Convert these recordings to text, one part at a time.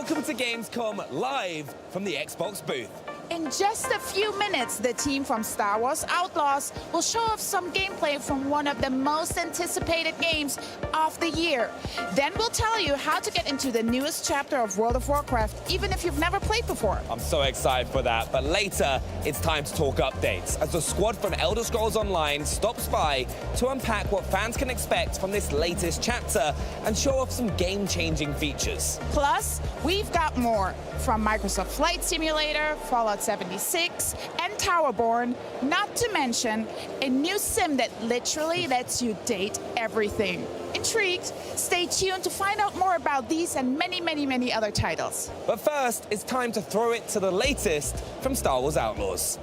Welcome to Gamescom, live from the Xbox booth. In just a few minutes, the team from Star Wars Outlaws will show off some gameplay from one of the most anticipated games of the year. Then we'll tell you how to get into the newest chapter of World of Warcraft, even if you've never played before. I'm so excited for that, but later, it's time to talk updates, as the squad from Elder Scrolls Online stops by to unpack what fans can expect from this latest chapter and show off some game-changing features. Plus, we've got more, from Microsoft Flight Simulator, Fallout 76, and Towerborn, not to mention a new sim that literally lets you date everything. Intrigued? Stay tuned to find out more about these and many other titles. But first, it's time to throw it to the latest from Star Wars Outlaws.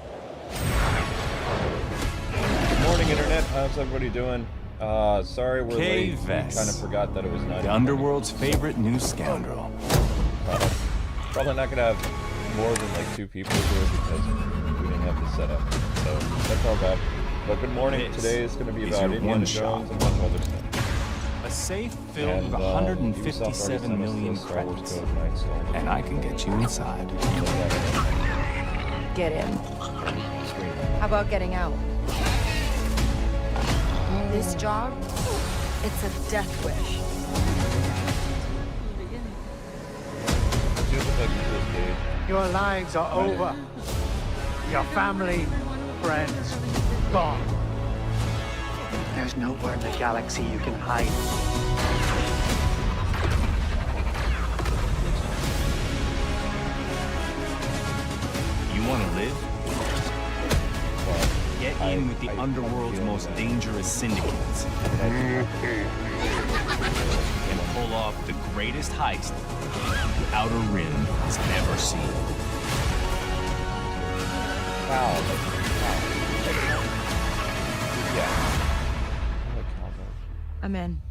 Good morning, Internet. How's everybody doing? Sorry we're late. We kind of forgot that it was 9. The Underworld's favorite new scoundrel. Probably not going to have more than like 2 people here because we didn't have the setup. So that's all bad. But good morning. Today is going to be about Indiana Jones and a bunch of other stuff. A safe filled with 157 million credits. And I can get you inside. Get in. How about getting out? This job, it's a death wish. Your lives are over. Your family, friends, gone. There's nowhere in the galaxy you can hide. You want to live? Get in with the Underworld's most dangerous syndicates. And pull off the greatest heist the Outer Rim has ever seen. I'm in.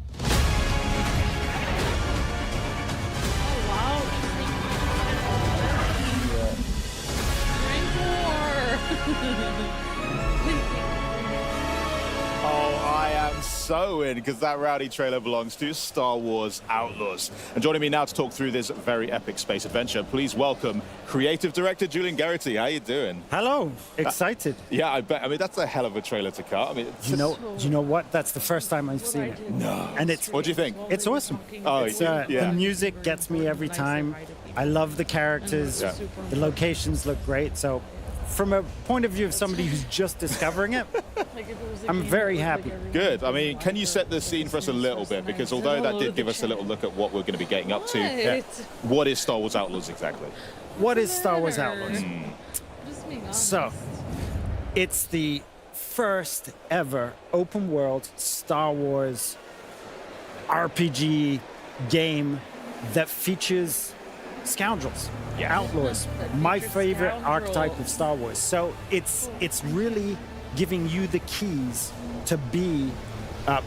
Oh, I am so in, because that rowdy trailer belongs to Star Wars Outlaws. And joining me now to talk through this very epic space adventure, please welcome creative director Julian Garrity. How you doing? Hello, excited. Yeah, I bet. I mean, that's a hell of a trailer to cut. I mean, You know what? That's the first time I've seen it. No. And it's. What do you think? It's awesome. Oh, yeah. The music gets me every time. I love the characters. Yeah. The locations look great. So, from a point of view of somebody who's just discovering it, I'm very happy. Good. I mean, can you set the scene for us a little bit? Because although that did give us a little look at what we're going to be getting up to, what is Star Wars Outlaws exactly? What is Star Wars Outlaws? So, it's the first ever open world Star Wars RPG game that features scoundrels, outlaws, my favorite archetype of Star Wars. So it's really giving you the keys to be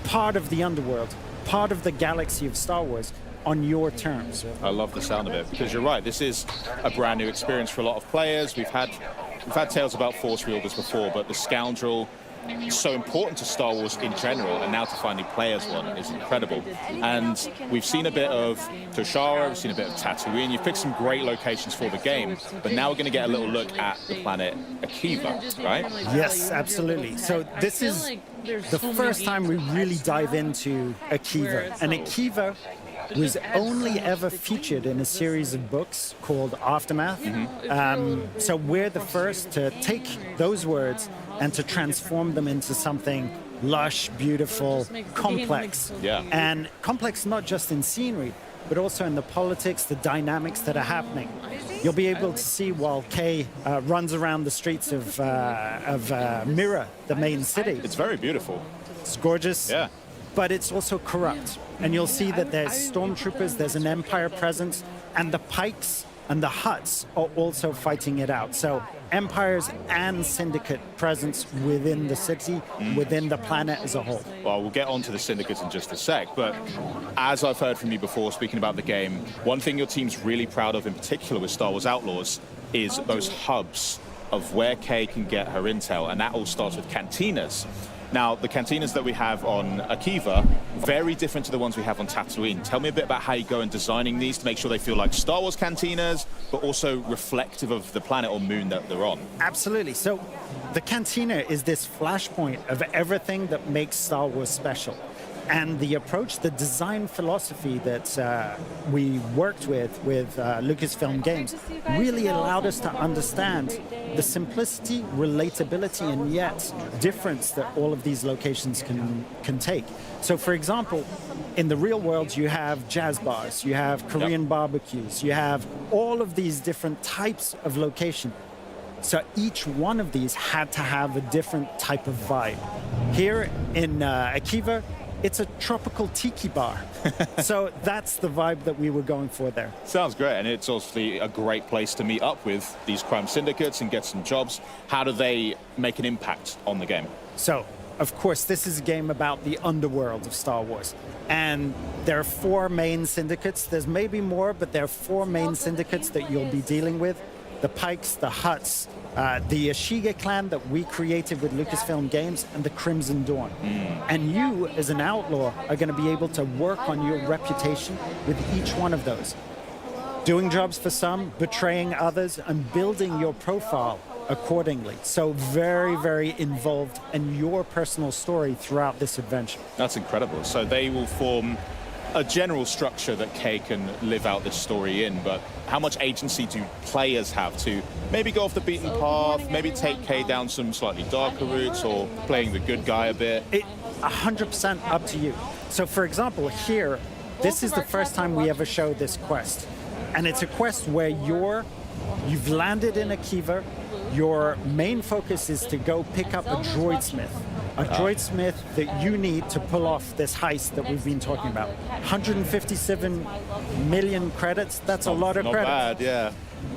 part of the underworld, part of the galaxy of Star Wars on your terms. I love the sound of it, because you're right, this is a brand new experience for a lot of players. We've had tales about Force Wielders before, but the scoundrel is so important to Star Wars in general, and now to finally play as one is incredible. And we've seen a bit of Toshara, we've seen a bit of Tatooine. You've picked some great locations for the game, but now we're going to get a little look at the planet Akiva, right? Yes, absolutely. So this is the first time we really dive into Akiva. And Akiva was only ever featured in a series of books called Aftermath. So we're the first to take those words and to transform them into something lush, beautiful, complex. Yeah. And complex not just in scenery, but also in the politics, the dynamics that are happening. You'll be able to see while Kay runs around the streets of Mira, the main city. It's very beautiful. It's gorgeous. Yeah. But it's also corrupt. And you'll see that there's stormtroopers, there's an Empire presence, and the Pikes and the Hutts are also fighting it out. So Empires and Syndicate presence within the city, within the planet as a whole. Well, we'll get on to the Syndicates in just a sec, but as I've heard from you before, speaking about the game, one thing your team's really proud of in particular with Star Wars Outlaws is those hubs of where Kay can get her intel, and that all starts with cantinas. Now, the cantinas that we have on Akiva, very different to the ones we have on Tatooine. Tell me a bit about how you go in designing these to make sure they feel like Star Wars cantinas, but also reflective of the planet or moon that they're on. Absolutely. So the cantina is this flashpoint of everything that makes Star Wars special. And the approach, the design philosophy that we worked with Lucasfilm Games really allowed us to understand the simplicity, relatability, and yet difference that all of these locations can take. So, for example, in the real world, you have jazz bars, you have Korean barbecues, you have all of these different types of location. So each one of these had to have a different type of vibe. Here in Akiva, it's a tropical tiki bar. So that's the vibe that we were going for there. Sounds great, and it's obviously a great place to meet up with these crime syndicates and get some jobs. How do they make an impact on the game? So, of course, this is a game about the underworld of Star Wars. And there are 4 main syndicates. There's maybe more, but there are 4 main syndicates that you'll be dealing with. The Pikes, the Hutts, the Ashiga clan that we created with Lucasfilm Games, and the Crimson Dawn. And you, as an outlaw, are going to be able to work on your reputation with each one of those. Doing jobs for some, betraying others, and building your profile accordingly. So very, very involved in your personal story throughout this adventure. That's incredible. So they will form a general structure that Kay can live out this story in, but how much agency do players have to maybe go off the beaten path, maybe take Kay down some slightly darker routes, or playing the good guy a bit? 100% up to you. So for example, here, this is the first time we ever show this quest. And it's a quest where you've landed in Akiva. Your main focus is to go pick up a droidsmith. A droidsmith that you need to pull off this heist that we've been talking about. 157 million credits, that's a lot of credits. Not bad, yeah.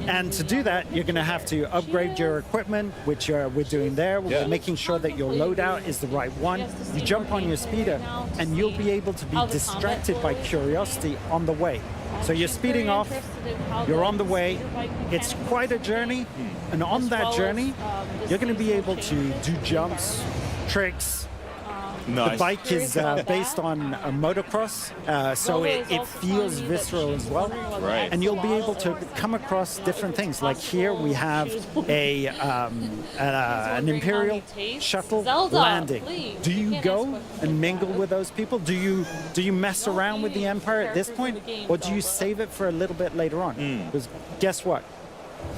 And to do that, you're going to have to upgrade your equipment, which we're doing there. We're making sure that your loadout is the right one. You jump on your speeder, and you'll be able to be distracted by curiosity on the way. So you're speeding off, you're on the way. It's quite a journey, and on that journey, you're going to be able to do jumps, tricks. Nice. The bike is based on a motocross, so it feels visceral as well. Right. And you'll be able to come across different things. Like here we have an Imperial shuttle landing. Do you go and mingle with those people? Do you mess around with the Empire at this point, or do you save it for a little bit later on? Because guess what?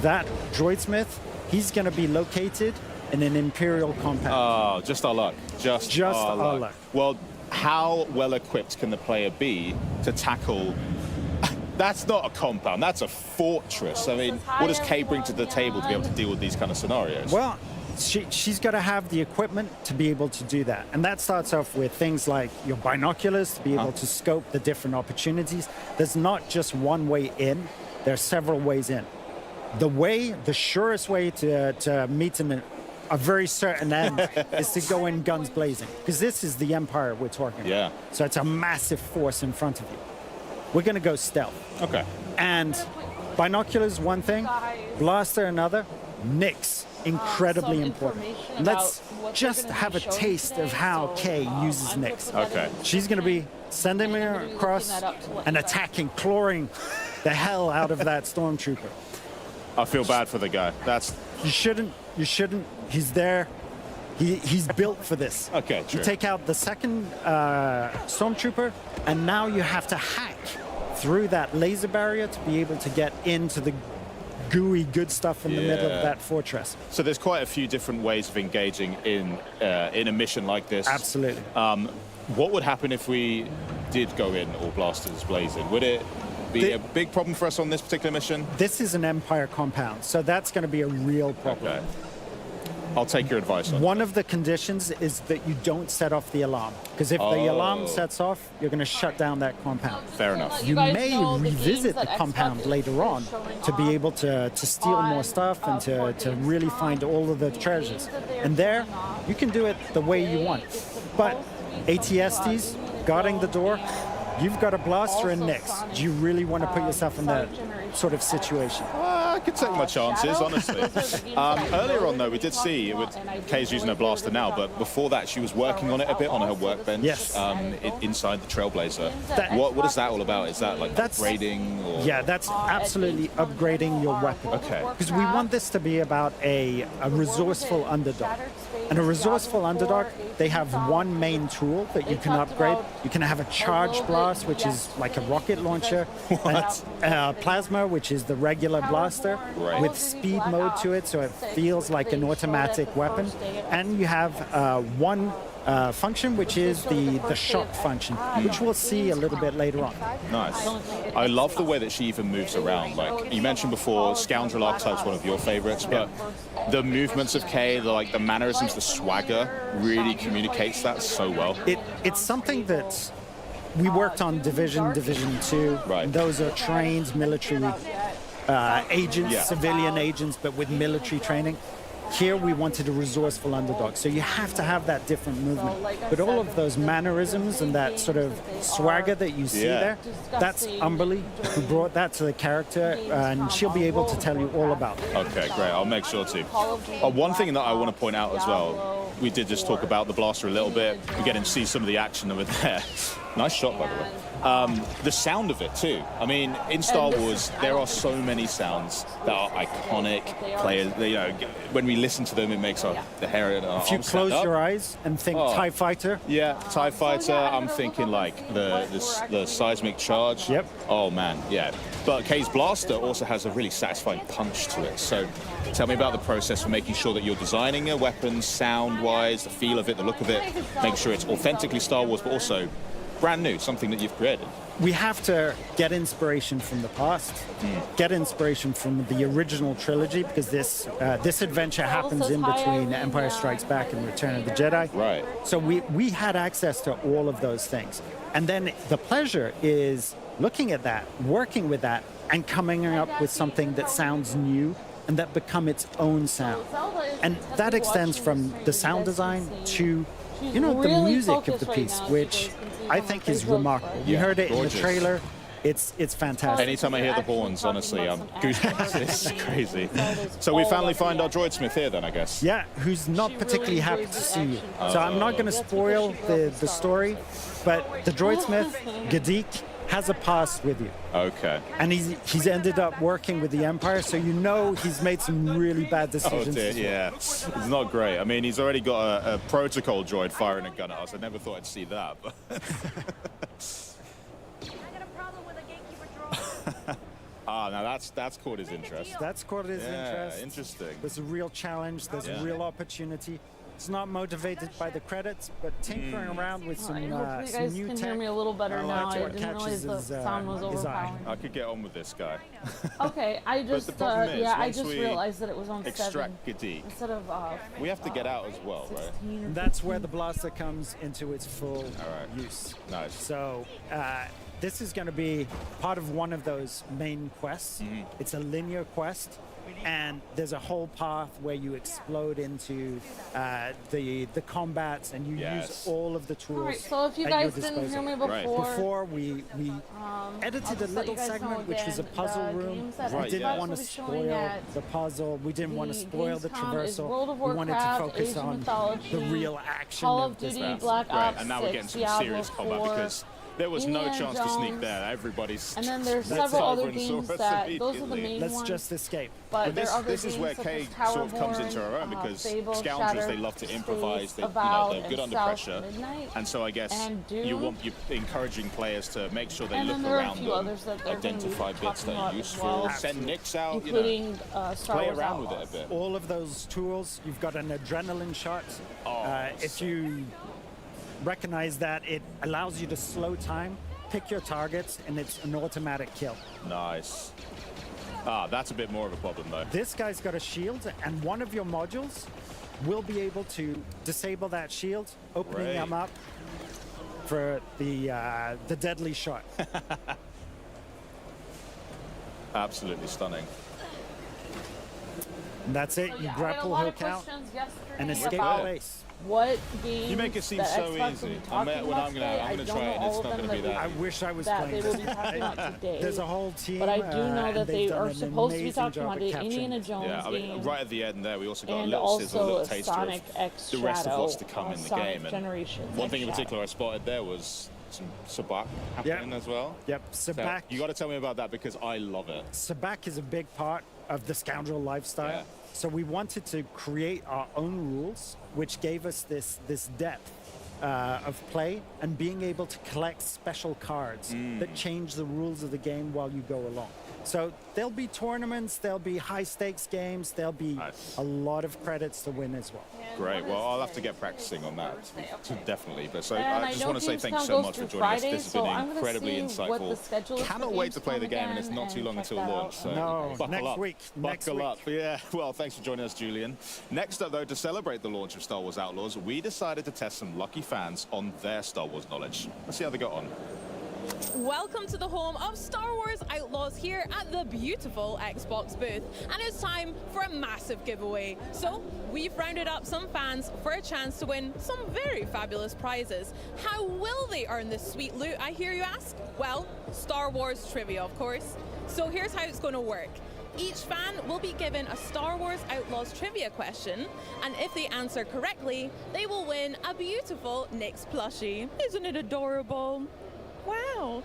That droidsmith, he's going to be located in an Imperial compound. Oh, just our luck. Just our luck. Well, how well equipped can the player be to tackle? That's not a compound, that's a fortress. I mean, what does Kay bring to the table to be able to deal with these kind of scenarios? Well, she's got to have the equipment to be able to do that. And that starts off with things like your binoculars to be able to scope the different opportunities. There's not just one way in, there are several ways in. The surest way to meet a very certain end is to go in guns blazing, because this is the Empire we're talking about. Yeah. So it's a massive force in front of you. We're going to go stealth. Okay. And binoculars, one thing, blaster, another, Nyx, incredibly important. Let's just have a taste of how Kay uses Nyx. Okay. She's going to be sending me across and attacking, clawing the hell out of that stormtrooper. I feel bad for the guy. You shouldn't. He's there. He's built for this. Okay, true. You take out the second stormtrooper, and now you have to hack through that laser barrier to be able to get into the gooey good stuff in the middle of that fortress. So there's quite a few different ways of engaging in a mission like this. Absolutely. What would happen if we did go in all blasters blazing? Would it be a big problem for us on this particular mission? This is an Empire compound, so that's going to be a real problem. Okay. I'll take your advice on One of the conditions is that you don't set off the alarm, because if the alarm sets off, you're going to shut down that compound. Fair enough. You may revisit the compound later on to be able to steal more stuff and to really find all of the treasures. And there, you can do it the way you want. But ATSTs guarding the door, you've got a blaster and Nyx. Do you really want to put yourself in that sort of situation? could take my chances, honestly. Earlier on, though, we did see Kay's using her blaster now, but before that, she was working on it a bit on her workbench. Yes. Inside the Trailblazer. What is that all about? Is that like upgrading? Or? Yeah, that's absolutely upgrading your weapon. Okay. Because we want this to be about a resourceful underdog. And a resourceful underdog, they have one main tool that you can upgrade. You can have a charge blast, which is like a rocket launcher. What? Plasma, which is the regular blaster, with speed mode to it, so it feels like an automatic weapon. And you have one function, which is the shock function, which we'll see a little bit later on. Nice. I love the way that she even moves around. Like you mentioned before, Scoundrel archetype's one of your favorites, but the movements of Kay, the mannerisms, the swagger, really communicates that so well. It's something that we worked on Division 2. Right. Those are trained military agents, civilian agents, but with military training. Here we wanted a resourceful underdog, so you have to have that different movement. But all of those mannerisms and that sort of swagger that you see there, that's Umberly who brought that to the character, and she'll be able to tell you all about it. Okay, great. I'll make sure to. One thing that I want to point out as well, we did just talk about the blaster a little bit. We're getting to see some of the action over there. Nice shot, by the way. The sound of it too. I mean, in Star Wars, there are so many sounds that are iconic. Players, when we listen to them, it makes the hair. If you close your eyes and think TIE Fighter. Yeah, TIE Fighter. I'm thinking like the seismic charge. Yep. Oh man, yeah. But Kay's blaster also has a really satisfying punch to it. So, tell me about the process for making sure that you're designing a weapon sound-wise, the feel of it, the look of it, make sure it's authentically Star Wars, but also brand new, something that you've created. We have to get inspiration from the past, get inspiration from the original trilogy, because this adventure happens in between Empire Strikes Back and Return of the Jedi. Right. So we had access to all of those things. And then the pleasure is looking at that, working with that, and coming up with something that sounds new and that become its own sound. And that extends from the sound design to the music of the piece, which I think is remarkable. You heard it gorgeous. in the trailer. It's fantastic. Anytime I hear the horns, honestly, I'm goosebumps. It's crazy. So we finally find our droid smith here then, I guess. Yeah, who's not particularly happy to see you. So I'm not going to spoil the story, but the droidsmith, Gadik, has a past with you. Okay. And he's ended up working with the Empire, so he's made some really bad decisions. Oh dear, yeah. It's not great. I mean, he's already got a protocol droid firing a gun at us. I never thought I'd see that. But now that's caught his interest. That's caught his interest. Interesting. There's a real challenge. There's a real opportunity. It's not motivated by the credits, but tinkering around with some I hope you guys new can tech. hear me a little better now. I what didn't realize the catches sound was his eye. overpowering. I could get on with this guy. Okay, I just the problem is, I once just we realized that it was on 7 extract Gadik, instead of we have to get out as well, right? 16 or That's where the blaster comes into its full use. Nice. So this is going to be part of one of those main quests. It's a linear quest, and there's a whole path where you explode into the combats, and you use all of the tools. All right, so if you at your guys didn't hear me disposal. before, Before we edited a little segment, which was a puzzle room. We didn't want to spoil the puzzle. We didn't want to spoil the traversal. We wanted to focus on the real action Call of of this Duty, battle. Black Ops And now we're getting 6, some Diablo serious combat 4, because there was no Indiana chance to sneak Jones. there. Everybody's. And then there's That's several over other and saw games us that those are the immediately. main Let's ones. just escape. But there are other This is games where such Kay as sort of comes into her own Towerborn, because Fable, scoundrels, Shatter, they love to improvise. They, Avowed, they're good and under South pressure. Midnight, And so I guess and Doom. you're encouraging players to make sure they And look then there are a around few them, others that they're gonna be identify bits talking that are about as useful, well. send nicks out, including Star play Wars around with Outlaws. it a bit. All of those tools, you've got an adrenaline shot. If you recognize that, it allows you to slow time, pick your targets, and it's an automatic kill. Nice. That's a bit more of a problem though. This guy's got a shield, and one of your modules will be able to disable that shield, opening them up for the deadly shot. Absolutely stunning. And that's it. You grapple hook out and escape the base. what games You make it seem that so Xbox will easy. be talking I'm about gonna try it, don't and know it's all not of them gonna be that. I wish I was that playing they will be this. talking about today. There's a whole team, But I do know and that they've they done are an supposed to be amazing talking job about at the capturing Indiana it. Jones Yeah, I mean, game. right at the end there, we also got a And little sizzle, a also little a taster Sonic of X the rest of Shadow, what's to come in the Sonic game. And Generations one X thing in Shadow. particular I spotted there was some sabak happening as well. Yep, So Sabak. you got to tell me about that because I love it. Sabak is a big part of the scoundrel lifestyle. Yeah. So we wanted to create our own rules, which gave us this depth of play and being able to collect special cards that change the rules of the game while you go along. So there'll be tournaments, there'll be high stakes games, there'll be a lot of credits to win as well. Great. Well, I'll have to get practicing on that, definitely. But so And I just know want to say thank you Gamescom so goes much for through joining us. Friday, This has so been I'm gonna incredibly see what the insightful. schedule is for Cannot wait to play the Gamescom game, and it's again not too and long check until that launch. out. So No, buckle next up. week, next Buckle week. up. Yeah. Well, thanks for joining us, Julian. Next up, though, to celebrate the launch of Star Wars Outlaws, we decided to test some lucky fans on their Star Wars knowledge. Let's see how they got on. Welcome to the home of Star Wars Outlaws here at the beautiful Xbox booth. And it's time for a massive giveaway. So we've rounded up some fans for a chance to win some very fabulous prizes. How will they earn this sweet loot, I hear you ask? Well, Star Wars trivia, of course. So here's how it's going to work. Each fan will be given a Star Wars Outlaws trivia question, and if they answer correctly, they will win a beautiful Nyx plushie. Isn't it adorable? Wow.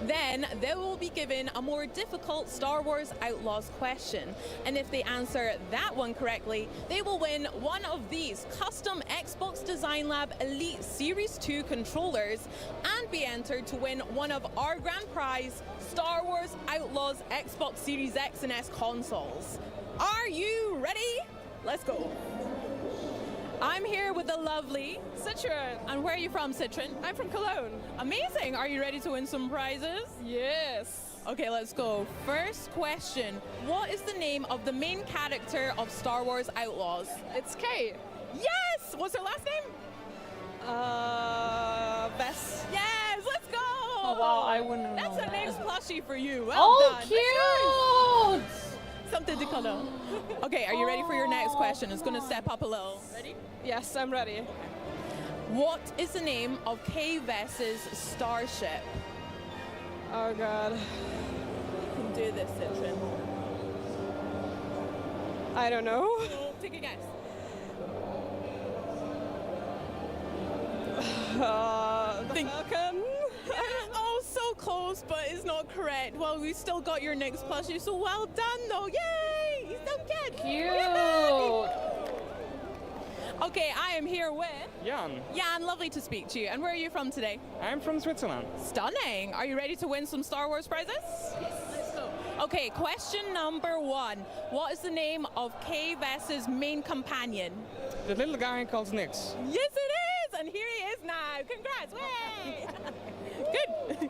Then they will be given a more difficult Star Wars Outlaws question. And if they answer that one correctly, they will win one of these custom Xbox Design Lab Elite Series 2 controllers and be entered to win one of our grand prize Star Wars Outlaws Xbox Series X and S consoles. Are you ready? Let's go. I'm here with the lovely Citron. And where are you from, Citron? I'm from Cologne. Amazing. Are you ready to win some prizes? Yes. Okay, let's go. First question. What is the name of the main character of Star Wars Outlaws? It's Kay. Yes! What's her last name? Bess. Yes, let's go! Oh wow, I wouldn't have That's known a that. Nyx plushie for you. Well Oh, done. cute! Something to color. Okay, are you ready for your next question? It's gonna step up a little. Ready? Yes, I'm ready. What is the name of Kay Vess's starship? Oh god. You can do this, Citron. I don't know. Take a guess. The Falcon? Oh, so close, but it's not correct. Well, we still got your Nyx plushie, so well done, though. Yay! He's done good. Cute! Okay, I am here with Jan. Jan. Lovely to speak to you. And where are you from today? I'm from Switzerland. Stunning. Are you ready to win some Star Wars prizes? Yes, let's go. Okay, question number 1. What is the name of Kay Vess's main companion? The little guy called Nyx. Yes, it is! And here he is now. Congrats! Way! Good.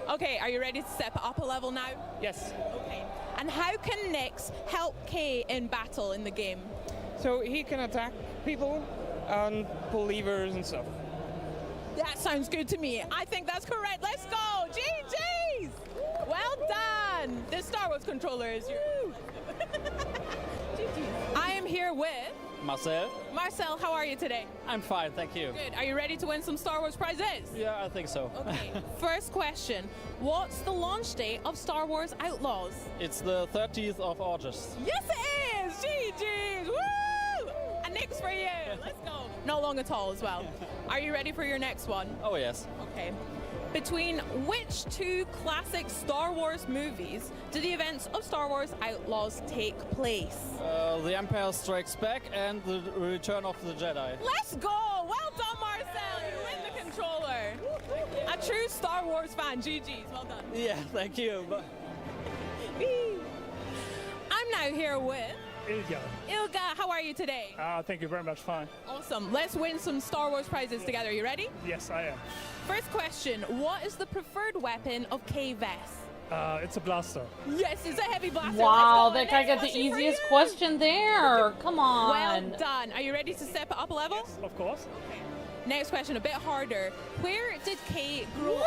Okay, are you ready to step up a level now? Yes. Okay. And how can Nyx help Kay in battle in the game? So he can attack people and pull levers and stuff. That sounds good to me. I think that's correct. Let's go. GG's. Well done. The Star Wars controller is yours. I am here with Marcel. Marcel. How are you today? I'm fine, thank you. Good. Are you ready to win some Star Wars prizes? Yeah, I think so. Okay. First question. What's the launch date of Star Wars Outlaws? It's the 30th of August. Yes, it is. GG's. Woo! A Nyx for you. Let's go. Not long at all as well. Are you ready for your next one? Oh, yes. Okay. Between which 2 classic Star Wars movies do the events of Star Wars Outlaws take place? The Empire Strikes Back and the Return of the Jedi. Let's go! Well done, Marcel! You win the controller. A true Star Wars fan. GG's. Well done. Yeah, thank you. I'm now here with Ilya. Ilga. How are you today? Thank you very much, fine. Awesome. Let's win some Star Wars prizes together. You ready? Yes, I am. First question. What is the preferred weapon of Kay Vess? It's a blaster. Yes, it's a heavy blaster. Wow, Let's that go. guy got the easiest question there. Come on. Well done. Are you ready to step it up a level? Yes, of course. Okay. Next question, a bit harder. Where did Kay grow What?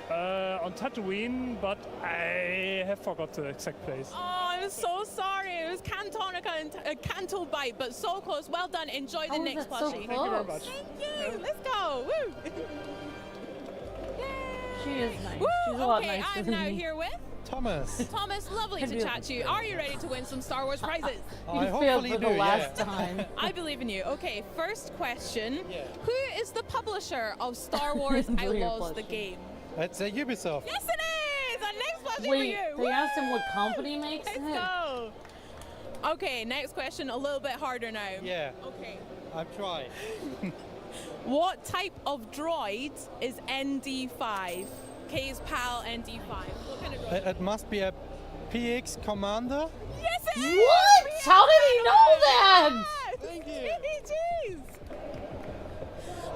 up? On Tatooine, but I have forgot the exact place. Oh, I'm so sorry. It was Cantonica and Canto Bite, but so close. Well done. Enjoy the How is next it so plushie. close? Thank you very much. Thank you. Let's go. Woo. She is nice. Woo. She's a lot Okay, nicer I'm than now me. here with Thomas. Thomas. Lovely to chat to you. Are you ready to win some Star Wars prizes? You failed for the last time. I believe in you. Okay, first question. Who is the publisher of Star Wars Blue your Outlaws, the plushie. game? It's Ubisoft. Yes, it is! And next question Wait, for you. they asked him what company makes Let's it? go. Okay, next question, a little bit harder now. Yeah, Okay. I'm trying. What type of droid is ND5? K's pal ND5. What kind of droid? It must be a PX Commander. Yes, it is! What? How did he know that? Thank you. Jeez.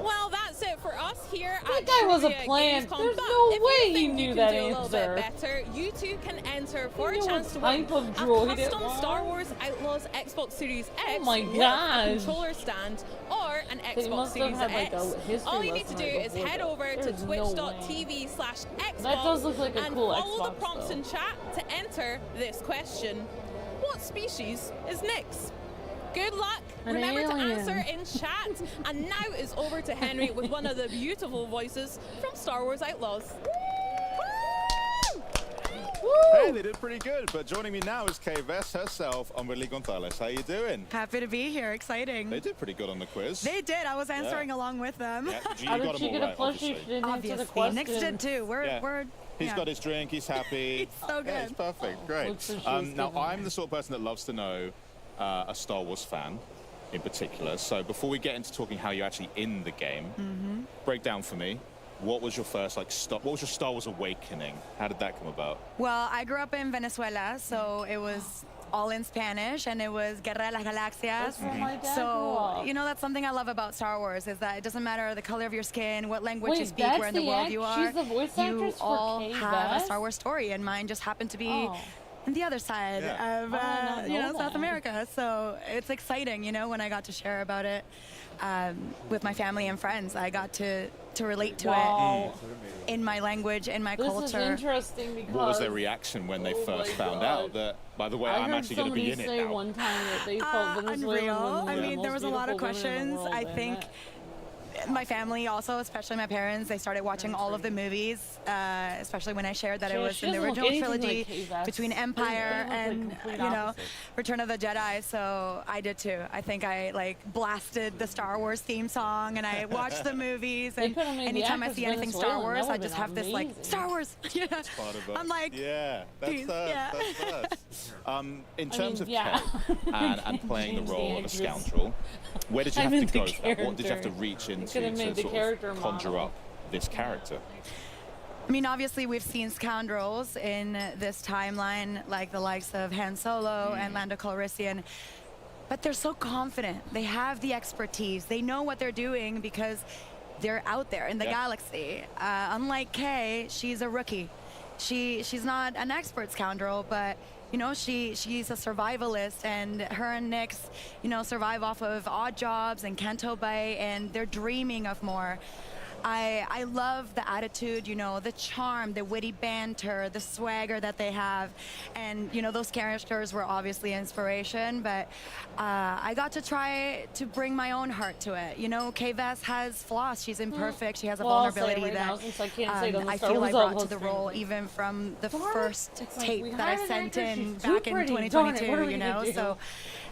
Well, that's it for us here That at guy was a Trivia plant. Gamescom. There's But no if you way he think knew you that can do a little answer. bit better, you too can enter for a knew chance what to win type of a droid it custom was. Star Wars Outlaws Xbox Series X Oh my with a gosh. controller stand or an They Xbox must have Series had, like, X. a history All you need to lesson do right is before head that. over to There's no twitch.tv/Xbox That does look like a and cool follow the Xbox, prompts though. in chat to enter this question. What species is Nyx? Good luck. An Remember to alien. answer in chat. And now it's over to Henry with one of the beautiful voices from Star Wars Outlaws. Hey, they did pretty good. But joining me now is K-Vest herself, Amelie Gonzalez. How you doing? Happy to be here. Exciting. They did pretty good on the quiz. They did. I was answering along with them. Yeah, you How got did she them all get a right, plushie? obviously. She didn't answer the Obviously. question. Nick's did too. We're He's yeah. got his drink. He's happy. So good. Yeah, it's perfect. Great. Looks like she's Now, giving I'm the sort of person that loves to know a Star Wars fan in particular. So before we get into talking how you're actually in the game, break down for me. What was your first what was your Star Wars awakening? How did that come about? Well, I grew up in Venezuela, so it was all in Spanish, and it was Guerra de las Galaxias. That's where my dad grew So, up. you know, that's something I love about Star Wars, is that it doesn't matter the color of your skin, what language Wait, you speak, that's where in the the world you are. she's the voice you actress for all Kay have a Vest? Star Wars story, and mine just happened to be Oh. on the other side Yeah. of, Oh, I didn't know South that. America. So it's exciting, you know, when I got to share about it with my family and friends. I got to relate to Wow. it in my language, in my This is culture. interesting because What was their reaction when they Oh first my found God. out that, by the way, I I'm heard actually going to be somebody in say it now? one time that they felt Venezuelan Unreal. women I were the mean, there most was a lot of beautiful women in the questions. world I they think met. my family also, especially my parents, they started watching all of the movies, especially when I shared that it She- was she in the doesn't look original anything trilogy like Kay Vest. between They Empire look like and, complete you know, opposites. Return of the Jedi. So I did too. I think I blasted the Star Wars theme song, and I watched the movies. They And could've made the anytime I actress see anything Star Venezuelan. That Wars, I would've just been have this amazing. Star Wars. Yeah. Part of it. I'm like, yeah, that's peace, us. yeah. That's us. In terms of yeah. Kay and playing the Change the role of a actress. scoundrel, where did you I have to meant the go for that? What did you have to character. reach into could've made to the sort character of conjure model. up this character? I mean, obviously, we've seen scoundrels in this timeline, like the likes of Han Solo and Lando Calrissian, but they're so confident. They have the expertise. They know what they're doing because they're out there in the galaxy. Unlike Kay, she's a rookie. She's not an expert scoundrel, but you know, she's a survivalist, and her and Nyx, you know, survive off of odd jobs and Canto Bay, and they're dreaming of more. I love the attitude, you know, the charm, the witty banter, the swagger that they have. And, you know, those characters were obviously inspiration, but I got to try to bring my own heart to it. You know, K-Vest has flaws. She's imperfect. She has a Well, I'll say it vulnerability right now, that since I can't say it on the I Star feel Wars I brought to Outlaws the stream. role even from the Darn it. first It's like, tape we that I hired an sent actress, in she's too back in pretty. Darn it, 2022, what are we you gonna know? do? So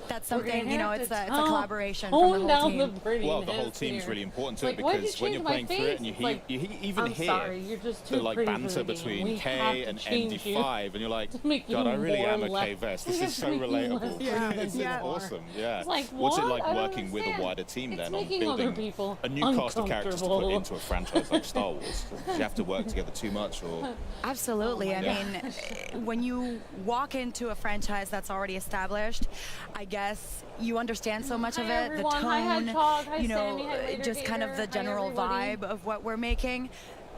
that's We're something, gonna you know, have it's to a collaboration from the tone whole down team. the prettiness Well, the whole team's here. really important to Like, it why'd you because when change you're my playing through it and face? Like, you even I'm hear sorry, you're just too the like pretty for banter the game. between We Kay have to and change you ND5, and you're like, to make God, you I really more am a less- K-Vest. to This is so make you less relatable. pretty than This is you are. awesome. Yeah. It's like, What's it what? like I don't working with a understand. wider team It's then on making other building people a new cast of characters to put uncomfortable. into a franchise like Star Wars? Do you have to work together too much, or? Absolutely. I Yeah. mean, when you walk into a franchise that's already established, I guess you understand so much of Hi, it, everyone. the Hi, tone, Hedgehog. Hi, you know, Sammy. Hi, Later just kind of Gator. the Hi, general everybody. vibe of what we're making.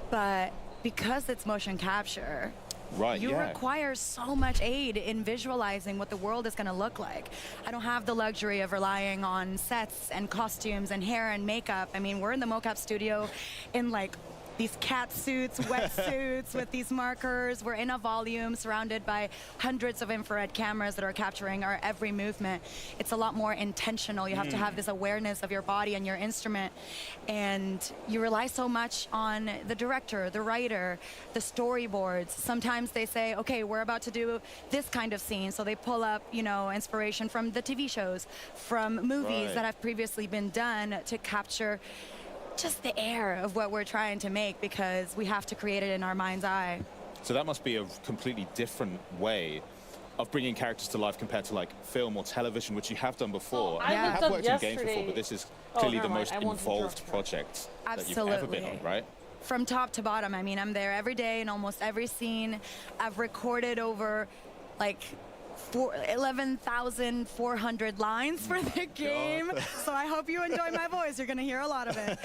But because it's motion capture, Right, you yeah. require so much aid in visualizing what the world is going to look like. I don't have the luxury of relying on sets and costumes and hair and makeup. I mean, we're in the mocap studio in like these cat suits, wetsuits with these markers. We're in a volume surrounded by hundreds of infrared cameras that are capturing our every movement. It's a lot more intentional. You have to have this awareness of your body and your instrument, and you rely so much on the director, the writer, the storyboards. Sometimes they say, okay, we're about to do this kind of scene, so they pull up, you know, inspiration from the TV shows, from movies that have previously been done to capture just the air of what we're trying to make, because we have to create it in our mind's eye. So that must be a completely different way of bringing characters to life compared to like film or television, which you have done before. I You looked have up worked in games before, yesterday. but this is Oh, clearly never the mind. most I won't involved interrupt. project that you've ever been on, right? From top to bottom. I mean, I'm there every day in almost every scene. I've recorded over like 11,400 lines for the game. So I hope you enjoy my voice. You're gonna hear a lot of it.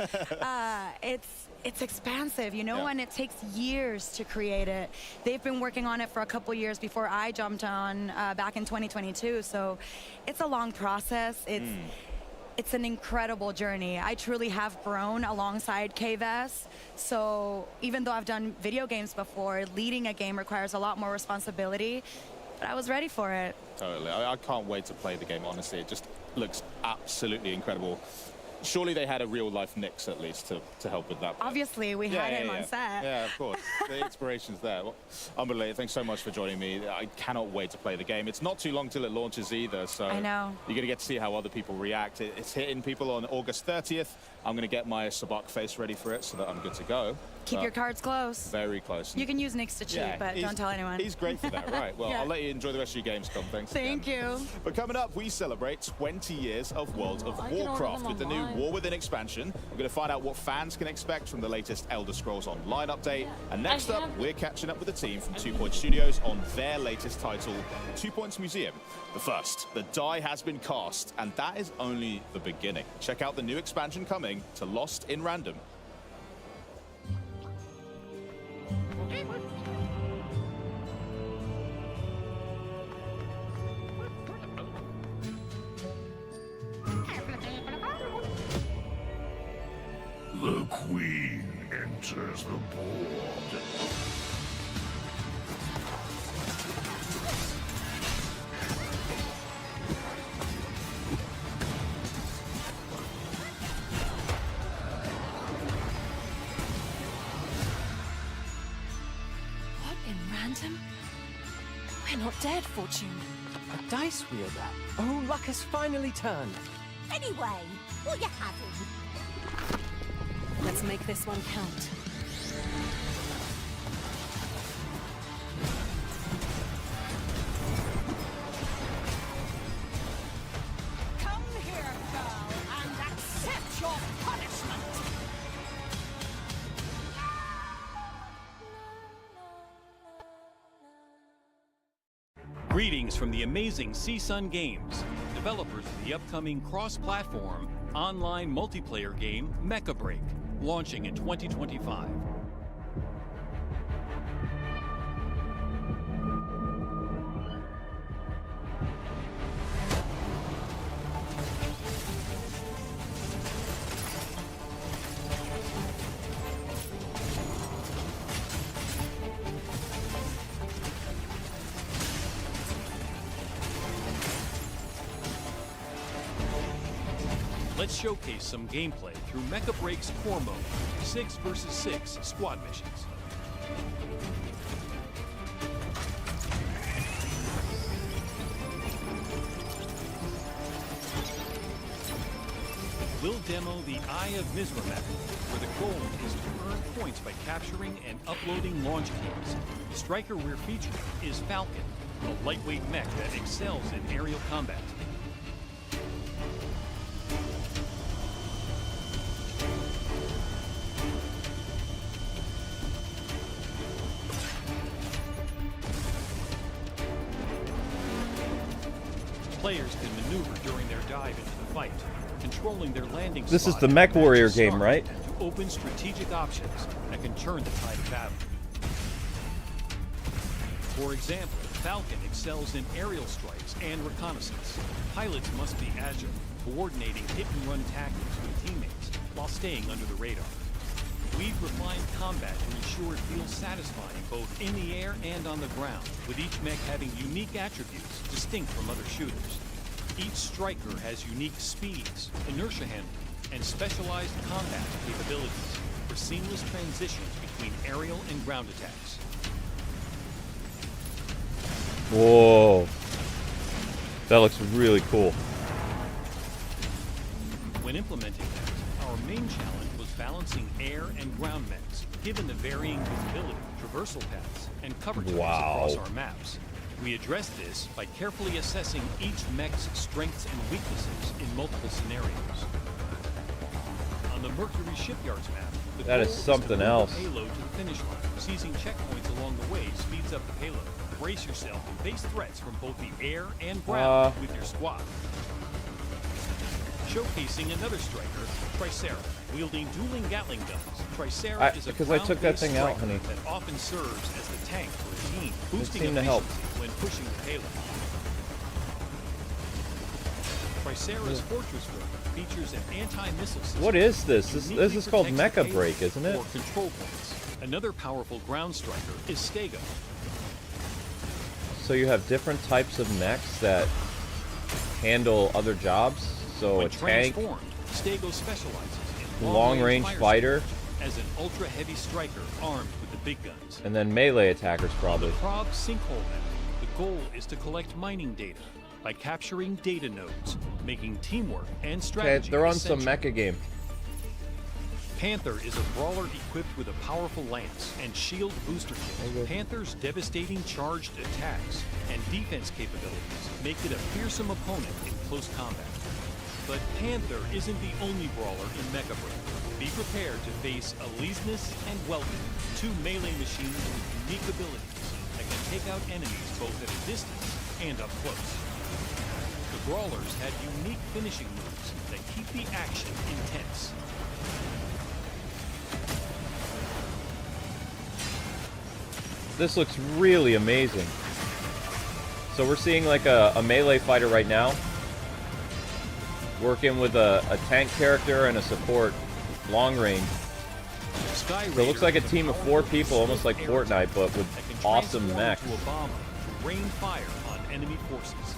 It's expansive, you know, and it takes years to create it. They've been working on it for a couple years before I jumped on back in 2022. So it's a long process. It's an incredible journey. I truly have grown alongside KVS. So even though I've done video games before, leading a game requires a lot more responsibility, but I was ready for it. Totally. I can't wait to play the game, honestly. It just looks absolutely incredible. Surely they had a real-life Nyx, at least, to help with that bit. Obviously, we had him on set. Yeah, of course. The inspiration's there. Well, unbelievable. Thanks so much for joining me. I cannot wait to play the game. It's not too long till it launches either, so I know. you're going to get to see how other people react. It's hitting people on August 30th. I'm going to get my Sabak face ready for it so that I'm good to go. Keep your cards close. Very close. You can use Nyx to cheat, but don't tell anyone. He's great for that, right? Well, I'll let you enjoy the rest of your Gamescom. Thanks Thank again. you. But coming up, we celebrate 20 years of World of Warcraft with the new War Within expansion. We're going to find out what fans can expect from the latest Elder Scrolls Online update. And next up, we're catching up with the team from 2 Point Studios on their latest title, 2 Points Museum. But first, the die has been cast, and that is only the beginning. Check out the new expansion coming to Lost in Random. The Queen enters the board. What in random? We're not dead, Fortune. A dice wheel that. Oh, luck has finally turned. Anyway, what you having? Let's make this one count. Come here, girl, and accept your punishment. Greetings from the amazing CSUN Games, developers of the upcoming cross-platform online multiplayer game Mecha Break, launching in 2025. Let's showcase some gameplay through Mecha Break's core mode, 6 vs 6 squad missions. We'll demo the Eye of Mizra method, where the goal is to earn points by capturing and uploading launch keys. The striker we're featuring is Falcon, a lightweight mech that excels in aerial combat. Players can maneuver during their dive into the fight, controlling their landing This is spot the at Mech Warrior match's game, start right? To open strategic options that can turn the tide of battle. For example, Falcon excels in aerial strikes and reconnaissance. Pilots must be agile, coordinating hit-and-run tactics with teammates while staying under the radar. We've refined combat to ensure it feels satisfying both in the air and on the ground, with each mech having unique attributes distinct from other shooters. Each striker has unique speeds, inertia handling, and specialized combat capabilities for seamless transitions between aerial and ground attacks. Whoa. That looks really cool. When implementing that, our main challenge was balancing air and ground mechs, given the varying visibility, traversal paths, and coverage across our maps. We addressed this by carefully assessing each mech's strengths and weaknesses in multiple scenarios. On the Mercury Shipyards map, the that is something else. Payload to the finish line. Seizing checkpoints along the way speeds up the payload. Brace yourself and face threats from both the air and ground with your squad. Showcasing another striker, Tricera. Wielding dueling Gatling guns, Tricera is a because I took that thing out, honey. that often serves as the tank for a team, boosting seemed to help. efficiency when pushing the payload. Tricera's Fortress Form features an anti-missile system. What is this? This is called Mecha Break, isn't it? Or control points. Another powerful ground striker is Stego. So you have different types of mechs that handle other jobs. So When a tank, transformed, Stego specializes in long-range fighter, as an ultra-heavy striker armed with the big guns. and then melee attackers probably. Prob Sinkhole map, the goal is to collect mining data by capturing data nodes, making teamwork and strategy Okay, they're on essential. some mecha game. Panther is a brawler equipped with a powerful lance and shield booster kit. Panther's devastating charged attacks and defense capabilities make it a fearsome opponent in close combat. But Panther isn't the only brawler in Mecha Break. Be prepared to face Aleseness and Welcome, two melee machines with unique abilities that can take out enemies both at a distance and up close. The brawlers had unique finishing moves that keep the action intense. This looks really amazing. So we're seeing like a melee fighter right now, working with a tank character and a support, long range. So it looks like a team of 4 people, almost like Fortnite, but with awesome mechs. To a bomber to rain fire on enemy forces.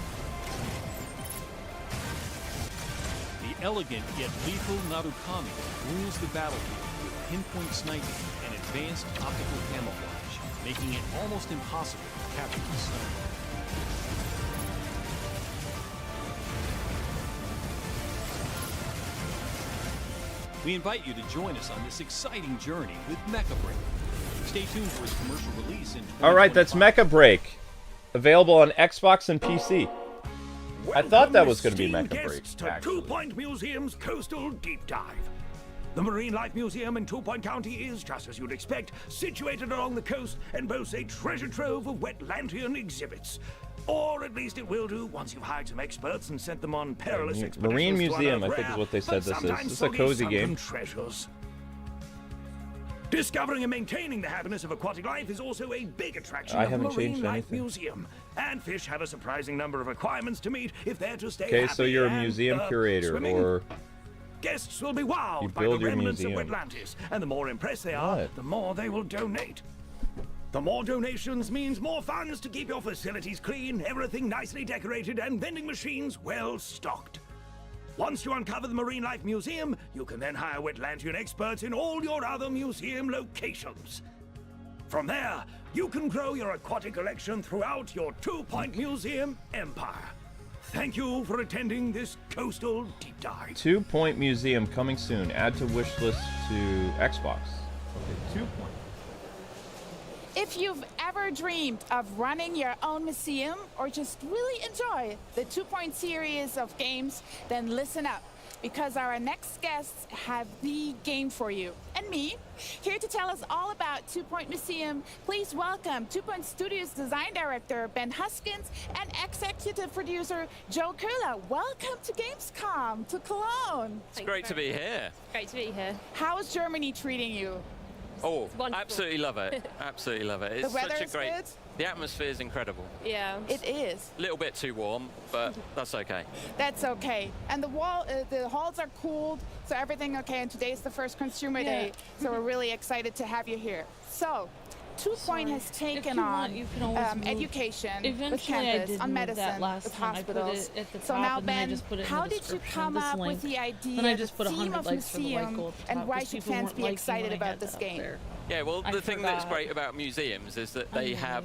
The elegant yet lethal Narukami rules the battlefield with pinpoint sniping and advanced optical camouflage, making it almost impossible to capture the sun. We invite you to join us on this exciting journey with Mecha Break. Stay tuned for its commercial release in 2025. Alright, that's Mecha Break. Available on Xbox and PC. I thought that was going to be Mecha Break, to Two Point Museum's Coastal Deep Dive. The Marine Life Museum in Two Point County is, just as you'd expect, situated along the coast and boasts a treasure trove of wetlandian exhibits. Or at least it will do once you've hired some experts and sent them on perilous expeditions. Marine to Museum, I unearth think is rare, what they said but this is. sometimes This is a soggy cozy sunken game. treasures. Discovering and maintaining the happiness of aquatic life is also a big attraction I of the haven't Marine changed Life anything. Museum. And fish have a surprising number of requirements to meet if they're to stay Okay, happy so you're a and, museum curator, swimming. or Guests will be you wowed by the build your remnants museum. of Atlantis, and the more impressed they are, the more they will donate. The more donations means more funds to keep your facilities clean, everything nicely decorated, and vending machines well stocked. Once you uncover the Marine Life Museum, you can then hire Wetlandian experts in all your other museum locations. From there, you can grow your aquatic collection throughout your 2 Point Museum empire. Thank you for attending this coastal deep dive. 2 Point Museum coming soon. Add to wish list to Xbox. Okay, 2 Point. If you've ever dreamed of running your own museum or just really enjoy the 2 Point series of games, then listen up, because our next guests have the game for you. And me, here to tell us all about 2 Point Museum, please welcome 2 Point Studios Design Director Ben Huskins and Executive Producer Joe Curla. Welcome to Gamescom, to Cologne. It's great to be here. Great to be here. How's Germany treating you? Oh, absolutely love it. Absolutely love it. It's The weather such a is great. good? The atmosphere is incredible. Yeah. It is. A little bit too warm, but that's okay. That's okay. And the halls are cooled, so everything okay. And today's the first consumer day, so we're really excited to have you here. So, 2 Point has taken on education with campus, on medicine, with hospitals. So now, Ben, how did you come up with the idea, the theme of museum, and why should fans be excited about this game? Yeah, well, the thing that's great about museums is that they have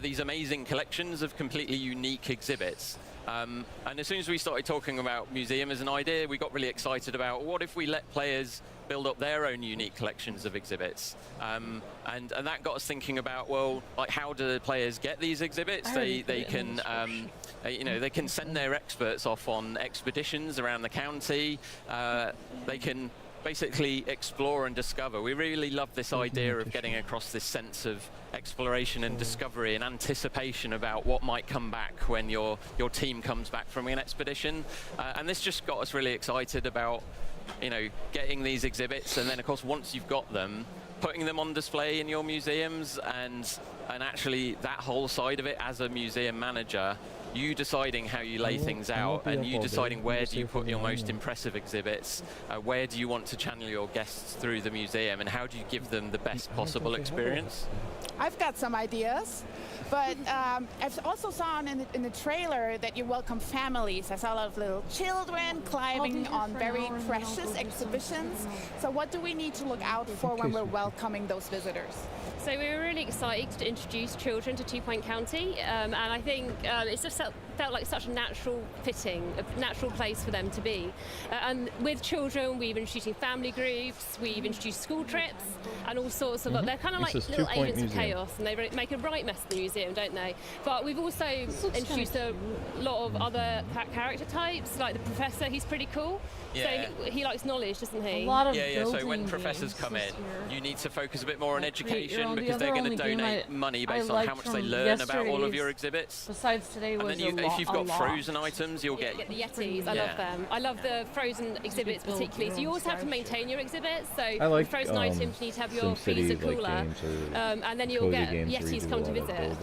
these amazing collections of completely unique exhibits. And as soon as we started talking about museum as an idea, we got really excited about what if we let players build up their own unique collections of exhibits. And that got us thinking about, well, like, how do the players get these exhibits? They can, you know, they can send their experts off on expeditions around the county. They can basically explore and discover. We really love this idea of getting across this sense of exploration and discovery and anticipation about what might come back when your team comes back from an expedition. And this just got us really excited about, you know, getting these exhibits, and then of course once you've got them, putting them on display in your museums, and actually that whole side of it as a museum manager, you deciding how you lay things out, and you deciding where do you put your most impressive exhibits, where do you want to channel your guests through the museum, and how do you give them the best possible experience? I've got some ideas, but I've also saw in the trailer that you welcome families. I saw a lot of little children climbing on very precious exhibitions. So what do we need to look out for when we're welcoming those visitors? So we were really excited to introduce children to 2 Point County, and I think it's just felt like such a natural fitting, a natural place for them to be. And with children, we've been introducing family groups, we've introduced school trips, and all sorts of, they're kind of like little agents of chaos, and they make a right mess of the museum, don't they? But we've also introduced a lot of other character types, like the professor, he's pretty cool. Yeah. So he likes knowledge, doesn't he? Yeah, so when professors come in, you need to focus a bit more on education, because they're going to donate money based on how much they learn about all of your exhibits. Besides today was and then if you've got frozen items, you'll get the Yetis. I love them. I love the frozen exhibits particularly. So you always have to maintain your exhibits. So like, frozen items, you need to have your freezer cooler, and then you'll get Yetis come to visit.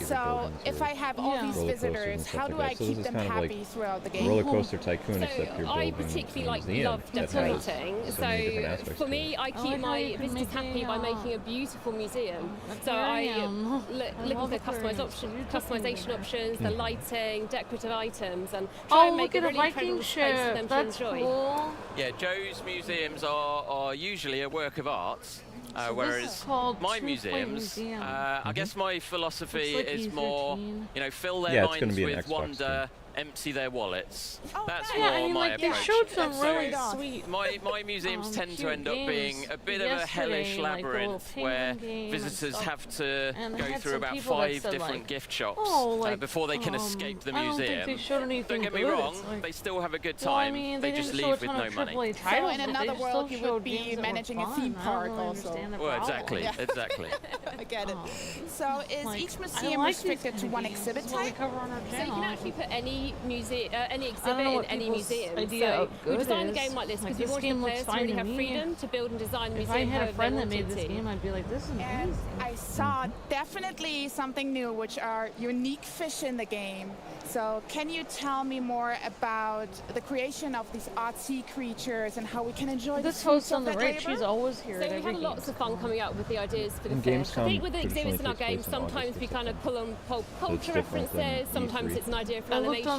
So if I have all these visitors, how do I keep them happy throughout the game? Roller Coaster Tycoon, except you're building I particularly love decorating. So for me, I keep my visitors happy by making a beautiful museum. So I look at the customization options, the lighting, decorative items, and try and make a really incredible space for them to enjoy. Cool. Yeah, Joe's museums are usually a work of art. Whereas my museums, I guess my philosophy is more, you know, fill their minds with wonder, empty their wallets. That's more my approach. They showed some really sweet. My museums tend to end up being a bit of a hellish labyrinth where visitors have to go through about 5 different gift shops before they can escape the museum. Don't get me wrong, they still have a good time. They just leave with no money. So in another world, you would be managing a theme park also. Well, exactly. I get it. So is each museum restricted to one exhibit type? So you can actually put any exhibit in any museum. So we designed a game like this because we wanted players to really have freedom to build and design the museum. If I had a friend that made this game, I'd be like, this is amazing. I saw definitely something new, which are unique fish in the game. So can you tell me more about the creation of these artsy creatures and how we can enjoy this host on the right? She's always here. So we had lots of fun coming up with the ideas for the fish. I think with the exhibits in our game, sometimes we kind of pull on pop culture references. Sometimes it's an idea for animation,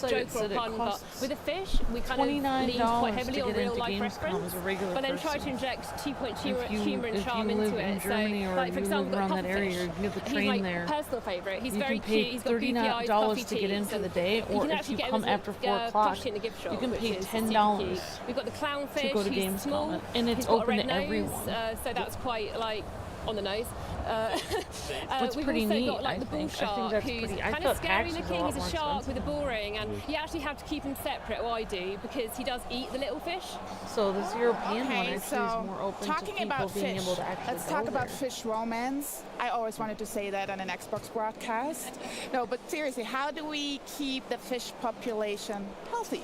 joke or fun. But with the fish, we kind of leaned quite heavily on real life reference, but then try to inject 2 Point humor and charm into it. So, like for example, the area, he's my personal favourite. He's very cute. He's got goofy eyes, puffy teeth. For the day, or if you come after 4 o'clock, you can pay $10. We've got the clownfish. To go to Gamescom, and it's open to everyone. So that's quite like on the nose. It's we've pretty also neat, got like the bull shark, who's kind of scary looking. He's a shark with a bull ring, and you actually have to keep him separate. Or I do, because he does eat the little fish. So this European one actually is more open to talking people about being fish, able to actually let's talk about fish romance. I always wanted to say that on an Xbox broadcast. No, but seriously, how do we keep the fish population healthy?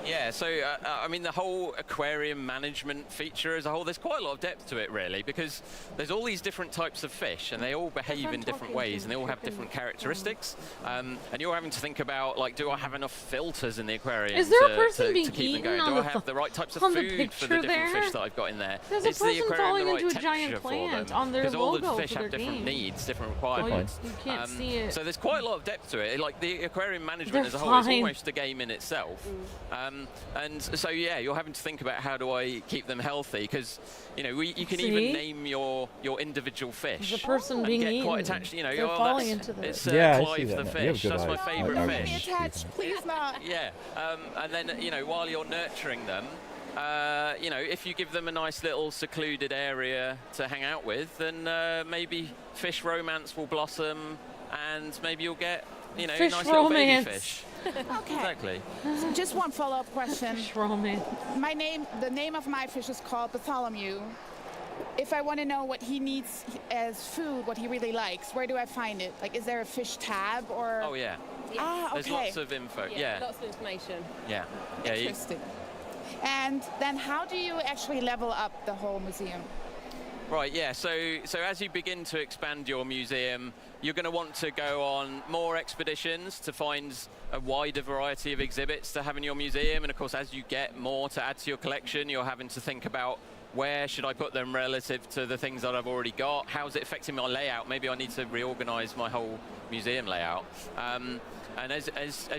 Yeah, so I mean the whole aquarium management feature as a whole, there's quite a lot of depth to it really, because there's all these different types of fish and they all behave in different ways and they all have different characteristics. And you're having to think about, like, do I have enough filters in the aquarium Is there a to person being keep them eaten going? on Do I the have the right types of on the food for the picture different there? fish that I've got in there? There's a Is the person aquarium falling the right into a giant temperature for plant them? on their Because all logo the fish for have their different game. needs, different Oh, requirements. you can't see it. So there's quite a lot of depth to it. Like the aquarium management They're as a whole is fine. almost a game in itself. And so yeah, you're having to think about how do I keep them healthy, because you know you can even name your individual fish. There's a person and being get eaten. quite attached. You know, They're oh, falling that's, into the. it's Yeah, I see Clive that the now. You have fish. good That's my eyes. favourite I fish. can see Attached, please not. Yeah, and then you know while you're nurturing them, you know if you give them a nice little secluded area to hang out with, then maybe fish romance will blossom, and maybe you'll get Fish nice little baby romance. fish. Okay. Exactly. So just one follow-up question. Fish romance. The name of my fish is called Bartholomew. If I want to know what he needs as food, what he really likes, where do I find it? Like, is there a fish tab or? Oh yeah. Ah, okay. There's lots of info. Yeah. Lots of information. Yeah. Yeah. Interesting. And then how do you actually level up the whole museum? Right, yeah, so as you begin to expand your museum, you're going to want to go on more expeditions to find a wider variety of exhibits to have in your museum, and of course as you get more to add to your collection, you're having to think about where should I put them relative to the things that I've already got, how's it affecting my layout, maybe I need to reorganize my whole museum layout. And as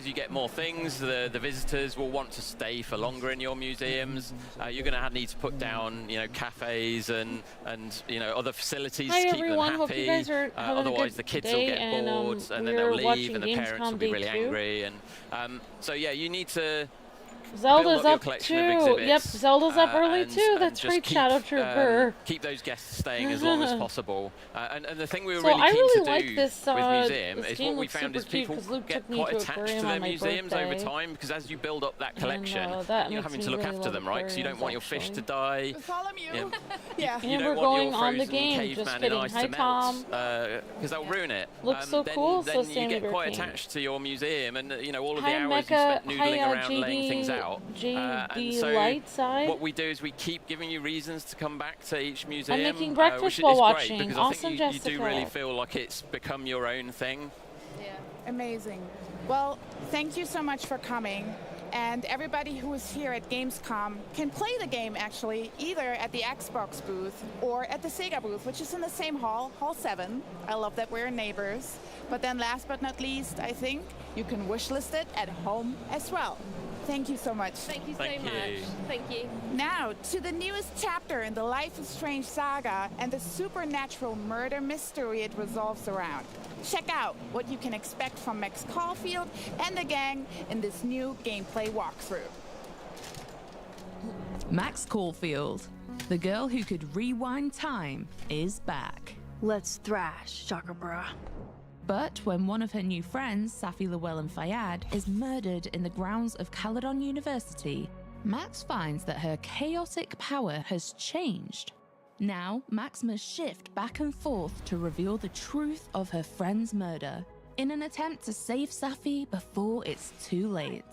you get more things, the visitors will want to stay for longer in your museums. You're going to need to put down, cafes and other facilities to keep everyone. them Hope happy. you guys are having a Otherwise, good the kids will day, get and, bored, and then we're they'll leave, watching and the parents Gamescom will be Day really 2. angry. And so yeah, you need to. Zelda's build up up your collection too. of exhibits, Yep, Zelda's up early and- too. and That's just great, keep, Shadow Trooper. Keep those guests staying as long as possible. And the thing we were So really I keen really to like do this, with museum this is game what we looks found is super cute people 'cause Luke get took me quite to attached to aquarium their on my museums over birthday. time, because as you build up that collection, that you're makes having me to look really after love them, right? Because you don't want your fish to die. Bartholomew. Yeah. You And don't we're want going your on the frozen game, just caveman in kidding. ice Hi, to melt, because they'll ruin it. Looks so then, cool, then so you Sammy get quite King. attached to your museum, and all of the Hi, hours you Mecha. spent noodling Hi, around laying things out. JD And so Light Side. what we do is we keep giving you reasons to come back to each museum. making breakfast which while is watching. Great, because Awesome, I think you do Jessica. really feel like it's become your own thing. Yeah. Amazing. Well, thank you so much for coming. And everybody who is here at Gamescom can play the game actually either at the Xbox booth or at the Sega booth, which is in the same hall, Hall 7. I love that we're neighbors. But then last but not least, I think you can wishlist it at home as well. Thank you so much. Thank you so much. Thank you. Now, to the newest chapter in the Life is Strange saga and the supernatural murder mystery it revolves around. Check out what you can expect from Max Caulfield and the gang in this new gameplay walkthrough. Max Caulfield, the girl who could rewind time, is back. Let's thrash, Chakra. But when one of her new friends, Safi Llewellyn Fayyad, is murdered in the grounds of Caledon University, Max finds that her chaotic power has changed. Now, Max must shift back and forth to reveal the truth of her friend's murder, in an attempt to save Safi before it's too late.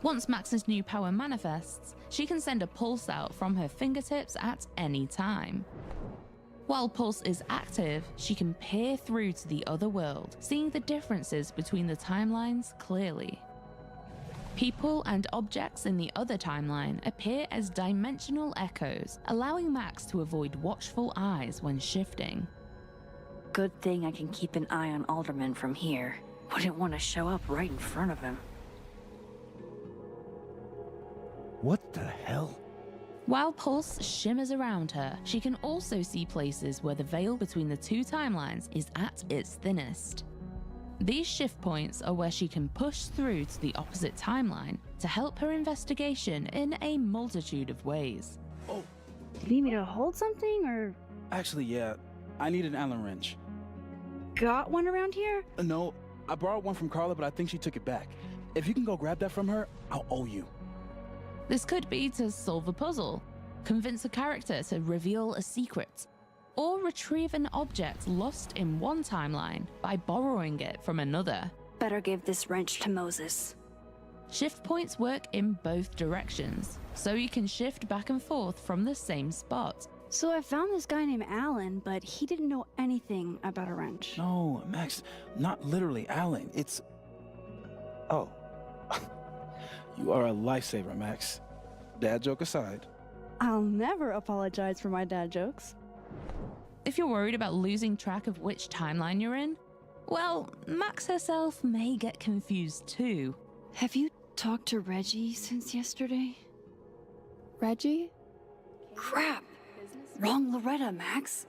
Once Max's new power manifests, she can send a pulse out from her fingertips at any time. While Pulse is active, she can peer through to the other world, seeing the differences between the timelines clearly. People and objects in the other timeline appear as dimensional echoes, allowing Max to avoid watchful eyes when shifting. Good thing I can keep an eye on Alderman from here. Wouldn't want to show up right in front of him. What the hell? While Pulse shimmers around her, she can also see places where the veil between the two timelines is at its thinnest. These shift points are where she can push through to the opposite timeline to help her investigation in a multitude of ways. Oh, You need me to hold something, or actually, yeah. I need an Allen wrench. got one around here? No, I borrowed one from Carla, but I think she took it back. If you can go grab that from her, I'll owe you. This could be to solve a puzzle, convince a character to reveal a secret, or retrieve an object lost in one timeline by borrowing it from another. Better give this wrench to Moses. Shift points work in both directions, so you can shift back and forth from the same spot. So I found this guy named Alan, but he didn't know anything about a wrench. No, Max, not literally Alan. It's... Oh. You are a lifesaver, Max. Dad joke aside. I'll never apologize for my dad jokes. If you're worried about losing track of which timeline you're in, well, Max herself may get confused too. Have you talked to Reggie since yesterday? Reggie? Crap! Wrong Loretta, Max.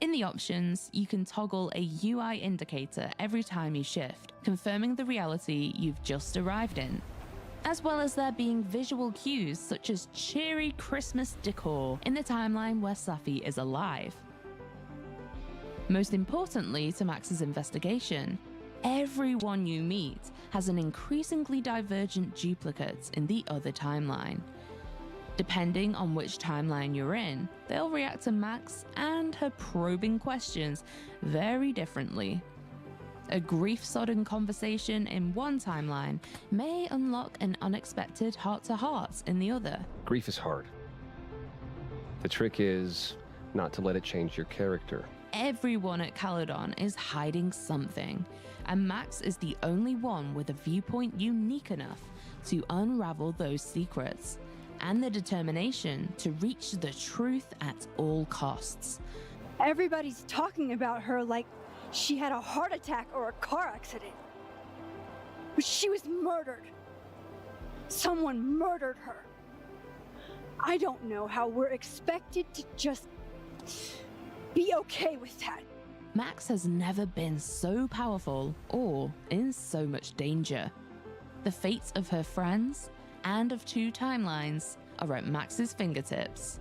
In the options, you can toggle a UI indicator every time you shift, confirming the reality you've just arrived in, as well as there being visual cues such as cheery Christmas decor in the timeline where Safi is alive. Most importantly to Max's investigation, everyone you meet has an increasingly divergent duplicate in the other timeline. Depending on which timeline you're in, they'll react to Max and her probing questions very differently. A grief-sodden conversation in one timeline may unlock an unexpected heart-to-heart in the other. Grief is hard. The trick is not to let it change your character. Everyone at Caledon is hiding something, and Max is the only one with a viewpoint unique enough to unravel those secrets, and the determination to reach the truth at all costs. Everybody's talking about her like she had a heart attack or a car accident. But she was murdered. Someone murdered her. I don't know how we're expected to just be okay with that. Max has never been so powerful or in so much danger. The fates of her friends and of two timelines are at Max's fingertips.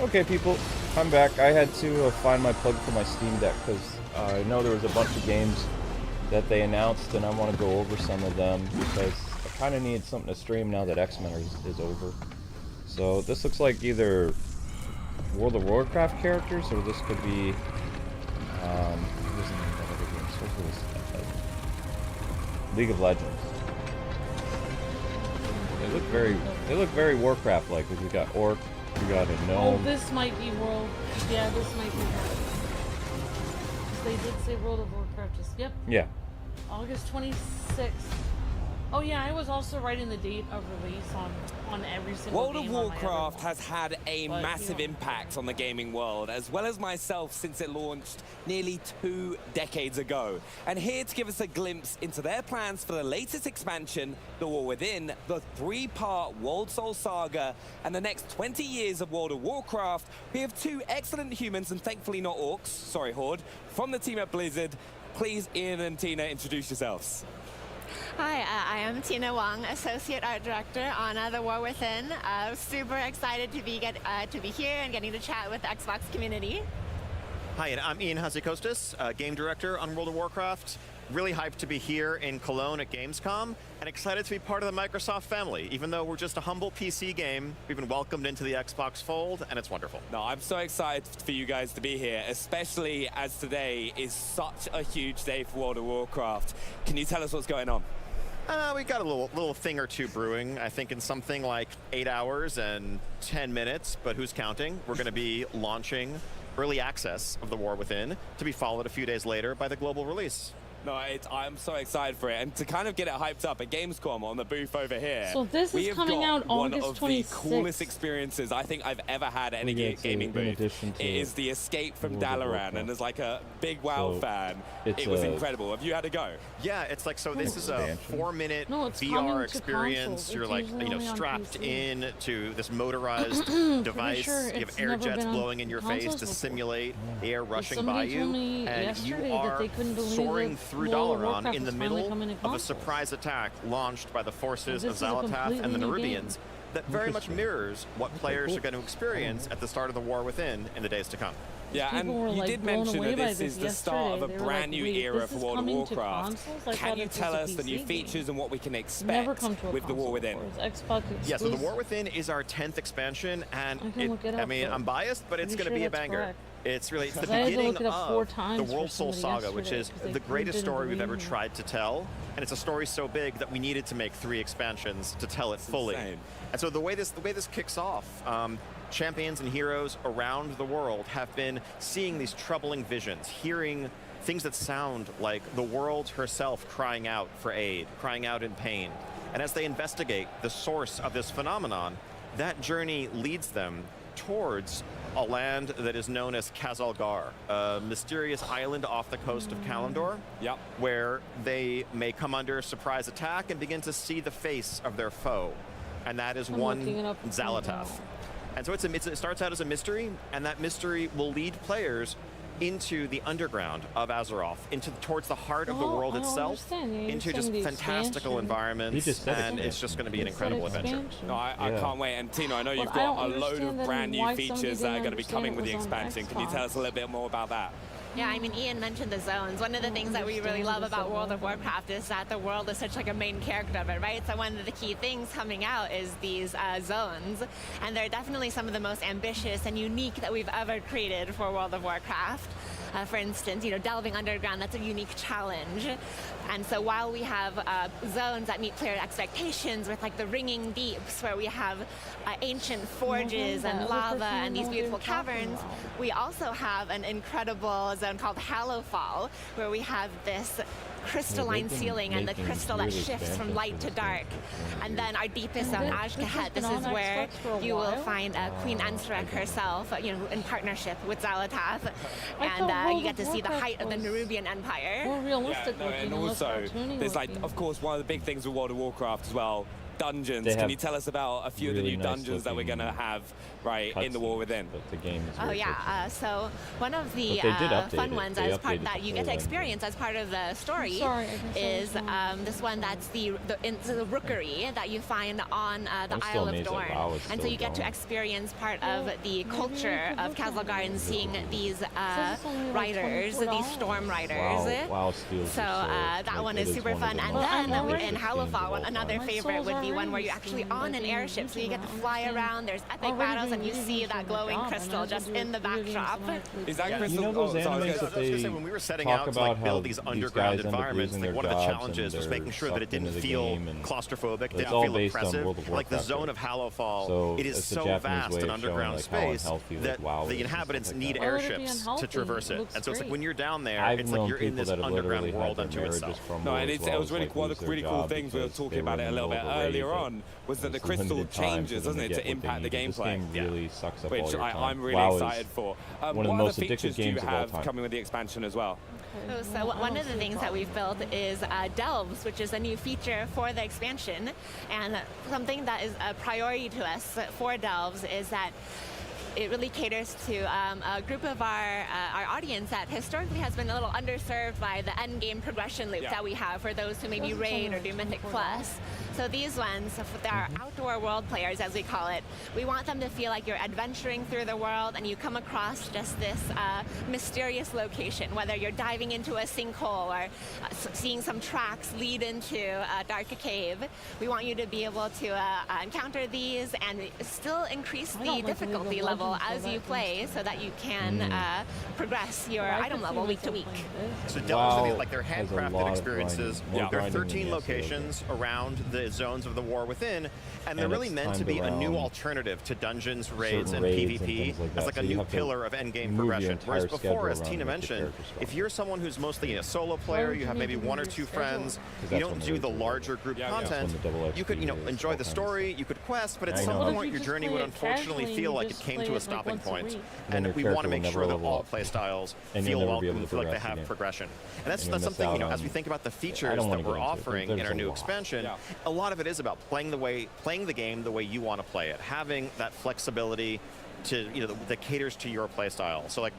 Okay, people, I'm back. I had to find my plug for my Steam Deck because I know there was a bunch of games that they announced, and I want to go over some of them because I kind of need something to stream now that X-Men is over. So this looks like either World of Warcraft characters, or this could be what was the name of that other game? What was that? League of Legends. They look very Warcraft-like. Because we got Orc. We got a gnome. Oh, this might be World. Yeah, this might be World. They did say World of Warcraft. Yep. Yeah. August 26th. Oh yeah, I was also writing the date of release on every single World game of Warcraft has had a massive impact on the gaming world, as well as myself, since it launched nearly 2 decades ago. And here to give us a glimpse into their plans for the latest expansion, The War Within, the 3-part World Soul Saga, and the next 20 years of World of Warcraft, we have 2 excellent humans, and thankfully not orcs, sorry Horde, from the team at Blizzard. Please, Ian and Tina, introduce yourselves. Hi, I am Tina Wang, Associate Art Director on The War Within. Super excited to be here and getting to chat with the Xbox community. Hi, and I'm Ian Hazzikostas, Game Director on World of Warcraft. Really hyped to be here in Cologne at Gamescom, and excited to be part of the Microsoft family. Even though we're just a humble PC game, we've been welcomed into the Xbox fold, and it's wonderful. No, I'm so excited for you guys to be here, especially as today is such a huge day for World of Warcraft. Can you tell us what's going on? We got a little thing or two brewing. I think in something like 8 hours and 10 minutes, but who's counting? We're going to be launching early access of The War Within, to be followed a few days later by the global release. No, I'm so excited for it, and to kind of get it hyped up at Gamescom on the booth over here. So this is coming out August 26th. One of the coolest experiences I think I've ever had at any gaming booth. It is the Escape from Dalaran, and as like a big WoW fan, it was incredible. Have you had to go? Yeah, it's like, so this is a 4-minute VR experience. You're like, strapped in to this motorized device. You have air jets blowing in your face to simulate air rushing by you, and you are soaring through Dalaran in the middle of a surprise attack launched by the forces of Xal'atath and the Nerubians that very much mirrors what players are going to experience at the start of the War Within in the days to come. Yeah, and you did mention that this is the start of a brand new era for World of Warcraft. Can you tell us the new features and what we can expect with the War Within? Yeah, so the War Within is our 10th expansion, and I mean, I'm biased, but it's going to be a banger. It's the beginning of the World Soul Saga, which is the greatest story we've ever tried to tell. And it's a story so big that we needed to make 3 expansions to tell it fully. And so the way this kicks off, champions and heroes around the world have been seeing these troubling visions, hearing things that sound like the world herself crying out for aid, crying out in pain. And as they investigate the source of this phenomenon, that journey leads them towards a land that is known as Khazalgar, a mysterious island off the coast of Kalimdor, where they may come under surprise attack and begin to see the face of their foe, and that is one Xal'atath. And so it starts out as a mystery, and that mystery will lead players into the underground of Azeroth, towards the heart of the world itself, into just fantastical environments, and it's just going to be an incredible adventure. No, I can't wait. And Tino, I know you've got a load of brand new features that are going to be coming with the expansion. Can you tell us a little bit more about that? Yeah, I mean, Ian mentioned the zones. One of the things that we really love about World of Warcraft is that the world is such like a main character of it, right? So one of the key things coming out is these zones, and they're definitely some of the most ambitious and unique that we've ever created for World of Warcraft. For instance, delving underground, that's a unique challenge. And so while we have zones that meet player expectations with like the ringing deeps, where we have ancient forges and lava and these beautiful caverns, we also have an incredible zone called Hallowfall, where we have this crystalline ceiling and the crystal that shifts from light to dark. And then our deepest zone, Azj-Kahet, this is where you will find Queen Ansarek herself, in partnership with Xal'atath, and you get to see the height of the Nerubian Empire. And also, there's of course, one of the big things with World of Warcraft as well, dungeons. Can you tell us about a few of the new dungeons that we're going to have in the War Within? The game is so one of the fun ones that you get to experience as part of the story is this one that's the rookery that you find on the Isle of Dorne. And so you get to experience part of the culture of Khazalgar and seeing these riders, these storm riders. So that one is super fun. And then in Hallowfall, another favorite would be one where you're actually on an airship, so you get to fly around, there's epic battles, and you see that glowing crystal just in the backdrop. Is that crystal? Those animes that they when we were setting out to build these underground environments, one of the challenges was making sure that it didn't feel claustrophobic, didn't feel oppressive. Like the zone of Hallowfall, it is so vast an underground space that the inhabitants need airships to traverse it. And so it's like when you're down there, it's like you're in this underground world unto itself. No, and it was really one of the really cool things we were talking about it a little bit earlier on, was that the crystal changes, doesn't it, to impact the gameplay? Really sucks up which I'm really excited for. One of the most addictive games of all time. Coming with the expansion as well? So one of the things that we've built is Delves, which is a new feature for the expansion. And something that is a priority to us for Delves is that it really caters to a group of our audience that historically has been a little underserved by the end game progression loop that we have for those who maybe raid or do Mythic Plus. So these ones, our outdoor world players, as we call it, we want them to feel like you're adventuring through the world and you come across just this mysterious location, whether you're diving into a sinkhole or seeing some tracks lead into a dark cave. We want you to be able to encounter these and still increase the difficulty level as you play so that you can progress your item level week to week. So delves like they're handcrafted experiences. There are 13 locations around the zones of the War Within, and they're really meant to be a new alternative to dungeons, raids, and PvP as like a new pillar of endgame progression. Whereas before, as Tina mentioned, if you're someone who's mostly a solo player, you have maybe 1 or 2 friends, you don't do the larger group content, you could enjoy the story, you could quest, but at some point your journey would unfortunately feel like it came to a stopping point. And we want to make sure that all play styles feel welcome and feel like they have progression. And that's something, as we think about the features that we're offering in our new expansion, a lot of it is about playing the game the way you want to play it, having that flexibility to that caters to your play style. So like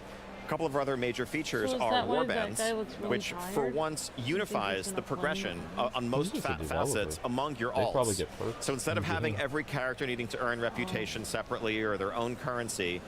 a couple of our other major features are warbands, which for once unifies the progression on most facets among your alts. So instead of having every character needing to earn reputation separately or their own currency,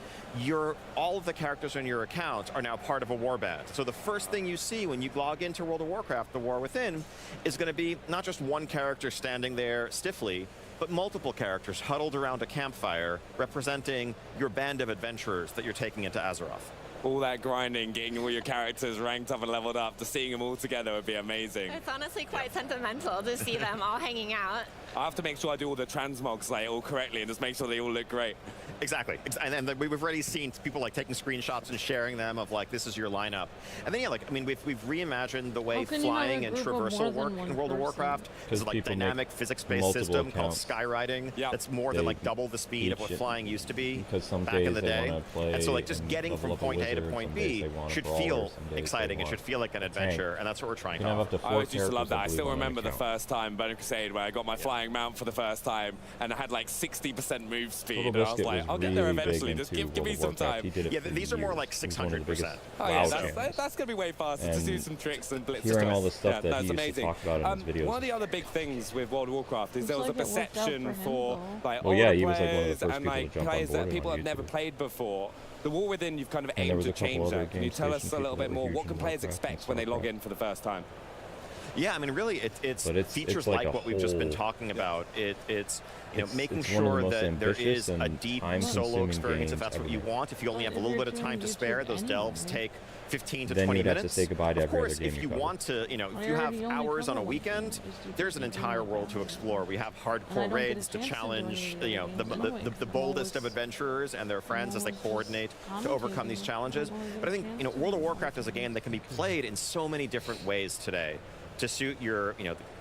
all of the characters in your account are now part of a warband. So the first thing you see when you log into World of Warcraft, the War Within, is going to be not just one character standing there stiffly, but multiple characters huddled around a campfire representing your band of adventurers that you're taking into Azeroth. All that grinding, getting all your characters ranked up and leveled up, to seeing them all together would be amazing. It's honestly quite sentimental to see them all hanging out. I have to make sure I do all the transmogs all correctly and just make sure they all look great. Exactly. And then we've already seen people taking screenshots and sharing them of this is your lineup. And then we've reimagined the way flying and traversal work in World of Warcraft. It's a dynamic physics-based system called skywriting. That's more than double the speed of what flying used to be back in the day. And so just getting from point A to point B should feel exciting. It should feel like an adventure, and that's what we're trying to offer. I always used to love that. I still remember the first time Burning Crusade where I got my flying mount for the first time and I had 60% move speed, and I was like, I'll get there eventually, just give me some time. Yeah, these are more like 600%. Oh yeah, that's going to be way faster to do some tricks and blitz. Hearing all the stuff that he used to talk about in his videos. One of the other big things with World of Warcraft is there was a perception for older players and players that people have never played before. The War Within, you've kind of aimed to change that. Can you tell us a little bit more? What can players expect when they log in for the first time? Yeah, I mean, really, it's features like what we've just been talking about. It's making sure that there is a deep solo experience if that's what you want. If you only have a little bit of time to spare, those delves take 15 to 20 minutes. To say goodbye to of course, if you want to, if you have hours on a weekend, there's an entire world to explore. We have hardcore raids to challenge, the boldest of adventurers and their friends as they coordinate to overcome these challenges. But I think, World of Warcraft is a game that can be played in so many different ways today to suit your,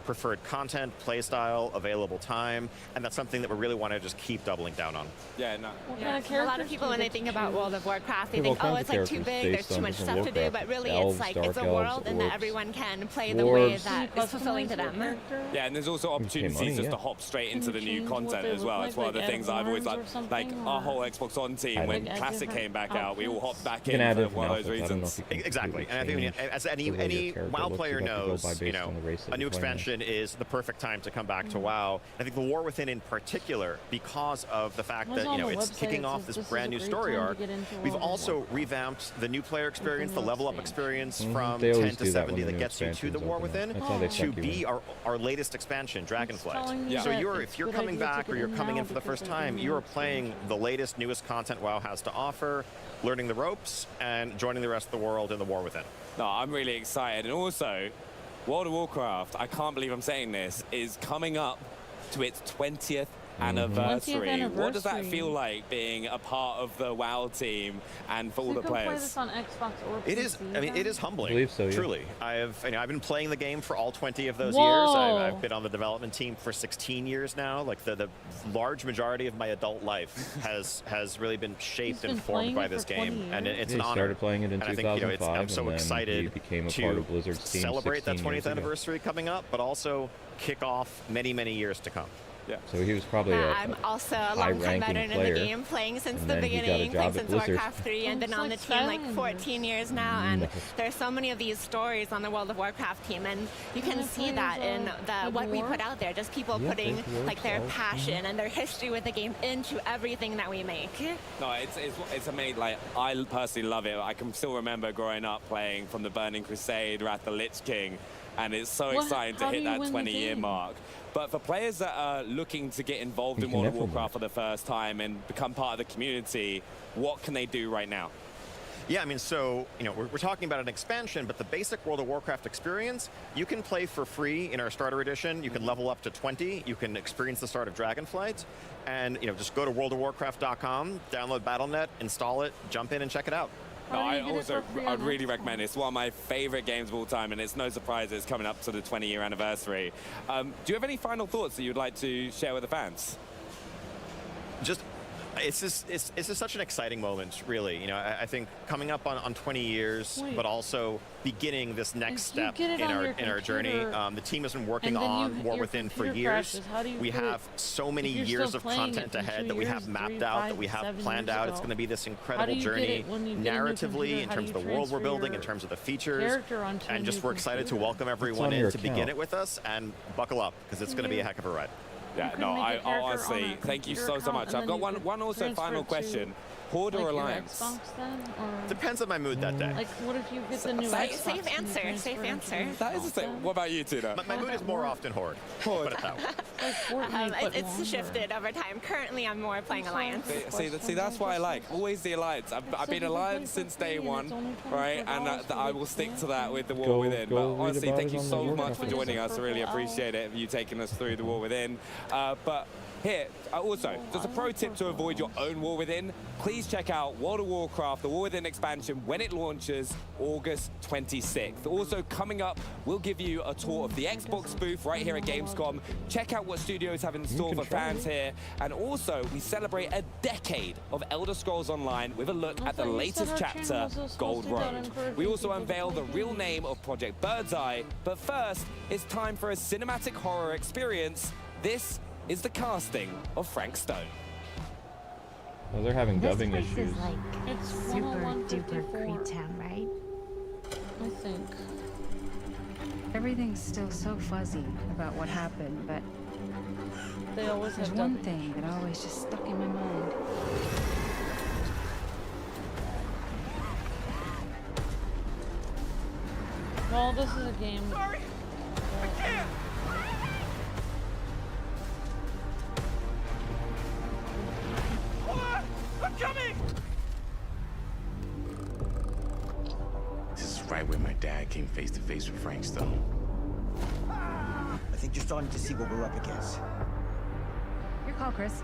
preferred content, play style, available time, and that's something that we really want to just keep doubling down on. Yeah, no. A lot of people, when they think about World of Warcraft, they think, oh, it's too big, there's too much stuff to do, but really it's a world and that everyone can play the way that is fulfilling to them. Yeah, and there's also opportunities just to hop straight into the new content as well. It's one of the things I've always like our whole Xbox One team, when Classic came back out, we all hopped back in for one of those reasons. Exactly, and I think as any WoW player knows, a new expansion is the perfect time to come back to WoW. I think the War Within in particular, because of the fact that it's kicking off this brand new story arc, we've also revamped the new player experience, the level up experience from 10 to 70 that gets you to the War Within to be our latest expansion, Dragonflight. So if you're coming back or you're coming in for the first time, you are playing the latest, newest content WoW has to offer, learning the ropes, and joining the rest of the world in the War Within. No, I'm really excited. And also, World of Warcraft, I can't believe I'm saying this, is coming up to its 20th anniversary. What does that feel like, being a part of the WoW team and for all the players? Play this on Xbox or PC, it is. I mean, it is humbling. I believe so, yeah. Truly, I've been playing the game for all 20 of those years. I've been on the development team for 16 years now. Like the large majority of my adult life has really been shaped and formed by this game, and it's an honor. Started playing it in 2005, I'm so excited became a part of Blizzard's team celebrate that 20th anniversary coming up, but also kick off many years to come. Yeah. So he was probably I'm also a long-time veteran in the game, playing since the beginning, playing since Warcraft 3, and been on the team like 14 years now. And there's so many of these stories on the World of Warcraft team, and you can see that in what we put out there. Just people putting like their passion and their history with the game into everything that we make. No, it's amazing. Like, I personally love it. I can still remember growing up playing from the Burning Crusade, Wrath the Lich King, and it's so exciting to hit that 20-year mark. But for players that are looking to get involved in World of Warcraft for the first time and become part of the community, what can they do right now? Yeah, I mean, so, you know, we're talking about an expansion, but the basic World of Warcraft experience, you can play for free in our starter edition. You can level up to 20. You can experience the start of Dragonflight. And, you know, just go to worldofwarcraft.com, download Battle.net, install it, jump in and check it out. No, I'd really recommend it. It's one of my favorite games of all time, and it's no surprise it's coming up to the 20-year anniversary. Do you have any final thoughts that you'd like to share with the fans? It's just such an exciting moment, really. You know, I think coming up on 20 years, but also beginning this next step in our journey. The team has been working on War Within for years. We have so many years of content ahead that we have mapped out, that we have planned out. It's going to be this incredible journey, narratively, in terms of the world we're building, in terms of the features, and just we're excited to welcome everyone in to begin it with us, and buckle up, because it's going to be a heck of a ride. Yeah, no, I honestly, thank you so much. I've got one also final question. Horde or Alliance? Depends on my mood that day. Like, what if you get the new Xbox? Safe answer, safe answer. That is the same. What about you, Tuna? My mood is more often Horde. Put it that way. It's shifted over time. Currently, I'm more playing Alliance. See, that's what I like. Always the Alliance. I've been Alliance since day one, right? And I will stick to that with the War Within. But honestly, thank you so much for joining us. I really appreciate it, you taking us through the War Within. But here, also, just a pro tip to avoid your own War Within, please check out World of Warcraft, the War Within expansion, when it launches August 26th. Also, coming up, we'll give you a tour of the Xbox booth right here at Gamescom. Check out what studios have in store for fans here. And also, we celebrate a decade of Elder Scrolls Online with a look at the latest chapter, Gold Road. We also unveil the real name of Project Birdseye. But first, it's time for a cinematic horror experience. This is the casting of Frank Stone. Well, they're having dubbing issues. This place is like super duper Creedtown, right? I think. Everything's still so fuzzy about what happened, but they always there's have one thing that always just stuck in my mind. Well, this is a game. Sorry, I can't. I'm coming! This is right where my dad came face to face with Frank Stone. I think you're starting to see what we're up against. Your call, Chris.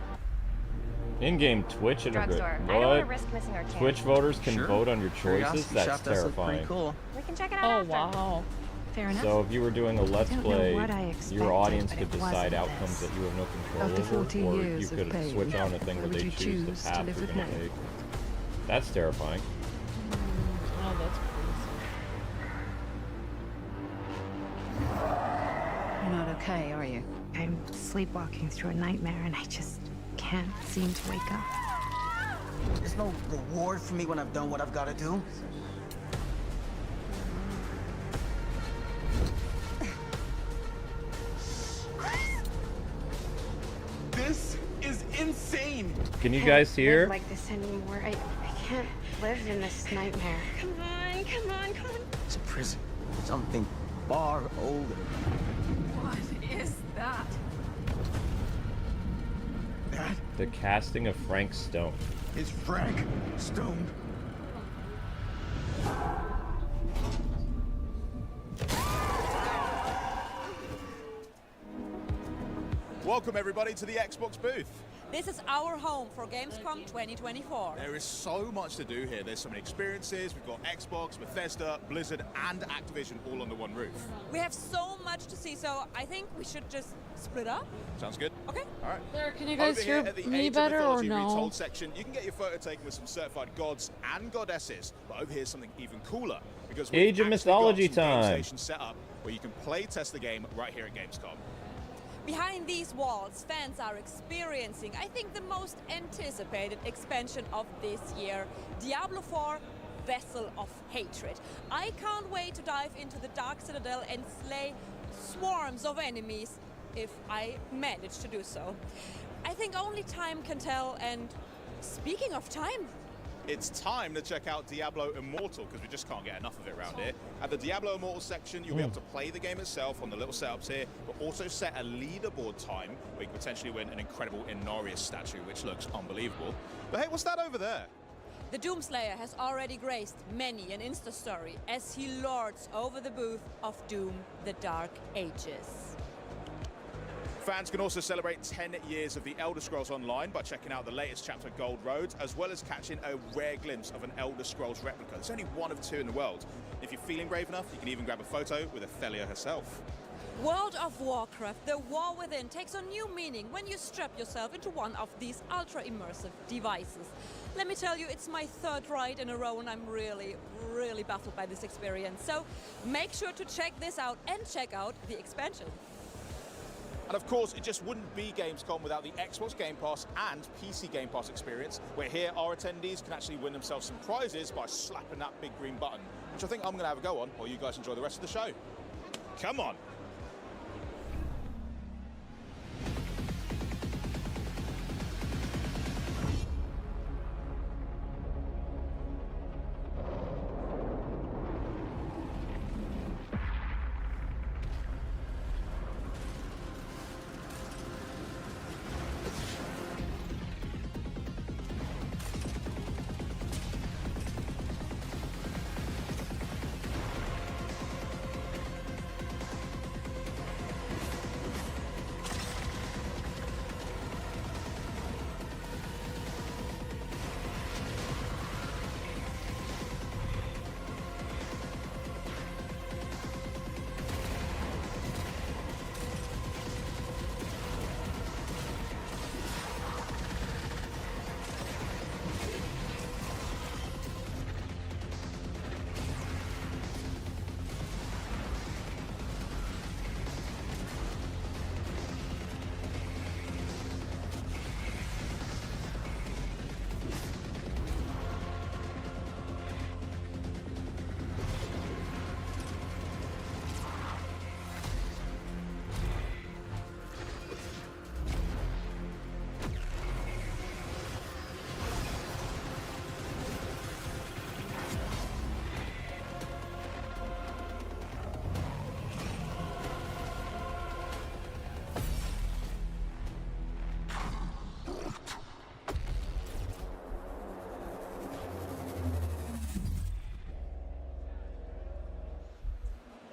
In-game Twitch internet. Drugstore. I don't want to What? risk missing our chance. Twitch voters can Sure. vote on your choices? Curiosity That's shop does look pretty terrifying. cool. We can check it out Oh, after. wow. Fair enough. So if you were doing a Let's Don't know Play, what I your expected, audience but could it decide wasn't outcomes this. that you have no control After over, 14 or years you of could pain, switch on a thing where would they you choose choose the to path live they're with going to me? take. That's terrifying. Oh, that's crazy. You're not okay, are you? I'm sleepwalking through a nightmare and I just can't seem to wake up. There's no reward for me when I've done what I've got to do. This is insane! Can you guys hear? Live like this anymore. I can't live in this nightmare. Come on, come on, come on. It's a prison. Something far older. What is that? The casting of Frank Stone. It's Frank Stone. Welcome everybody to the Xbox booth. This is our home for Gamescom 2024. There is so much to do here. There's so many experiences. We've got Xbox, Bethesda, Blizzard, and Activision all on the one roof. We have so much to see, so I think we should just split up. Sounds good. Okay. All right. There, can you guys Over here hear at the me Age of better or Mythology no? Retold section, you can get your photo taken with some certified gods and goddesses. But over here's something even cooler, because we've Age of actually Mythology got some game time. stations set up where you can play test the game right here at Gamescom. Behind these walls, fans are experiencing, I think, the most anticipated expansion of this year, Diablo 4 Vessel of Hatred. I can't wait to dive into the Dark Citadel and slay swarms of enemies if I manage to do so. I think only time can tell, and speaking of time, it's time to check out Diablo Immortal, because we just can't get enough of it around here. At the Diablo Immortal section, you'll be able to play the game itself on the little setups here, but also set a leaderboard time where you can potentially win an incredible Inarius statue, which looks unbelievable. But hey, what's that over there? the Doomslayer has already graced many an Insta story as he lords over the booth of Doom: The Dark Ages. Fans can also celebrate 10 years of the Elder Scrolls Online by checking out the latest chapter, Gold Road, as well as catching a rare glimpse of an Elder Scrolls replica. There's only one of two in the world. If you're feeling brave enough, you can even grab a photo with Ophelia herself. World of Warcraft, the war within, takes on new meaning when you strap yourself into one of these ultra-immersive devices. Let me tell you, it's my third ride in a row and I'm really baffled by this experience. So make sure to check this out and check out the expansion. And of course, it just wouldn't be Gamescom without the Xbox Game Pass and PC Game Pass experience, where here our attendees can actually win themselves some prizes by slapping that big green button, which I think I'm going to have a go on while you guys enjoy the rest of the show. Come on.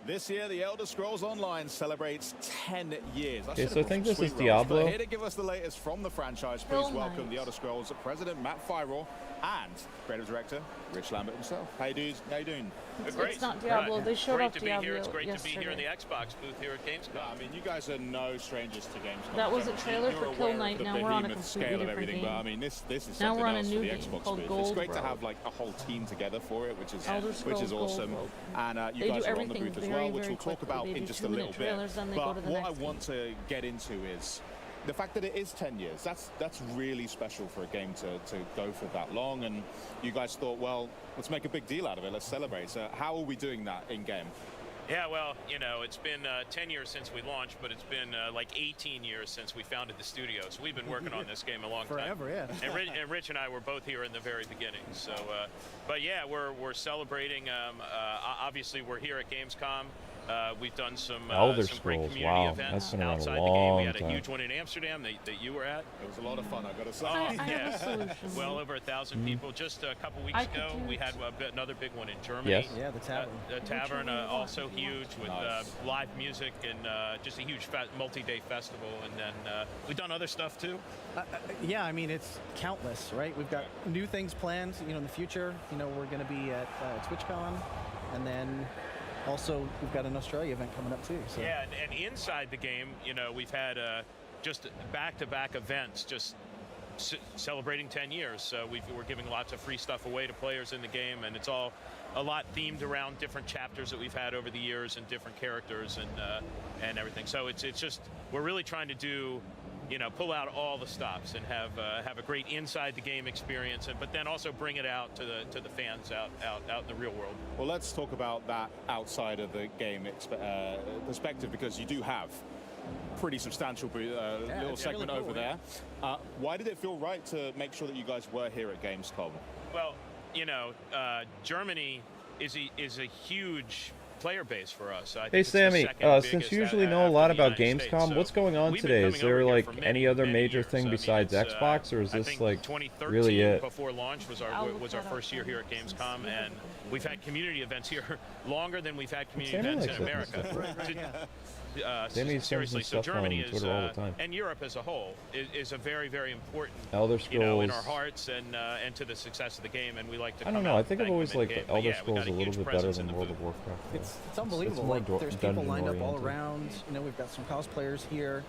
This year, the Elder Scrolls Online celebrates 10 years. Okay, so I think this is Diablo. But here to give us the latest from the franchise, please welcome the Elder Scrolls President Matt Fyror and Creative Director Rich Lambert himself. How you doing? It's not Diablo. They showed off Diablo It's great yesterday. to be here in the Xbox booth here at Gamescom. I mean, you guys are no strangers to Gamescom. That was a trailer for Kill Knight. Now Now we're on a scale completely of different everything, game. but I mean, this is Now something we're on a else new for the game Xbox called booth. Gold It's great to Road. have like a whole team together for it, which is Scrolls awesome. Gold Road. And you They guys do are on the everything booth as very, well, which very we'll talk quickly. about They in do just a 2-minute little bit. trailers, then they go But to the what I next want to get into is the fact that it is 10 years. That's really special for a game to go for that long. And you guys thought, well, let's make a big deal out of it. Let's celebrate. So how are we doing that in game? Yeah, well, you know, it's been 10 years since we launched, but it's been like 18 years since we founded the studio. So we've been working on this game a long time. Forever, yeah. And Rich and I were both here in the very beginning. So, but yeah, we're celebrating. Obviously, we're here at Gamescom. We've done some Elder great Scrolls, community wow, events that's been around a outside the game. We long had a time. huge one in Amsterdam that you were at. It was a lot of fun, I got to say. Yeah, well over 1,000 people. Just a couple weeks ago, we had another big one in Germany. Yes. Yeah, the tavern. The tavern also huge with live music and just a huge multi-day festival. And then we've done other stuff too. Yeah, I mean, it's countless, right? We've got new things planned, in the future. We're going to be at TwitchCon, and then also we've got an Australia event coming up too. So. Yeah, and inside the game, we've had just back-to-back events, just celebrating 10 years. So we're giving lots of free stuff away to players in the game, and it's all a lot themed around different chapters that we've had over the years and different characters and everything. So it's just, we're really trying to do, pull out all the stops and have a great inside the game experience, but then also bring it out to the fans out in the real world. Well, let's talk about that outside of the game perspective, because you do have pretty substantial little segment over there. Why did it feel right to make sure that you guys were here at Gamescom? Well, Germany is a huge player base for us. I think Hey it's the Sammy, second since biggest you usually know a after lot the about United Gamescom, States. what's going on We've been today? Is coming there over here like for any many, other many major years. thing I mean, besides it's, Xbox, or is I this think like 2013 really it? before launch was our first year here at Gamescom, and we've had community events here longer than we've had community Sammy events in likes that America. Sammy sends Seriously, me so stuff on Germany is, Twitter all the time. and Europe as a whole is a very, very important, Elder in Scrolls. our hearts and to the success of the game, and we like to. I don't come know. out I think I've and always thank them liked in the game. Elder But yeah, we Scrolls got a little huge bit better presence than in the World booth. of Warcraft. It's unbelievable. more Like, there's people lined up all dungeon-oriented. around. We've got some cosplayers here.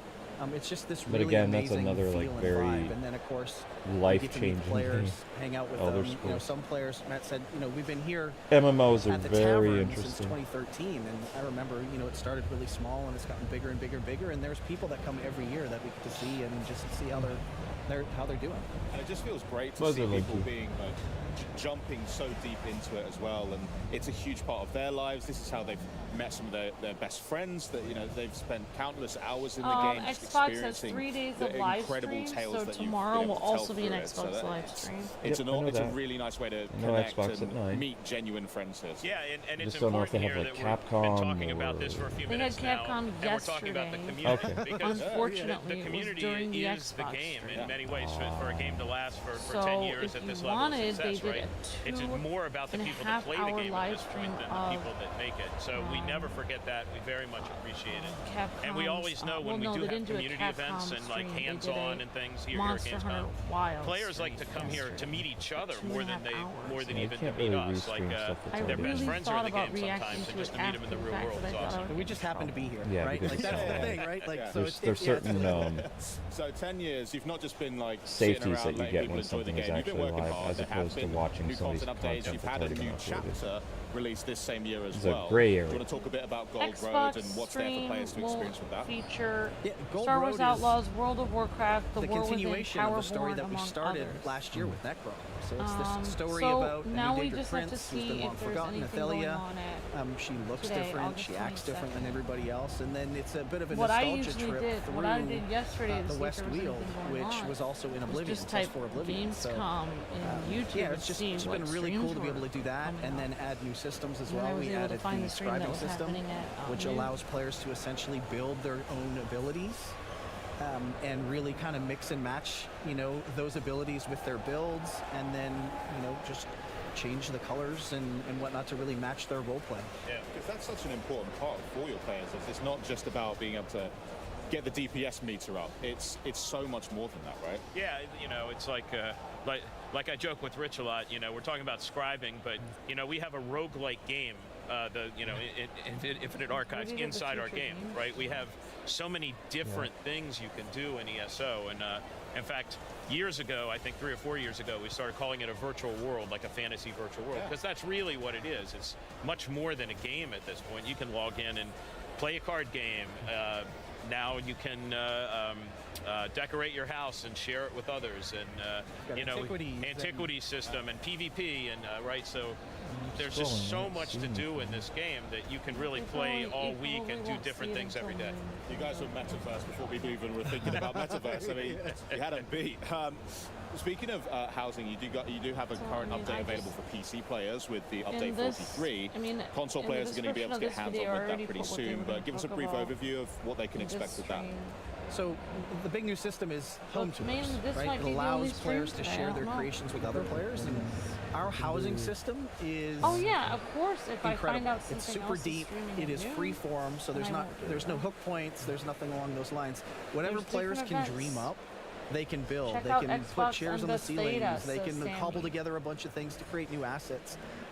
It's just this But really again, that's amazing another, like, feel and very vibe. And then of course, you life-changing get to meet players, thing. hang out with Elder them. Scrolls. Some players, Matt said, we've been here MMOs are at the very tavern interesting. since 2013, and I remember, it started really small and it's gotten bigger and bigger and bigger. And there's people that come every year that we get to see and just see how they're doing. And it just feels great to Buzzer see people Linky. being jumping so deep into it as well, and it's a huge part of their lives. This is how they've met some of their best friends that they've spent countless hours in the game just Xbox has experiencing 3 days the of live incredible streams, tales so that tomorrow you've been will able to also tell be an through it. So Xbox that live stream. It's Yep, I know it's a that. really nice way to I know connect Xbox at 9. and meet genuine friends here. Yeah, and it's Just don't know if important they have, here like, that we've been Capcom talking about this for a few They minutes had now, Capcom and we're talking about the yesterday. community. Okay. Because Unfortunately, the it was community during the is the Xbox game stream. in many ways for a game to last for So 10 years if at this you level wanted, of success, they did right? a It's more about the people that play the 2.5-hour game at live this point stream than the of, people that make it. So we never forget that. We very much appreciate it. And we Capcom's, always know when well, no, we do they have didn't do a community events Capcom and like stream. They did hands-on a and things here Monster at Hunter Gamescom. Wild Players like to stream come here to yesterday. meet each other more than 2.5 hours. even Yeah, you to can't meet really us. Like restream stuff that's their already best in. friends are in the game sometimes, and just to meet them in the real world is awesome. We just happen to be here, Yeah, right? because Like that's the yeah. thing, right? Like so There's certain So 10 years, you've not just been like safeties sitting around that you letting get people when enjoy the something is game. You've been actually working live, hard. as There have opposed to been watching new somebody's content updates. content You've that's had a already new been uploaded. chapter released this same year as It's a well. gray Do area. you want to talk a bit about Gold Road Xbox and what's there for stream players to will experience with that? feature Gold Star Wars Road is Outlaws, World of Warcraft, The the War Within, continuation of the story Towerborn, that we among started others. last year with Necro. So it's this story so about now an we endangered just have to prince who's see been long if there's forgotten, anything going Athelia. on at She looks today, different, August she acts different than 22nd. everybody else, and then it's a bit of a What I nostalgia usually trip did, through what I did yesterday to the see if West there was Wheel, anything going which on was also in was Oblivion, just Test type for Oblivion. So, Gamescom in YouTube yeah, and it's see just what been really streams cool to be were able to do that, coming and out. then add new systems as And then I well. was We able to added find the the stream that scribing was system, happening at, which noon. allows players to essentially build their own abilities. And really kind of mix and match, those abilities with their builds, and then, just change the colors and whatnot to really match their role play. Yeah, because that's such an important part for your players. It's not just about being able to get the DPS meter up. It's so much more than that, right? Yeah, it's like I joke with Rich a lot. We're talking about scribing, but we have a roguelike game. Infinite Archives inside our game, right? We have so many different things you can do in ESO, and in fact, years ago, I think 3 or 4 years ago, we started calling it a virtual world, like a fantasy virtual world, because that's really what it is. It's much more than a game at this point. You can log in and play a card game. Now you can decorate your house and share it with others, and antiquities system and PvP, and right. So there's just so much to do in this game that you can really play all week and do different things every day. You guys were Metaverse before people even were thinking about Metaverse. I mean, you had them beat. Speaking of housing, you do have a current update available for PC players with the update 43. Console players are going to be able to get hands on with that pretty soon. But give us a brief overview of what they can expect with that. So the big new system is home tours, this right? might It be the allows only players stream to today, I share don't their know. creations with other players, and our housing system is Oh yeah, of course. If I find incredible. out something It's super else is deep. streaming It at is noon, free form, so then I won't do there's no that. hook points. There's nothing along those lines. Whatever There's players different can events. dream up, they can build. Check they out can Xbox put chairs and on the Bethesda, ceilings. They says can Sammy. cobble together a bunch of things to create new assets.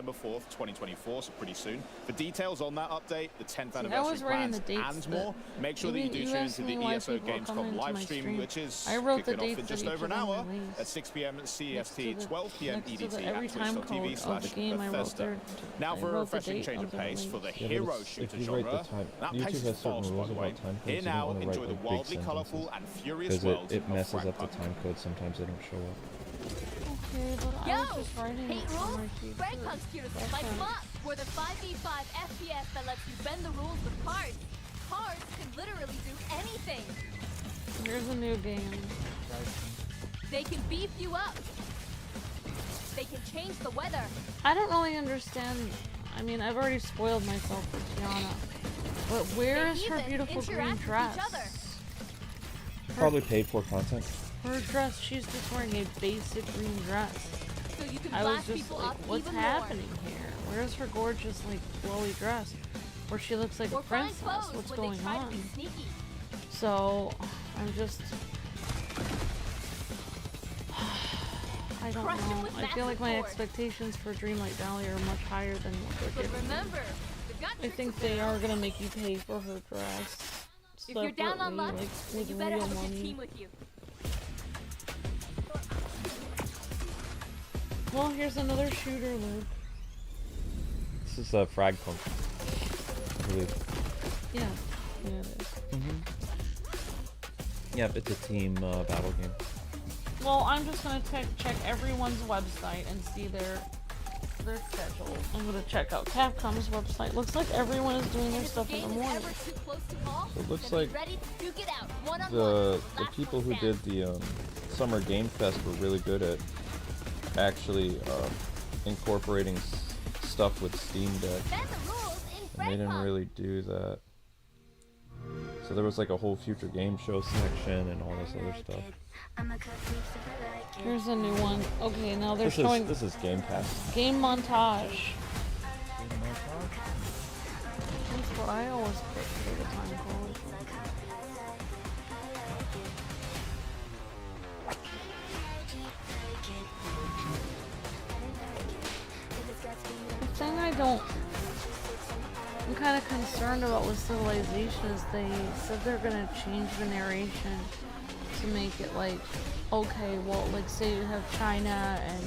September 4th, 2024, so pretty soon. For details on that update, the 10th I anniversary was writing plans the dates, and more, make sure that you do tune into the ESO Gamescom live stream, which is kicking off in just over an hour at 6 p.m. CEST, 12 p.m. EDT at twitch.tv/Bethesda. Now for a refreshing change of pace for the hero shooter genre. That pace is fast, by the way. Here now, enjoy the wildly colourful and furious world it messes of up the Fragpunk. time code. Sometimes they don't show up. Okay, but I was just writing hate it rules? on my sheet. Fragpunk's here to spice them up. We're the 5v5 FPS that lets you bend the rules with cards. Cards can literally do anything. Here's a new game. They can beef you up. They can change the weather. I don't really understand. I mean, I've already spoiled myself with Gianna. But where is her beautiful green dress? Probably paid for content. Her dress, she's just wearing a basic green dress. So you can I was blast just people like, up what's even happening here? Where's her gorgeous, like, flowy dress? Where she looks like a princess? What's going on? So, I'm just... I don't know. I feel like my expectations for Dreamlight Valley are much higher than what they're giving me. I think they are gonna make you pay for her dress. If you're down on luck, like, with you better real have a good money. team with you. Well, here's another shooter, Luke. This is a Fragpunk, I believe. Yeah, yeah, it is. Yep, it's a team battle game. Well, I'm just gonna check everyone's website and see their schedule. I'm gonna check out Capcom's website. Looks like everyone is doing their stuff in the morning. So it looks like the people who did the Summer Game Fest were really good at actually incorporating stuff with Steam Deck, and they didn't really do that. So there was like a whole future game show section and all this other stuff. Here's a new one. Okay, now they're showing. This is Game Pass. Game montage. That's what I always put for the time code. The thing I'm kind of concerned about with Civilization is they said they're gonna change the narration to make it like, okay, well, like say you have China and,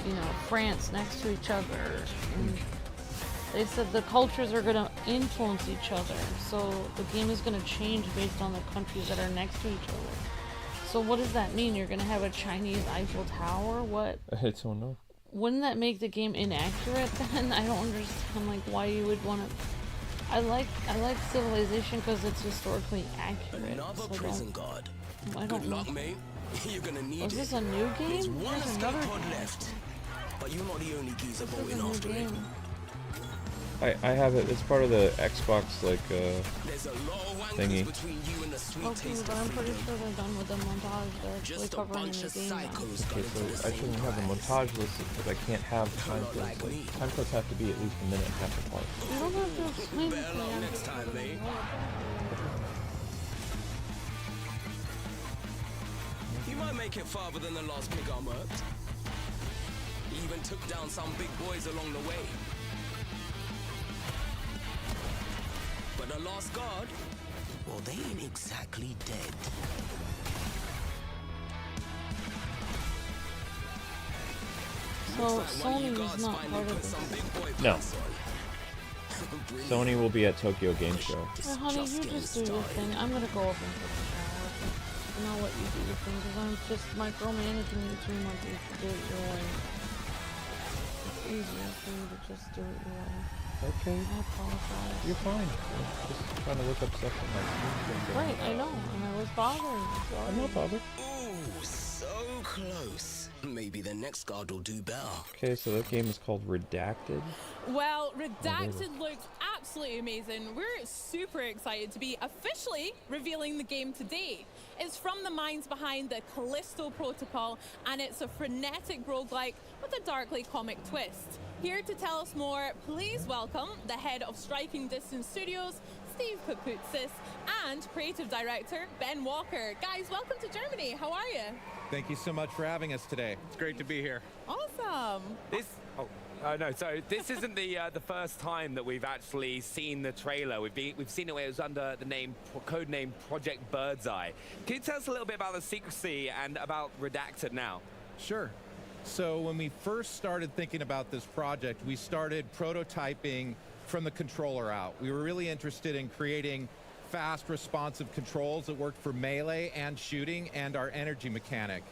you know, France next to each other, and they said the cultures are gonna influence each other, so the game is gonna change based on the countries that are next to each other. So what does that mean? You're gonna have a Chinese Eiffel Tower? What? I don't know. Wouldn't that make the game inaccurate then? I don't understand like why you would want to. I like Civilization because it's historically accurate. Another prison guard. I don't Good know. luck, mate. You're gonna need Was this it. a new game? There's one There's escape another pod game. left, but you're not the only geezer This is bolting a new after it. game. I have it. It's part of the Xbox like There's a lot of thingy. wankers between you and the sweet Okay, taste but of I'm pretty freedom. sure they're done with the montage. They're actually Just a covering bunch the of game now. psychos Okay, gunning for the so I same shouldn't have a prize. montage listed because I can't have time codes. Like, time codes have to be at least a minute and a half apart. You don't have to explain Better luck it. next time, mate. You might make it farther than the last pig I murked. Even took down some big boys along the way. But the last guard, well, they ain't exactly dead. So Sony is not part of this. No. Sony will be at Tokyo Game Show. Well, honey, you just do your thing. I'm gonna go up and take a shower, and I'll let you do your thing because I'm just micromanaging you too much. You should do it your way. It's easier for you to just do it your way. Okay. I apologize. You're fine. Just trying to look up stuff on my screen. Right, I know, and I was bothering you. Sorry. I'm not bothered. Ooh, so close. Maybe the next guard will do better. Okay, so that game is called Redacted. Well, Redacted looks absolutely amazing. We're super excited to be officially revealing the game today. It's from the minds behind the Callisto Protocol, and it's a frenetic roguelike with a darkly comic twist. Here to tell us more, please welcome the head of Striking Distance Studios, Steve Paputsis, and creative director Ben Walker. Guys, welcome to Germany. How are you? Thank you so much for having us today. It's great to be here. Awesome. No, so this isn't the first time that we've actually seen the trailer. We've seen it where it was under the codename Project Birdseye. Can you tell us a little bit about the secrecy and about Redacted now? Sure. So when we first started thinking about this project, we started prototyping from the controller out. We were really interested in creating fast, responsive controls that worked for melee and shooting and our energy mechanic.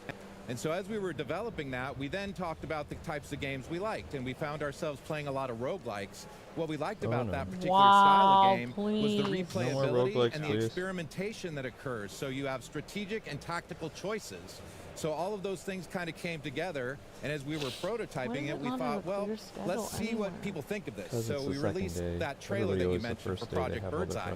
And so as we were developing that, we then talked about the types of games we liked, and we found ourselves playing a lot of roguelikes. What we liked about that particular style of game was the replayability and the experimentation that occurs. So you have strategic and tactical choices. So all of those things kind of came together, and as we were prototyping it, we thought, well, let's see what people think of this. So we released that trailer that you mentioned for Project Birdseye,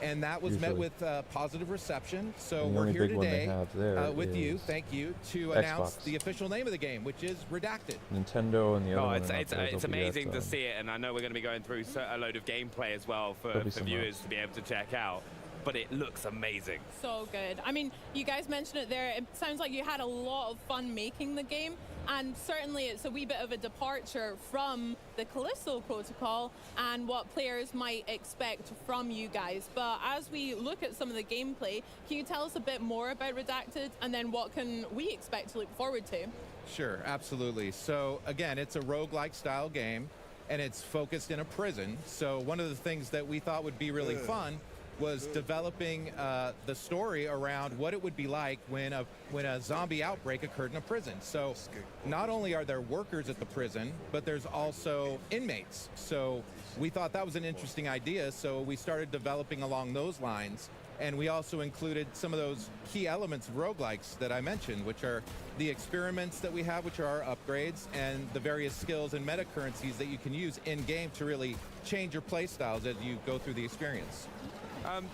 and that was met with positive reception. So we're here today with you, thank you, to announce the official name of the game, which is Redacted. Nintendo and the other one. It's amazing to see it, and I know we're going to be going through a load of gameplay as well for viewers to be able to check out. But it looks amazing. So good. I mean, you guys mentioned it there. It sounds like you had a lot of fun making the game, and certainly it's a wee bit of a departure from the Callisto protocol and what players might expect from you guys. But as we look at some of the gameplay, can you tell us a bit more about Redacted, and then what can we expect to look forward to? Sure, absolutely. So again, it's a roguelike style game, and it's focused in a prison. So one of the things that we thought would be really fun was developing the story around what it would be like when a zombie outbreak occurred in a prison. So not only are there workers at the prison, but there's also inmates. So we thought that was an interesting idea, so we started developing along those lines. And we also included some of those key elements of roguelikes that I mentioned, which are the experiments that we have, which are our upgrades, and the various skills and meta currencies that you can use in-game to really change your play styles as you go through the experience.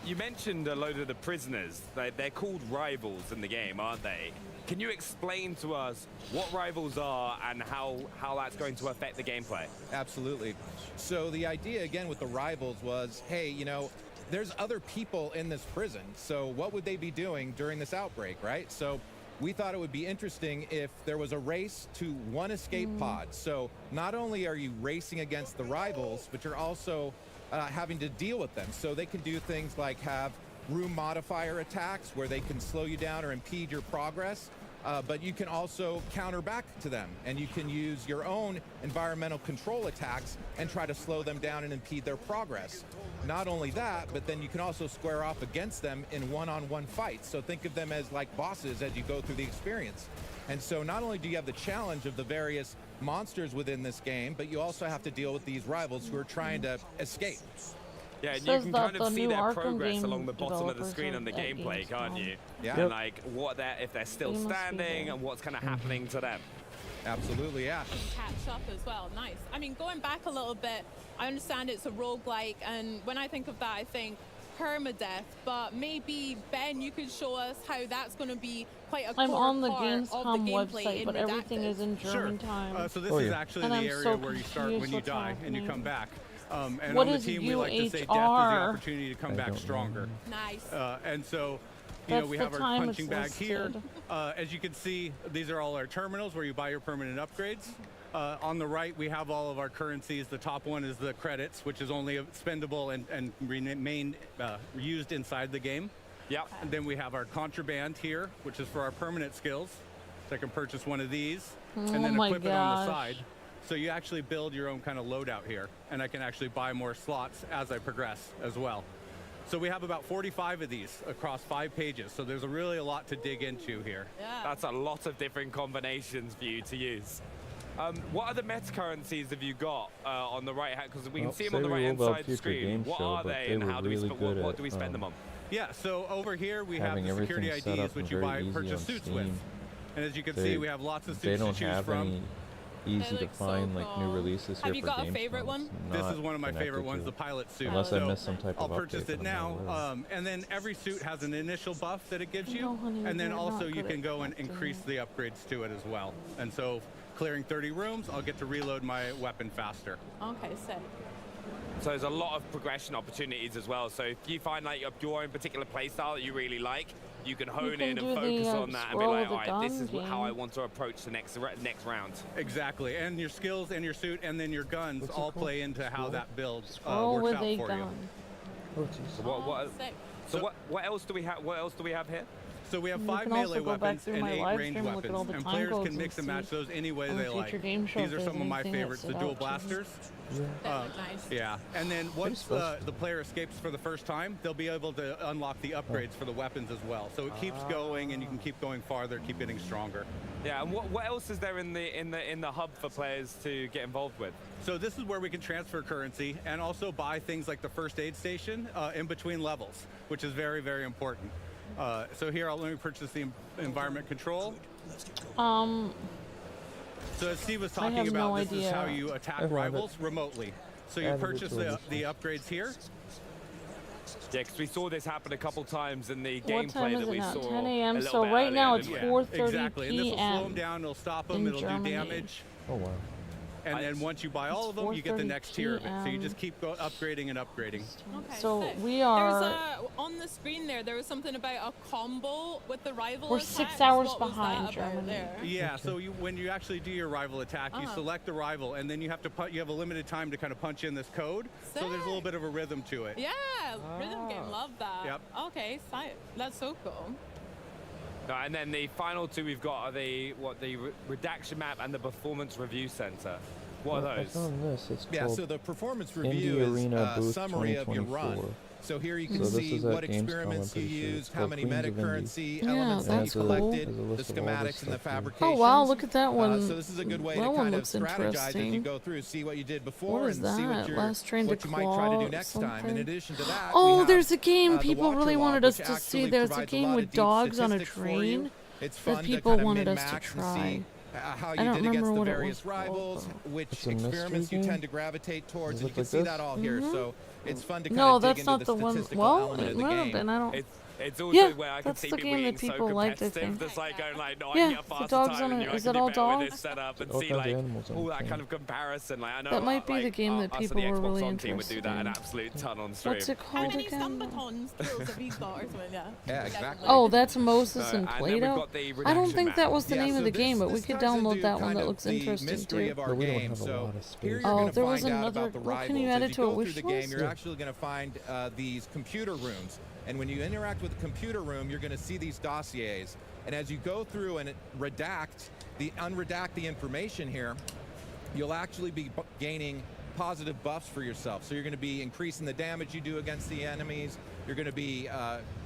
You mentioned a load of the prisoners. They're called rivals in the game, aren't they? Can you explain to us what rivals are and how that's going to affect the gameplay? Absolutely. So the idea, again, with the rivals was, hey, you know, there's other people in this prison, so what would they be doing during this outbreak, right? So we thought it would be interesting if there was a race to one escape pod. So not only are you racing against the rivals, but you're also having to deal with them. So they can do things like have room modifier attacks where they can slow you down or impede your progress, but you can also counter back to them, and you can use your own environmental control attacks and try to slow them down and impede their progress. Not only that, but then you can also square off against them in one-on-one fights. So think of them as like bosses as you go through the experience. And so not only do you have the challenge of the various monsters within this game, but you also have to deal with these rivals who are trying to escape. Yeah, and you can kind of see their progress along the bottom of the screen on the gameplay, can't you? Yeah. And like if they're still standing and what's kind of happening to them. Absolutely, yeah. Catch up as well. Nice. I mean, going back a little bit, I understand it's a roguelike, and when I think of that, I think permadeath, but maybe, Ben, you could show us how that's going to be quite a core I'm on the part Gamescom of the website, but everything is in German time. So this is actually the area where you start when you die and you come back. And what on the is team, we like to say death is the opportunity to come back stronger. Nice. And so, you know, we have our punching bag here. As you can see, these are all our terminals where you buy your permanent upgrades. On the right, we have all of our currencies. The top one is the credits, which is only spendable and remain used inside the game. Yeah. And then we have our contraband here, which is for our permanent skills. So I can purchase one of these and then equip it on the side. So you actually build your own kind of loadout here, and I can actually buy more slots as I progress as well. So we have about 45 of these across 5 pages, so there's really a lot to dig into here. Yeah. That's a lot of different combinations for you to use. What other meta currencies have you got on the right hand? Because we can see them on the right hand side of the screen. What are they, and how do we what do we spend them on? Yeah, so over here we have the security IDs, which you purchase suits with. And as you can see, we have lots of suits to choose from. Easy to find, like new releases here. Have you got a favorite one? This is one of my favorite ones, the pilot suit. Unless I missed some type of I'll purchase it now, and then every suit has an initial buff that it gives you, and then also you can go and increase the upgrades to it as well. And so, clearing 30 rooms, I'll get to reload my weapon faster. Okay, sick. So there's a lot of progression opportunities as well. So if you find like your own particular playstyle that you really like, you can hone in and focus on that and be like, all right, this is how I want to approach the next round. Exactly, and your skills and your suit and then your guns all play into how that build works out for you. So what else do we have? What else do we have here? So we have 5 melee weapons and 8 ranged weapons, and players can mix and match those any way they like. These are some of my favorites, the dual blasters. Yeah, and then once the player escapes for the first time, they'll be able to unlock the upgrades for the weapons as well. So it keeps going, and you can keep going farther, keep getting stronger. Yeah, and what else is there in the hub for players to get involved with? So this is where we can transfer currency and also buy things like the first aid station in between levels, which is very, very important. So here, let me purchase the environment control. So as Steve was talking about, this is how you attack rivals remotely. So you purchase the upgrades here. Yeah, because we saw this happen a couple times in the gameplay that we saw. 10 a.m. So right now it's 4:30 Exactly, and this will slow them down, it'll stop them, it'll do damage. Oh wow. And then once you buy all of them, you get the next tier of it. So you just keep upgrading and upgrading. Okay, so sick. we are... There's on the screen there was something about a combo with the rival We're attacks. 6 hours What was behind that about Germany. there? Yeah, so when you actually do your rival attack, you select the rival, and then you have to you have a limited time to kind of punch in this code. So there's a little bit of a rhythm to it. Yeah, rhythm game, love that. Yep. Okay, that's so cool. And then the final two we've got are the redaction map and the performance review center. What are those? Yeah, so the performance review is a summary of your run. So here you can see what experiments you used, how many meta currency elements that you collected, the schematics and the fabrications. Oh wow, look at that one. So this is a good way to kind of strategize as you go through, see what you did before and see what you might try to do next time. In addition to that, oh, there's a game people really wanted us to see. There's a game with dogs on a train that people wanted us to try. How you did against the various rivals, which experiments you tend to gravitate towards, and you can see that all here. So it's fun to kind of dig into the statistical element of the game. It's also where I can see people being so competitive. Think. That's like going like, no, I can get faster time, and is it all dogs? With this setup and see like all that kind of comparison. Like I know that might be the game that people were really interested in. Would do that an absolute ton on stream. What's it called again? How many Stumbaton skills have you got or something? Yeah, exactly. Oh, that's Moses and Plato. I don't think that was the name of the game, but we could download that one. That looks interesting too. But we don't have a lot of space. Oh, there was another. What can you add it to a wish list? You're actually going to find these computer rooms. And when you interact with the computer room, you're going to see these dossiers. And as you go through and unredact the information here, you'll actually be gaining positive buffs for yourself. So you're going to be increasing the damage you do against the enemies. You're going to be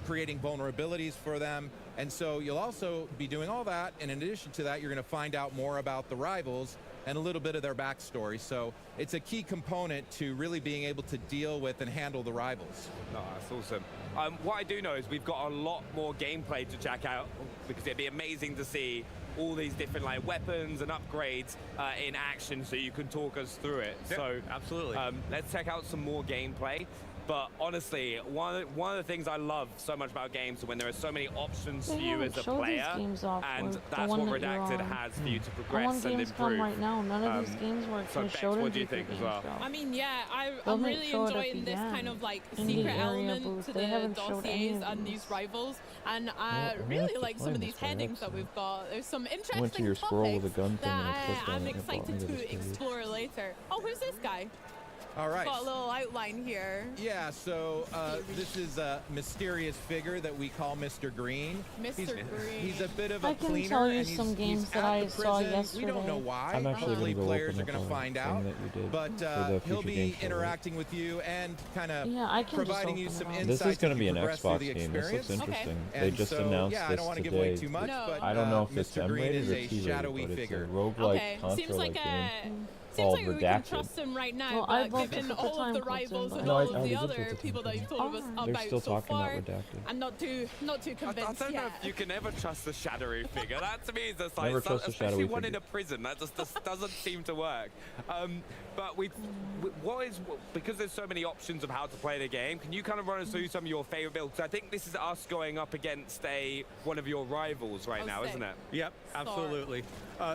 creating vulnerabilities for them. And so you'll also be doing all that. And in addition to that, you're going to find out more about the rivals and a little bit of their backstory. So it's a key component to really being able to deal with and handle the rivals. No, that's awesome. What I do know is we've got a lot more gameplay to check out, because it'd be amazing to see all these different like weapons and upgrades in action, so you can talk us through it. Yeah, so absolutely. Let's check out some more gameplay. But honestly, one of the things I love so much about games is when there are so many options for you as a player, and that's what Redacted has for you to progress and improve. Right now, none of these games were so what do you think as well? I mean, yeah, I'm really enjoying this kind of like secret element to the dossiers and these rivals, and I really like some of these headings that we've got. There's some interesting topics that I'm excited to explore later. Oh, who's this guy? All right. Got a little outline here. Yeah, so this is a mysterious figure that we call Mr. Green. Mr. Green. He's a bit of a cleaner. I can tell you some games that I saw yesterday. We don't know why. I'm actually Hopefully players are going to find out. But he'll be interacting with you and kind of providing you some insights. This is going to be an Xbox game. This looks interesting. They just announced this today. I don't know if it's M-rated or T-rated, but it's a roguelike console-like game. Seems like we can trust him right now, but given all of the rivals and all of the other people that you've told us about so far, I'm not too convinced I don't know if you can ever trust the shadowy figure. That to me is just like, especially one in a prison, that just doesn't seem to work. But because there's so many options of how to play the game, can you kind of run us through some of your favorite builds? I think this is us going up against one of your rivals right now, isn't it? Yep, absolutely.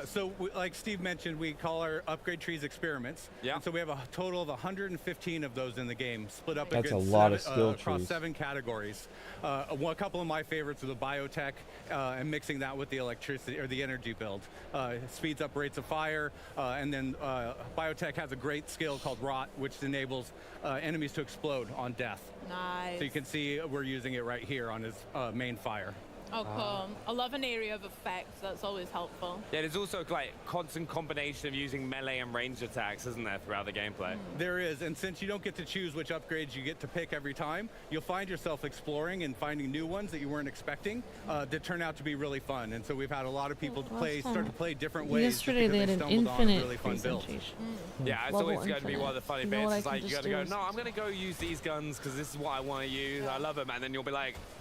So like Steve mentioned, we call our upgrade trees experiments. Yeah. And so we have a total of 115 of those in the game, split up across 7 categories. A couple of my favorites are the biotech and mixing that with the electricity or the energy build. Speeds up rates of fire, and then biotech has a great skill called Rot, which enables enemies to explode on death. Nice. So you can see we're using it right here on his main fire. Oh, cool. I love an area of effects. That's always helpful. Yeah, there's also like constant combination of using melee and ranged attacks, isn't there, throughout the gameplay? There is, and since you don't get to choose which upgrades you get to pick every time, you'll find yourself exploring and finding new ones that you weren't expecting that turn out to be really fun. And so we've had a lot of people start to play different ways. Yesterday they had an infinite presentation. Yeah, it's always going to be one of the funny bits. It's like you got to go, no, I'm going to go use these guns because this is what I want to use. I love them, and then you'll be like,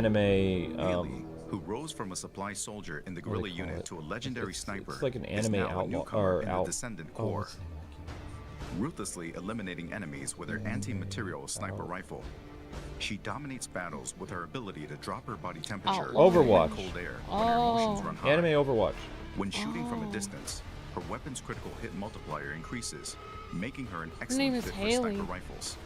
anime. Haley, who rose from a supply soldier in the guerrilla unit to a legendary sniper, it's like an is anime now a outlaw newcomer in the or Descendant Corps. Ruthlessly eliminating enemies with her anti-material sniper rifle, she dominates battles with her ability to drop her body temperature Overwatch. in cold air when her emotions run high. Anime Overwatch. When shooting from a distance, her weapon's critical hit multiplier increases, making her an name excellent is fit for Haley. sniper rifles.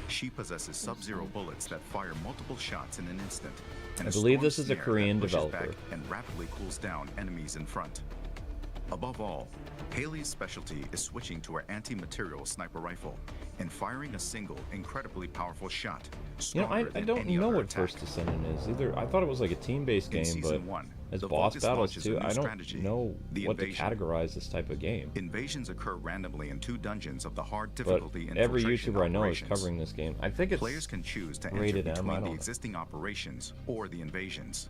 She possesses sub-zero bullets that fire multiple shots in an instant, and I believe this storm is a snare Korean that pushes developer. back and rapidly cools down enemies in front. Above all, Haley's specialty is switching to her anti-material sniper rifle and firing a single incredibly powerful shot. You know, I don't know what First Descendant is either. I thought it was like a team-based game, but as boss battles too, I don't know what to categorize this type of game. Invasions occur randomly in 2 dungeons of the hard But difficulty every infiltration YouTuber I know is operations. covering this game. I think it's Players can choose to enter rated M. I between don't the know. existing operations or the invasions.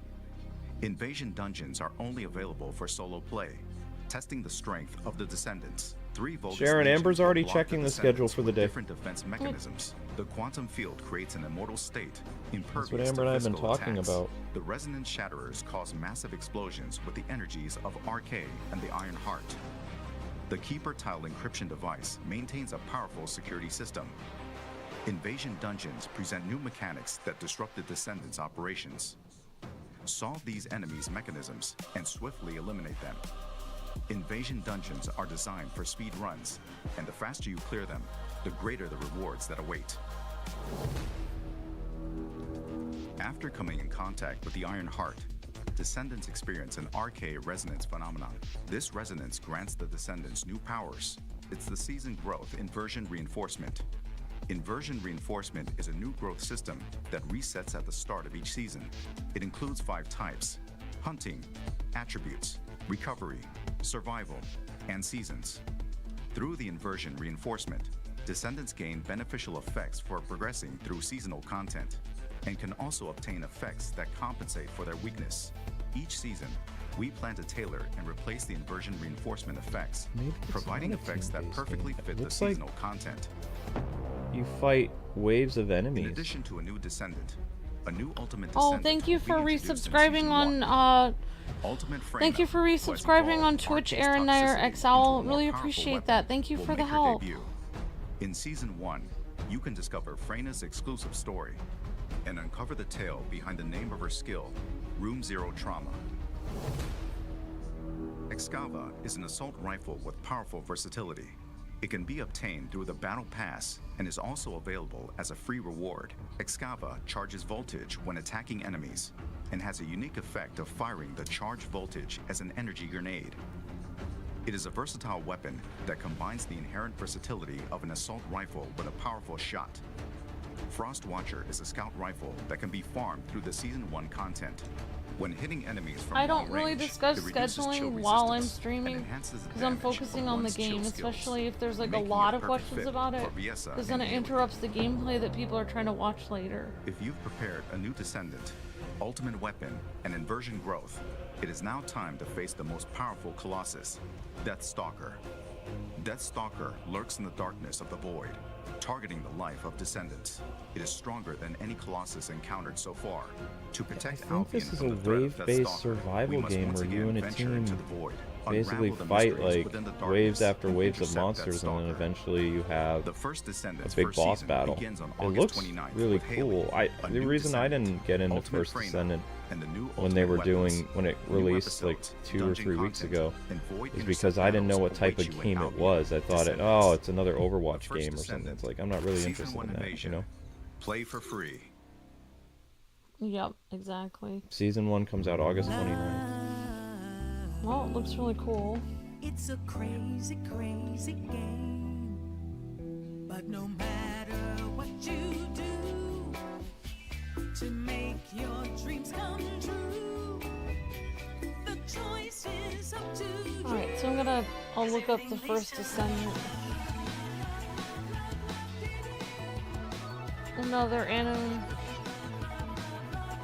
Invasion dungeons are only available for solo play, testing the strength of the Descendants. 3 Vulgus Sharon legions Amber's will already block checking the Descendants schedule for the with day. Different defense mechanisms. The quantum field creates an immortal state, impervious That's what Amber and I have been to physical talking attacks. about. The resonance shatterers cause massive explosions with the energies of RK and the Iron Heart. The Keeper Tile encryption device maintains a powerful security system. Invasion dungeons present new mechanics that disrupt the Descendants' operations. Solve these enemies' mechanisms and swiftly eliminate them. Invasion dungeons are designed for speed runs, and the faster you clear them, the greater the rewards that await. After coming in contact with the Iron Heart, Descendants experience an RK resonance phenomenon. This resonance grants the Descendants new powers. It's the season growth inversion reinforcement. Inversion reinforcement is a new growth system that resets at the start of each season. It includes 5 types: hunting, attributes, recovery, survival, and seasons. Through the inversion reinforcement, Descendants gain beneficial effects for progressing through seasonal content, and can also obtain effects that compensate for their weakness. Each season, we plan to tailor and replace the inversion reinforcement effects, providing effects that perfectly fit the seasonal content. You fight waves of enemies. In addition to a new Descendant, a new Ultimate Oh, Descendant thank you will be for introduced in resubscribing Season on 1. Ultimate Frame thank you for resubscribing on Twitch, Aaron Nair XL. Really appreciate that. Thank you for the help. In Season 1, you can discover Freyna's exclusive story and uncover the tale behind the name of her skill, Room Zero Trauma. Excava is an assault rifle with powerful versatility. It can be obtained through the Battle Pass and is also available as a free reward. Excava charges voltage when attacking enemies and has a unique effect of firing the charged voltage as an energy grenade. It is a versatile weapon that combines the inherent versatility of an assault rifle with a powerful shot. Frost Watcher is a scout rifle that can be farmed through the Season 1 content. When hitting enemies from I don't long really range, discuss it reduces chill scheduling while I'm resistance streaming and enhances the because I'm damage focusing of on the one's game, chill skills, especially if there's like a making it lot a of perfect questions fit about it, for Viessa because then and it Haley. interrupts the gameplay that people are trying to watch later. If you've prepared a new Descendant, ultimate weapon, and inversion growth, it is now time to face the most powerful Colossus, Deathstalker. Deathstalker lurks in the darkness of the void, targeting the life of Descendants. It is stronger than any Colossus encountered so far. To protect I think Albion this is from a the threat of wave-based Deathstalker, we survival must game once where you again and a venture team into the void, basically unravel the fight mysteries like within the darkness, waves after and waves of intercept monsters, and then Deathstalker. eventually you have The first Descendant's a big first boss season battle. begins on It August looks 29th really with Haley, cool. a The new reason I Descendant, didn't get into Ultimate First Freyna, Descendant and the new when they were ultimate doing weapons, when it new released like episodes, 2 or dungeon 3 weeks content, ago and void is intercept because I didn't know what battles type of await you in game it Albion. was. I thought it, Descendants. oh, it's another The Overwatch first game or something. Descendant, It's like I'm not really Season interested 1 in that, invasion. you know. Play for free. Yep, exactly. Season 1 comes out August 29th. Well, it looks really cool. It's a crazy, crazy game. But no matter what you do to make your dreams come true, the choice is up to you. Alright, so I'll look up the First Descendant. Another anime.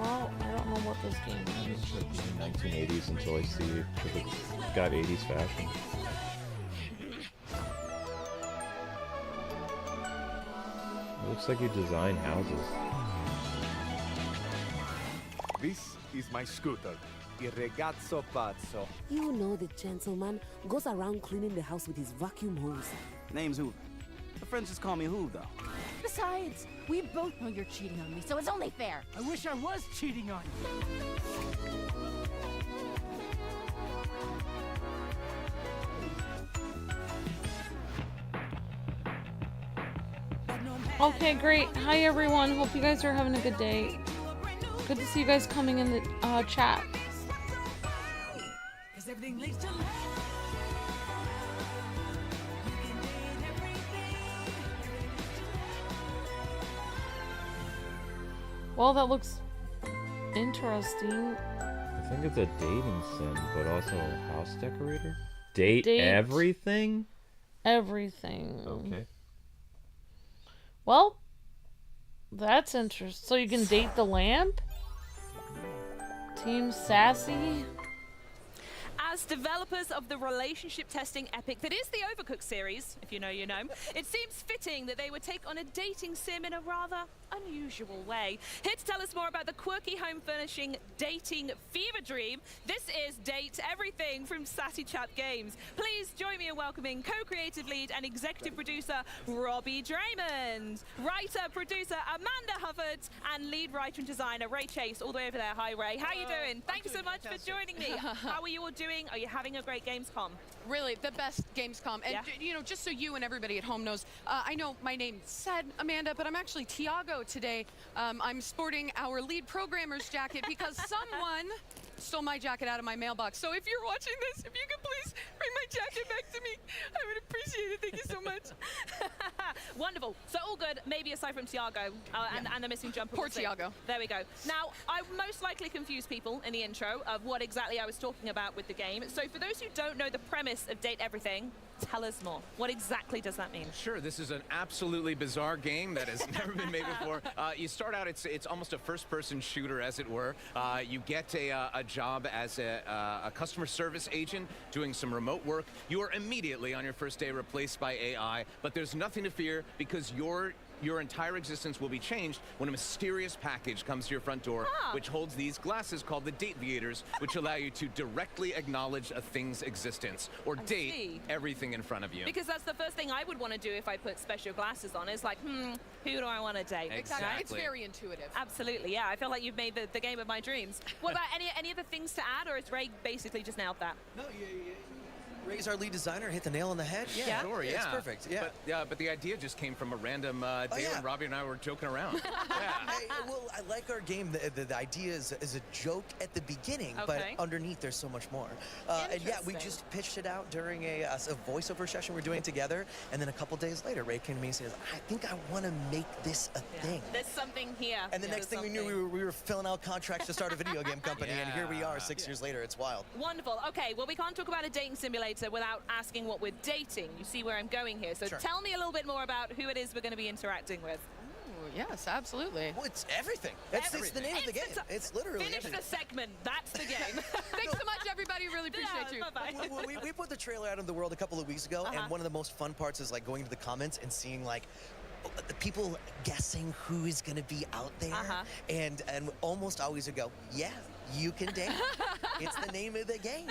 Well, I don't know what this game is. It should be 1980s until I see it, because it's got 80s fashion. It looks like you design houses. This is my scooter, Il Ragazzo Pazzo. You know the gentleman goes around cleaning the house with his vacuum hose. Name's Hoover. The friends just call me Hoov, though. Besides, we both know you're cheating on me, so it's only fair. I wish I was cheating on you. Okay, great. Hi everyone. Hope you guys are having a good day. Good to see you guys coming in the chat. Well, that looks interesting. I think it's a dating sim, but also a house decorator. Date everything? Everything. Okay. Well, that's interesting. So you can date the lamp? Team Sassy? As developers of the relationship testing epic that is the Overcooked series, if you know, you know, it seems fitting that they would take on a dating sim in a rather unusual way. Here to tell us more about the quirky home furnishing dating fever dream, this is Date Everything from Sassy Chat Games. Please join me in welcoming co-creative lead and executive producer Robbie Draymond, writer, producer Amanda Hubbard, and lead writer and designer Ray Chase, all the way over there. Hi Ray, how are you doing? Thank you so much for joining me. How are you all doing? Are you having a great Gamescom? Really, the best Gamescom. And, you know, just so you and everybody at home knows, I know my name said Amanda, but I'm actually Tiago today. I'm sporting our lead programmer's jacket because someone stole my jacket out of my mailbox. So if you're watching this, if you could please bring my jacket back to me, I would appreciate it. Thank you so much. Wonderful. So all good, maybe aside from Tiago and the missing jumper. Poor Tiago. There we go. Now, I most likely confused people in the intro of what exactly I was talking about with the game. So for those who don't know the premise of Date Everything, tell us more. What exactly does that mean? Sure, this is an absolutely bizarre game that has never been made before. You start out, it's almost a first-person shooter, as it were. You get a job as a customer service agent doing some remote work. You are immediately on your first day replaced by AI, but there's nothing to fear because your entire existence will be changed when a mysterious package comes to your front door, which holds these glasses called the Date Viators, which allow you to directly acknowledge a thing's existence or date everything in front of you. Because that's the first thing I would want to do if I put special glasses on. Is like, who do I want to date? Exactly. It's very intuitive. Absolutely, yeah. I feel like you've made the game of my dreams. What about any other things to add, or has Ray basically just nailed that? No, Ray's our lead designer, hit the nail on the head. Yeah, sure, yeah. It's perfect, yeah. But the idea just came from a random day when Robbie and I were joking around. Well, I like our game. The idea is a joke at the beginning, but underneath there's so much more. And yeah, we just pitched it out during a voiceover session we're doing together, and then a couple days later, Ray came to me and says, I think I want to make this a thing. There's something here. And the next thing we knew, we were filling out contracts to start a video game company, and here we are 6 years later. It's wild. Wonderful. Okay, well, we can't talk about a dating simulator without asking what we're dating. You see where I'm going here. So tell me a little bit more about who it is we're going to be interacting with. Ooh, yes, absolutely. Well, it's everything. It's the name of the game. It's literally Finish the segment. That's the game. Thanks so much, everybody. Really appreciate you. Bye-bye. We put the trailer out in the world a couple of weeks ago, and one of the most fun parts is like going to the comments and seeing like the people guessing who is going to be out there, and almost always would go, yeah, you can date. It's the name of the game.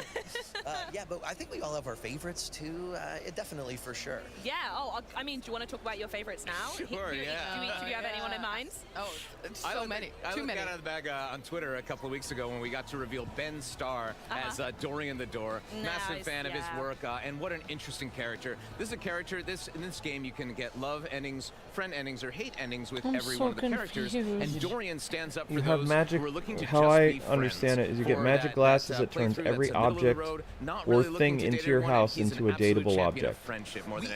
Yeah, but I think we all have our favorites too. Definitely, for sure. Yeah. Oh, I mean, do you want to talk about your favorites now? Sure. Do each of you have anyone in mind? Oh, so many. I Too looked many. out of the bag on Twitter a couple of weeks ago when we got to reveal Ben Starr as Dorian the Door. Massive fan of his work, and what an interesting character. This is a character. In this game, you can get love endings, friend endings, or hate endings with every one of the characters. And Dorian stands up for those who are looking to just be friends. Understand it is you get magic glasses that turns every object or thing into your house into a dateable object.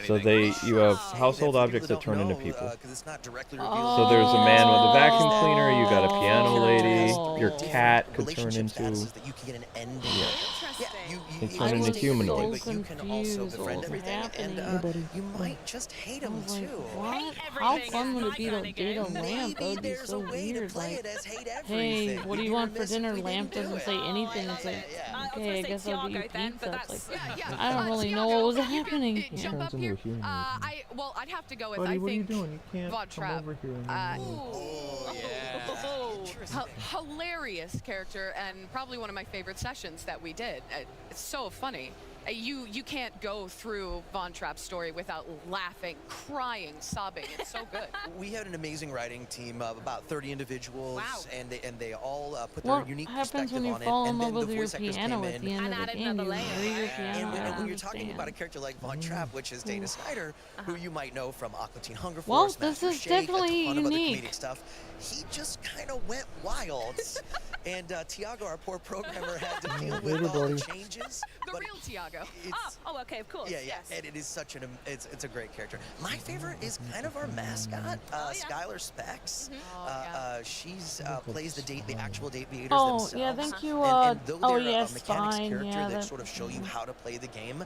So you have household objects that turn into people. So there's a man with a vacuum cleaner, you got a piano lady, your cat could turn into they turn into humanoids. You can also befriend everything, and you might just hate them too. What? How fun would it be to date a lamp? That would be so weird. Like, hey, what do you want for dinner? Lamp doesn't say anything. It's like, okay, I guess I'll get you pizza. It's like, I don't really know what was happening. Jump up here. Well, I'd have to go with, I think, Vod Trap. Hilarious character, and probably one of my favorite sessions that we did. It's so funny. You can't go through Von Trapp's story without laughing, crying, sobbing. It's so good. We had an amazing writing team of about 30 individuals, and they all put their unique perspective on it. What happens when you fall in love with your piano at the end of the game? And when you're talking about a character like Von Trapp, which is Dana Snyder, who you might know from Aqua Teen Hunger Force, this is Shake, definitely a ton of other unique. comedic stuff, he just kind of went went wild. And Tiago, our poor programmer, had to deal with all the changes. The real Tiago. Oh, okay, of course. Yeah, yes. and it is such it's a great character. My favorite is kind of our mascot, Skylar Specs. She's plays the actual Aviators themselves. Yeah, thank you. And though they're yes, a mechanics fine. character that sort of show you how to play the game,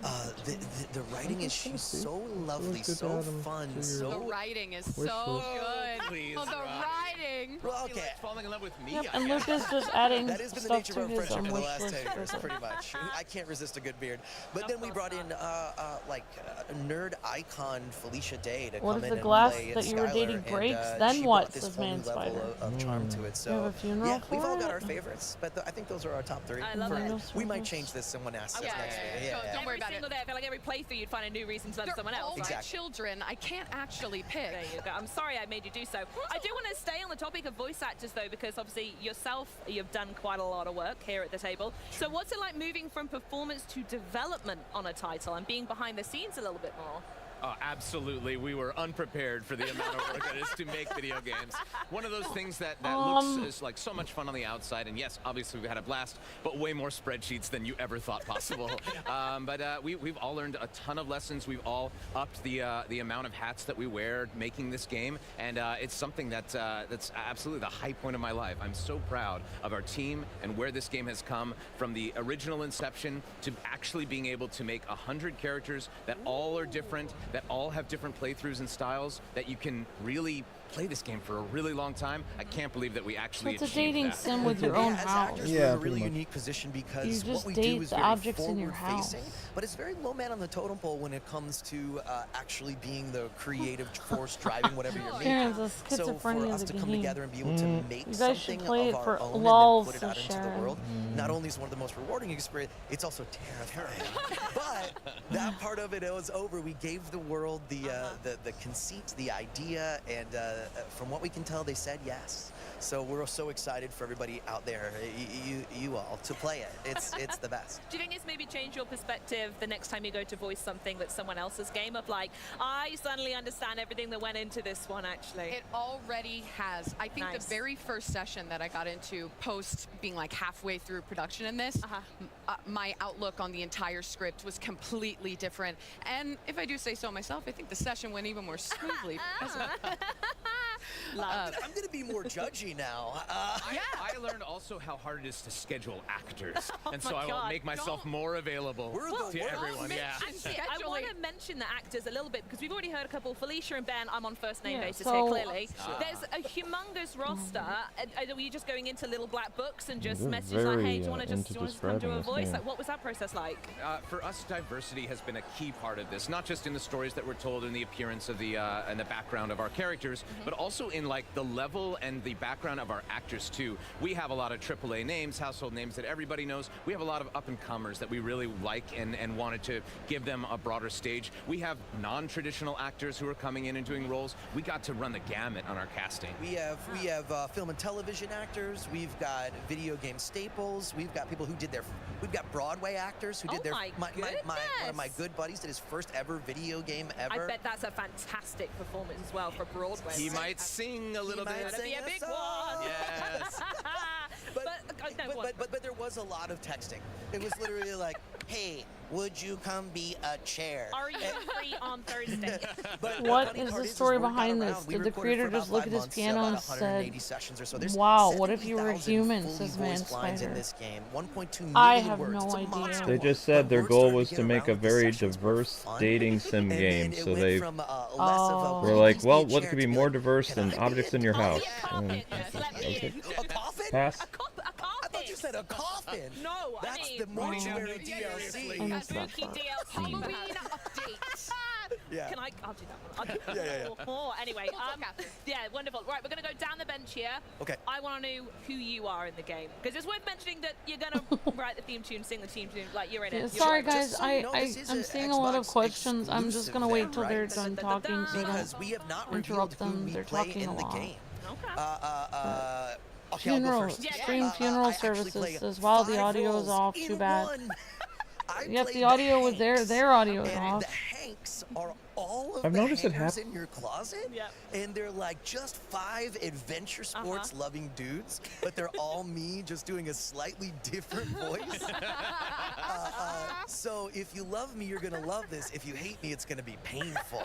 the writing is so lovely, so fun, so. The writing is so good. Please, the writing. Well, okay. Falling in love with me. Yep, and Luke is just adding That has been the stuff nature to of our his friendship for the wish last list 10 years, for pretty much. I can't resist a good beard. But then we brought in a nerd icon Felicia Day to What come if in the glass and play that you were Skylar, dating breaks? and, Then she what? brought this Says whole new Man level Spider. of charm to it. So You have a funeral yeah, we've for all got it? our favorites, but I think those are our top 3. I love it. We might change this. Someone asks us next week. Don't worry about it. Every single day, I feel like every playthrough you'd find a new reason to love someone else. All my children. I can't actually pick. There you go. I'm sorry I made you do so. I do want to stay on the topic of voice actors, though, because obviously yourself, you've done quite a lot of work here at the table. So what's it like moving from performance to development on a title and being behind the scenes a little bit more? Oh, absolutely. We were unprepared for the amount of work that is to make video games. One of those things that looks is like so much fun on the outside, and yes, obviously we had a blast, but way more spreadsheets than you ever thought possible. We've all learned a ton of lessons. We've all upped the amount of hats that we wear making this game, and it's something that's absolutely the high point of my life. I'm so proud of our team and where this game has come from the original inception to actually being able to make 100 characters that all are different, that all have different playthroughs and styles, that you can really play this game for a really long time. I can't believe that we actually It's a achieved dating that. sim with your own house. We're in a really unique position because You just what we date do is the very objects in your forward-facing, house. but it's very low man on the totem pole when it comes to actually being the creative force driving whatever you're Sharon, making. the So for schizophrenia us of to the come game. together and be able to make You guys should something play of it our for own lols, and then put it out into the Sharon. world, not only is one of the most rewarding experiences, it's also terrifying. But that part of it was over. We gave the world the conceit, the idea, and from what we can tell, they said yes. So we're so excited for everybody out there, you all, to play it. It's the best. Do you think it's maybe changed your perspective the next time you go to voice something that's someone else's game of like, I suddenly understand everything that went into this one, actually? It already has. I think the very first session that I got into post being like halfway through production in this, my outlook on the entire script was completely different. And if I do say so myself, I think the session went even more smoothly. I'm going to be more judgy now. I learned also how hard it is to schedule actors, and so I will make myself more available to everyone. Actually, I want to mention the actors a little bit because we've already heard a couple. Felicia and Ben, I'm on first name basis here, clearly. There's a humongous roster. Are you just going into little black books and just messaging like, hey, do you want to just come do a voice? Like, what was that process like? For us, diversity has been a key part of this, not just in the stories that we're told in the appearance of the and the background of our characters, but also in like the level and the background of our actors too. We have a lot of AAA names, household names that everybody knows. We have a lot of up-and-comers that we really like and wanted to give them a broader stage. We have non-traditional actors who are coming in and doing roles. We got to run the gamut on our casting. We have film and television actors. We've got video game staples. We've got people who did we've got Broadway actors who did one of my good buddies did his first ever video game ever. I bet that's a fantastic performance as well for Broadway. He might sing a little bit. That'd be a big one. Yes. But there was a lot of texting. It was literally like, hey, would you come be a chair? Are you free on Thursday? What is the story behind this? Did the creator just look at his piano and said, wow, what if you were a human, says Man Spider? I have no idea. They just said their goal was to make a very diverse dating sim game, so they were like, well, what could be more diverse than objects in your house? A coffin? Pass. I thought you said a coffin. No, that's the mortuary DLC. A spooky DLC. Halloween update. Yeah. I'll do that one. Anyway, yeah, wonderful. Right, we're going to go down the bench here. Okay. I want to know who you are in the game. Because it's worth mentioning that you're going to write the theme tune, sing the theme tune, like you're in it. Sorry guys, I'm seeing a lot of questions. I'm just going to wait till they're done talking so I don't interrupt them. They're talking a lot. Okay, funeral services says, wow, the audio is off, too bad. Yep, the audio was their audio is off. Hanks are all of I've the noticed it hangers happen. in your closet, and they're like just 5 adventure sports loving dudes, but they're all me just doing a slightly different voice. So if you love me, you're gonna love this. If you hate me, it's gonna be painful.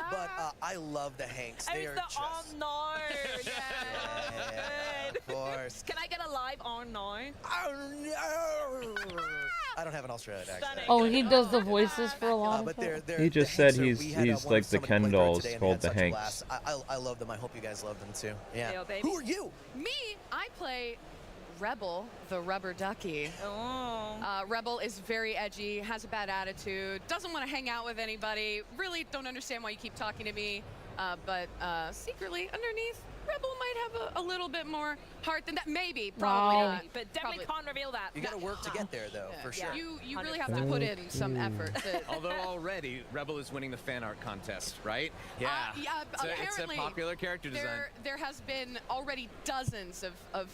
But I love the Hanks. They are just. Oh no! Yeah, of course. Can I get a live oh no? Oh no! I don't have an Australian accent. Oh, he does the voices for a lot of but them. He just said he's like the Ken dolls called the Hanks. I love them. I hope you guys love them too. Yeah. Yo, baby. Who are you? Me, I play Rebel, the rubber ducky. Rebel is very edgy, has a bad attitude, doesn't want to hang out with anybody, really don't understand why you keep talking to me, but secretly underneath, Rebel might have a little bit more heart than that. Maybe, probably not. But definitely can't reveal that. You gotta work to get there, though, for sure. You really have to put in some effort. Although already, Rebel is winning the fan art contest, right? Yeah. It's a popular character design. There has been already dozens of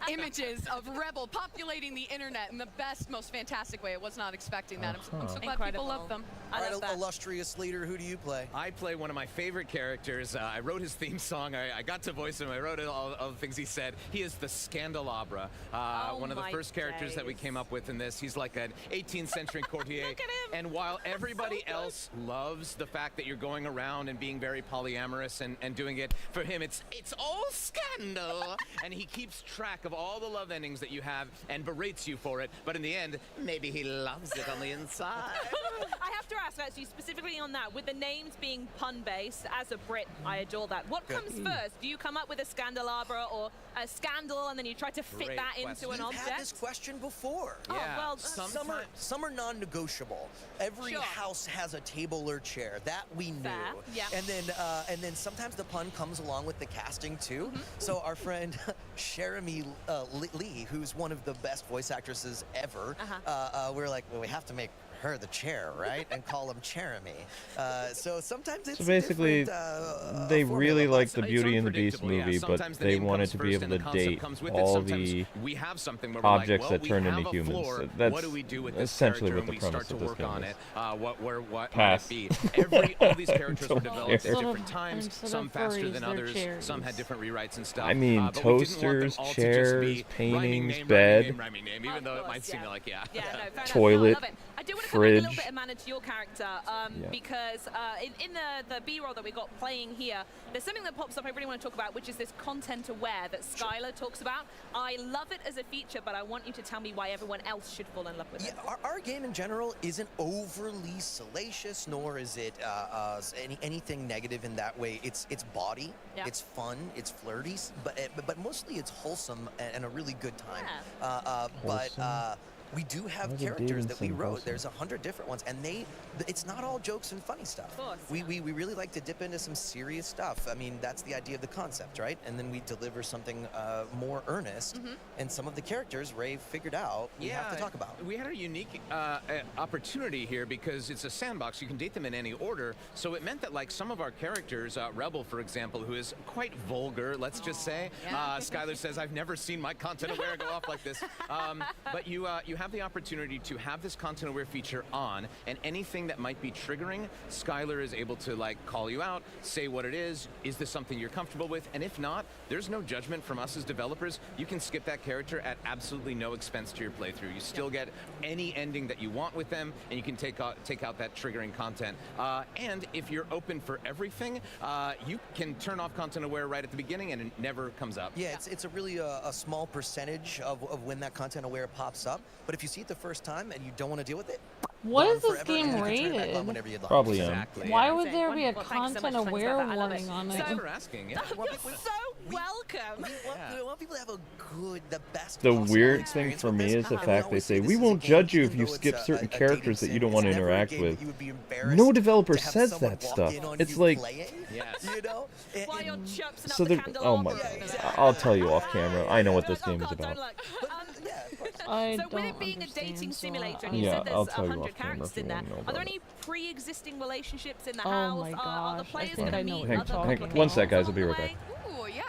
images of Rebel populating the internet in the best, most fantastic way. I was not expecting that. I'm so glad people love them. All right, illustrious leader, who do you play? I play one of my favorite characters. I wrote his theme song. I got to voice him. I wrote all the things he said. He is the Scandelabra, one of the first characters that we came up with in this. He's like an 18th century courtier. Look at him. And while everybody else loves the fact that you're going around and being very polyamorous and doing it, for him it's all scandal. And he keeps track of all the love endings that you have and berates you for it. But in the end, maybe he loves it on the inside. I have to ask, actually, specifically on that, with the names being pun-based, as a Brit, I adore that. What comes first? Do you come up with a Scandelabra or a scandal, and then you try to fit that into an object? We've had this question before. Yeah. Well, some are non-negotiable. Every house has a table or chair. That we knew. Yeah. And then sometimes the pun comes along with the casting too. So our friend Jeremy Lee, who's one of the best voice actresses ever, we're like, well, we have to make her the chair, right? And call him Jeremy. So sometimes it's basically they really like the Beauty and the Beast movie, but they wanted to be able to date all the objects that turn into humans. That's essentially what the premise of this game is. Pass. All these characters were developed at different times, some faster than others, some had different rewrites and stuff. I mean, toasters, chairs, paintings, bed, even though it might seem like, toilet, I do want to fridge. a little bit of mana to your character, because in the B-roll that we got playing here, there's something that pops up I really want to talk about, which is this content aware that Skylar talks about. I love it as a feature, but I want you to tell me why everyone else should fall in love with it. Our game in general isn't overly salacious, nor is it anything negative in that way. It's body, it's fun, it's flirty, but mostly it's wholesome and a really good time. We do have characters that we wrote. There's 100 different ones, and it's not all jokes and funny stuff. Of course, we really like to dip into some serious stuff. I mean, that's the idea of the concept, right? And then we deliver something more earnest, and some of the characters Ray figured out we have to talk about. We had a unique opportunity here because it's a sandbox. You can date them in any order, so it meant that like some of our characters, Rebel, for example, who is quite vulgar, let's just say. Skylar says, I've never seen my content aware go off like this. But you have the opportunity to have this content aware feature on, and anything that might be triggering, Skylar is able to like call you out, say what it is this something you're comfortable with, and if not, there's no judgment from us as developers. You can skip that character at absolutely no expense to your playthrough. You still get any ending that you want with them, and you can take out that triggering content. And if you're open for everything, you can turn off content aware right at the beginning, and it never comes up. Yeah, it's a really a small percentage of when that content aware pops up. But if you see it the first time and you don't want to deal with it, what is this game rated? Probably Why would there be a content aware warning on it? Thanks for asking. You're so welcome. We want people to have the best. The weird thing for me is the fact they say we won't judge you if you skip certain characters that you don't want to interact with. No developer says that stuff. It's like, so oh my god, I'll tell you off camera. I know what this game is about. So with it being a dating simulator, and you said there's 100 characters in there, are there any pre-existing relationships in the house? My are the gosh, players I think going to I know meet what other you're Hang talking one about. sec, guys. I'll be right back. Ooh, yeah,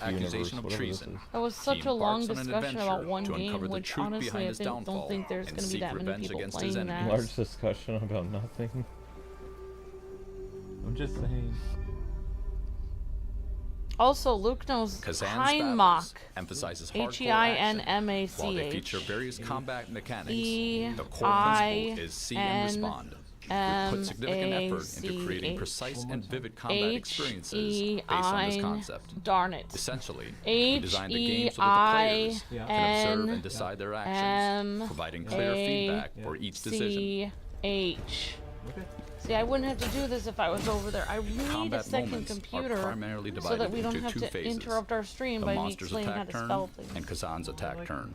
Lost accusation of treason. That was such a long discussion about one game, which honestly I don't think there's going to be that many people playing that. Large discussion about nothing. I'm just saying. Also, Luke knows Heinmach. Emphasizes H-E-I-N-M-A-C-H. While they feature various combat mechanics, the core principle is see and respond. We put significant effort into creating precise and vivid combat experiences based on this concept. Darn it. Essentially, we designed the game so that the players can observe and decide their actions, providing clear feedback for each decision. See, I wouldn't have to do this if I was over there. I need a second computer so that we don't have to interrupt our stream by me explaining how to spell things. And Kazan's attack turn.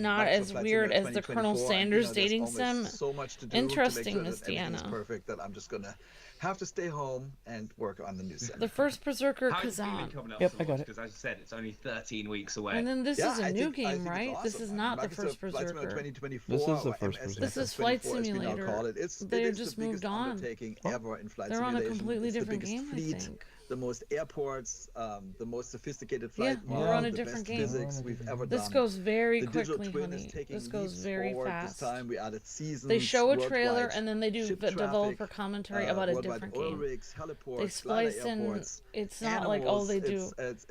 not as weird as the Colonel Sanders dating sim. So much to do Interesting, to make Miss sure that everything's Deanna. perfect that I'm just gonna have to stay home and work on the new sim. The first Berserker How is it Kazan. coming up Yep, so I got much? it. Because as I said, it's only 13 weeks away. And then this is a I new think game, it's right? awesome. This is not the Microsoft first Flight Simulator Berserker. 2024, This is the or first MS Berserker. This is Flight 24, as we now Simulator. call it. They're It is just the biggest moved on. undertaking ever in flight They're on a simulation. completely It's the different biggest game, I fleet think. the most airports, the most sophisticated flight model, we're on a different game. Physics we've ever this done. Goes very the quickly, honey. This goes very fast. This time we added seasons, they show a trailer and then they do the developer commentary about a different game. Rigs, they splice in. It's not like they do. It's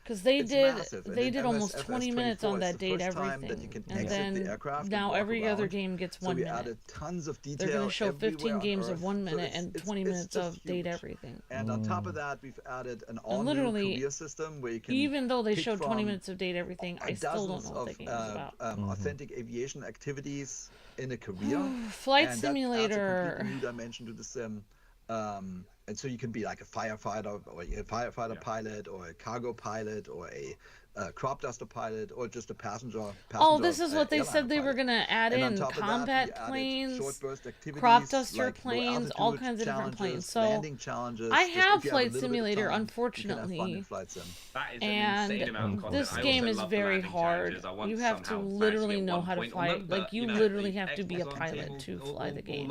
because they did massive. They did almost 20 minutes on that date everything, and then now every other game gets 1 minute. We added tons of detail. They're going to show 15 games of 1 minute and 20 minutes of date everything. And on top of that, we've added an all-new career system where you can even though they showed 20 minutes of date everything, I still don't know what the game is about. Authentic aviation activities in a career. Flight simulator. That's a completely new dimension to the sim. And so you can be like a firefighter, or a firefighter pilot, or a cargo pilot, or a crop duster pilot, or just a passenger. Oh, this is what they said they were going to add in: combat planes, crop duster planes, all kinds of different planes. So I have Flight Simulator, unfortunately, and this game is very hard. You have to literally know how to fly. Like you literally have to be a pilot to fly the game.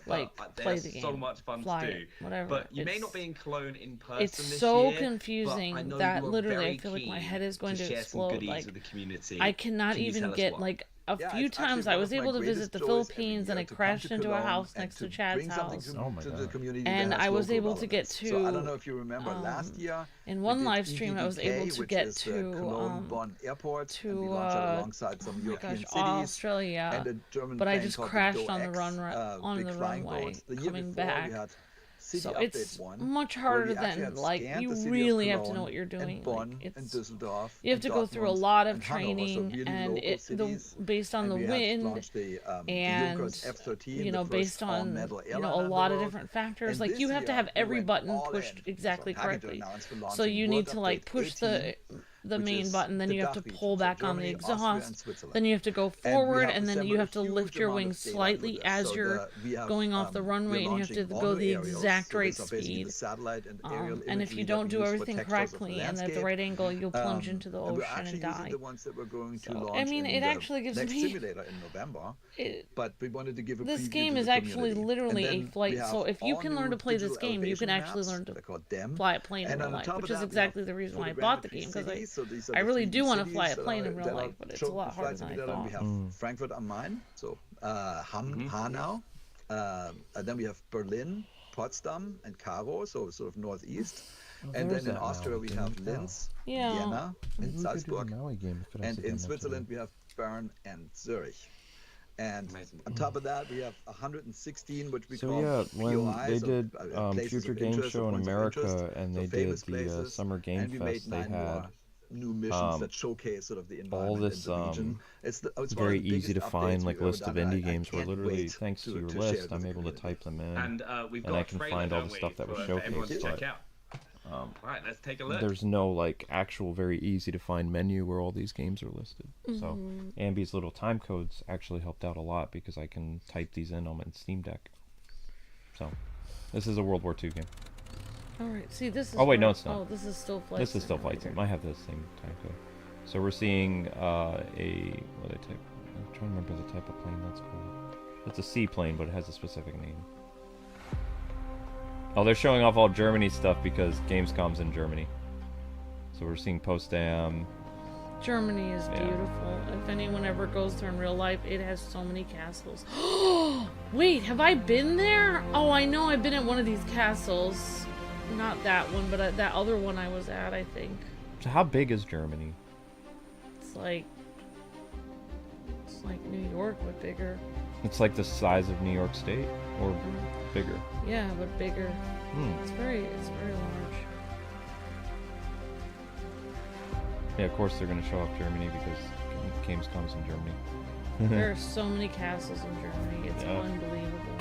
Like play the game, so much fun fly to do. it, whatever. But you may not be in Cologne in person It's this so year, confusing but that literally I feel like my head is going to explode. Like I cannot even get like a few times I was able to visit the Philippines and I crashed into a house next to Chad's house. Oh my God. And I was able to get to. So I don't know if you remember last year. In one live stream, I was able to get to Cologne, Bonn airport, to alongside some European cities, Australia. But I just crashed on the runway coming back. So it's much harder than like you really have to know what you're doing. Like, you have to go through a lot of training, and based on the wind, and you know, based on a lot of different factors. Like you have to have every button pushed exactly correctly. So you need to like push the main button, then you have to pull back on the exhaust, then you have to go forward, and then you have to lift your wings slightly as you're going off the runway, and you have to go the exact right speed. And if you don't do everything correctly and at the right angle, you'll plunge into the ocean and die. So, I mean, it actually gives me. But we wanted to give a this game is actually literally a flight. So if you can learn to play this game, you can actually learn to fly a plane in real life, which is exactly the reason why I bought the game, because I really do want to fly a plane in real life, but it's a lot harder than I thought. We have Frankfurt am Main, so Hanau, and then we have Berlin, Potsdam, and Karo, so sort of northeast. And then in Austria we have Linz, Vienna, and Salzburg. And in Switzerland we have Bern and Zurich. And on top of that, we have 116, which we call when POIs, they did Future Game Show in America, and they did the Summer Game Fest, they had new missions that showcase sort of the environment all this in the region. It's very easy to find like list of indie games where literally thanks to your list I'm able to type them in, and I can find all the stuff that was showcased. But right, let's take a look. There's no like actual very easy to find menu where all these games are listed. So Ambi's little time codes actually helped out a lot because I can type these in on my Steam Deck. So this is a World War II game. Alright, see this is. Oh wait, no, it's not. Oh, this is still Flight. This is still Flight Sim. I have the same time code. So we're seeing I'm trying to remember the type of plane that's called. It's a seaplane, but it has a specific name. Oh, they're showing off all Germany stuff because Gamescom's in Germany. So we're seeing Potsdam. Germany is beautiful. If anyone ever goes there in real life, it has so many castles. Wait, have I been there? Oh, I know I've been at one of these castles. Not that one, but that other one I was at, I think. So how big is Germany? It's like New York, but bigger. It's like the size of New York State, or bigger. Yeah, but bigger. It's very large. Yeah, of course they're going to show off Germany because Gamescom's in Germany. There are so many castles in Germany. It's unbelievable.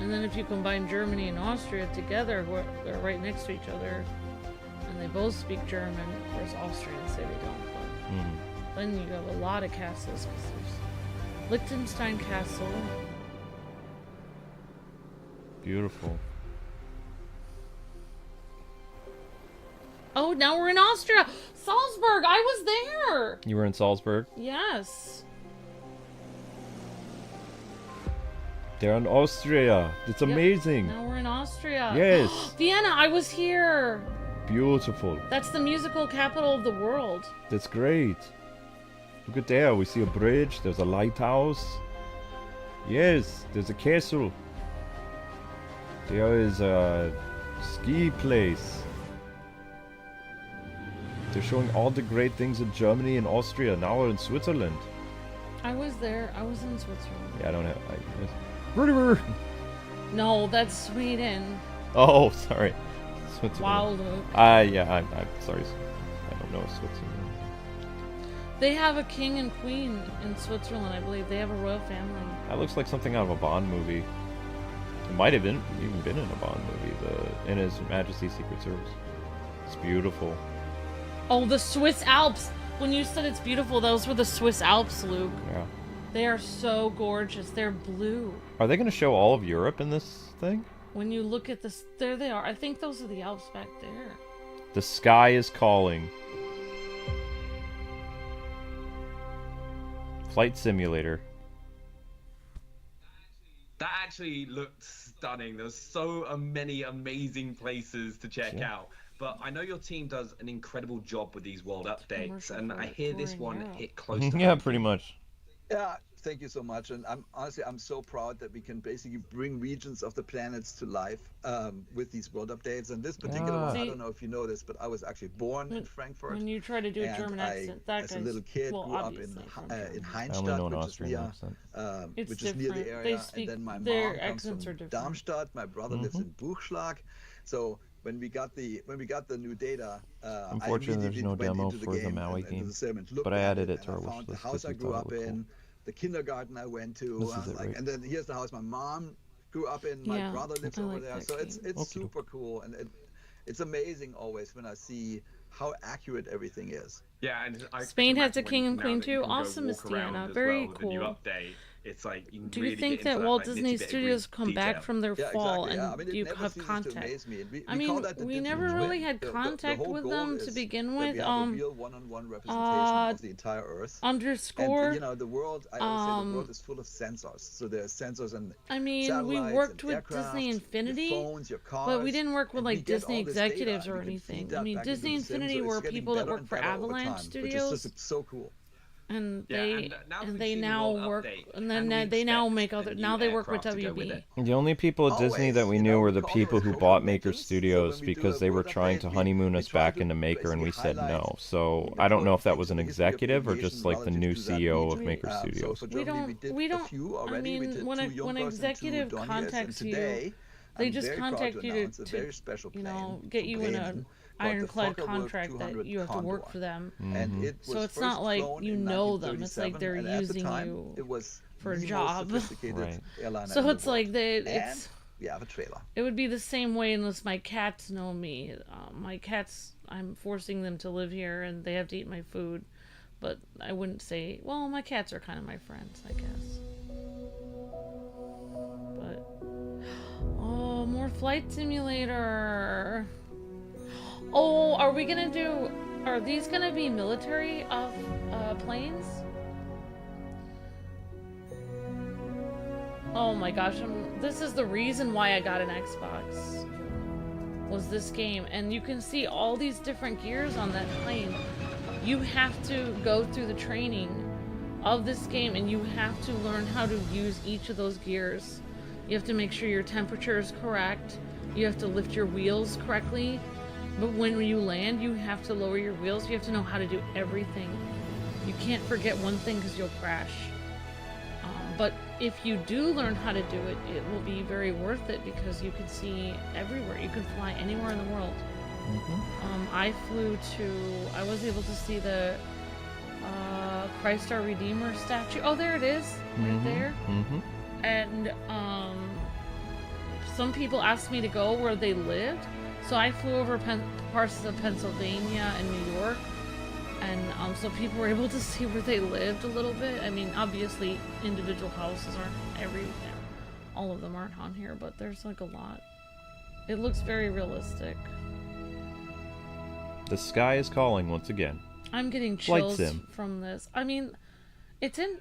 And then if you combine Germany and Austria together, they're right next to each other, and they both speak German. Of course, Austrians say they don't, but then you have a lot of castles, because there's Liechtenstein Castle. Beautiful. Oh, now we're in Austria! Salzburg! I was there! You were in Salzburg? Yes. They're in Austria. It's amazing. Now we're in Austria. Yes. Vienna, I was here. Beautiful. That's the musical capital of the world. That's great. Look at there. We see a bridge. There's a lighthouse. Yes, there's a castle. There is a ski place. They're showing all the great things in Germany and Austria. Now we're in Switzerland. I was there. I was in Switzerland. Yeah, I don't have... No, that's Sweden. Oh, sorry. Switzerland. Wow, look. Yeah, I'm sorry. I don't know Switzerland. They have a king and queen in Switzerland, I believe. They have a royal family. That looks like something out of a Bond movie. It might have even been in a Bond movie. In His Majesty's Secret Service. It's beautiful. Oh, the Swiss Alps! When you said it's beautiful, those were the Swiss Alps, Luke. Yeah. They are so gorgeous. They're blue. Are they going to show all of Europe in this thing? When you look at this, there they are. I think those are the Alps back there. The sky is calling. Flight simulator. That actually looked stunning. There's so many amazing places to check out. But I know your team does an incredible job with these world updates, and I hear this one hit close to Yeah, home. pretty much. Yeah, thank you so much. And I'm so proud that we can basically bring regions of the planets to life with these world updates. And this particular one, I don't know if you know this, but I was actually born in Frankfurt. When you try to do a German accent, that as a little kid grew up in Heinstadt, which is near the area. And then my mom comes from Darmstadt. My brother lives in Buchschlag. So when we got the new data, unfortunately, there's no demo for the Maui game, but I added it to our wish list. The house I grew up in, the kindergarten I went to, and then here's the house my mom grew up in. My brother lives over there, so it's super cool, and it's amazing always when I see how accurate everything is. Yeah, and Spain has a king and queen too. Awesome, Miss Deanna. Very cool. New update. It's like you do you think that Walt Disney Studios come back from their fall and do you have contact? I mean, we never really had contact with them to begin with. One-on-one representation of the entire Earth. Underscore. And, you know, the world. I always say the world is full of sensors. So there's sensors and I mean, we worked with Disney Infinity, your phones, your cars, but we didn't work with like Disney executives or anything. I mean, Disney Infinity were people that work for Avalanche Studios. Which is just so cool. And they now work, and then they now make other. Now they work with WB. The only people at Disney that we knew were the people who bought Maker Studios because they were trying to honeymoon us back into Maker, and we said no. So I don't know if that was an executive or just like the new CEO of Maker Studios. We don't. I mean, when an executive contacts you, they just contact you to you know, get you in a ironclad contract that you have to work for them. So it's not like you know them, it's like they're using you for a job. Right. So it's like we have a trailer. It would be the same way unless my cats know me. My cats, I'm forcing them to live here and they have to eat my food. But I wouldn't say, well, my cats are kind of my friends, I guess. But, oh, more Flight Simulator. Oh, are these gonna be military planes? Oh my gosh, this is the reason why I got an Xbox, was this game. And you can see all these different gears on that plane. You have to go through the training of this game and you have to learn how to use each of those gears. You have to make sure your temperature is correct. You have to lift your wheels correctly. But when you land, you have to lower your wheels. You have to know how to do everything. You can't forget one thing because you'll crash. But if you do learn how to do it, it will be very worth it because you can see everywhere. You can fly anywhere in the world. I was able to see the Christ our Redeemer statue. Oh, there it is, right there. And some people asked me to go where they lived. So I flew over parts of Pennsylvania and New York, and so people were able to see where they lived a little bit. I mean, obviously, individual houses aren't everywhere. All of them aren't on here, but there's like a lot. It looks very realistic. The sky is calling once again. I'm getting chills from this. I mean, it's in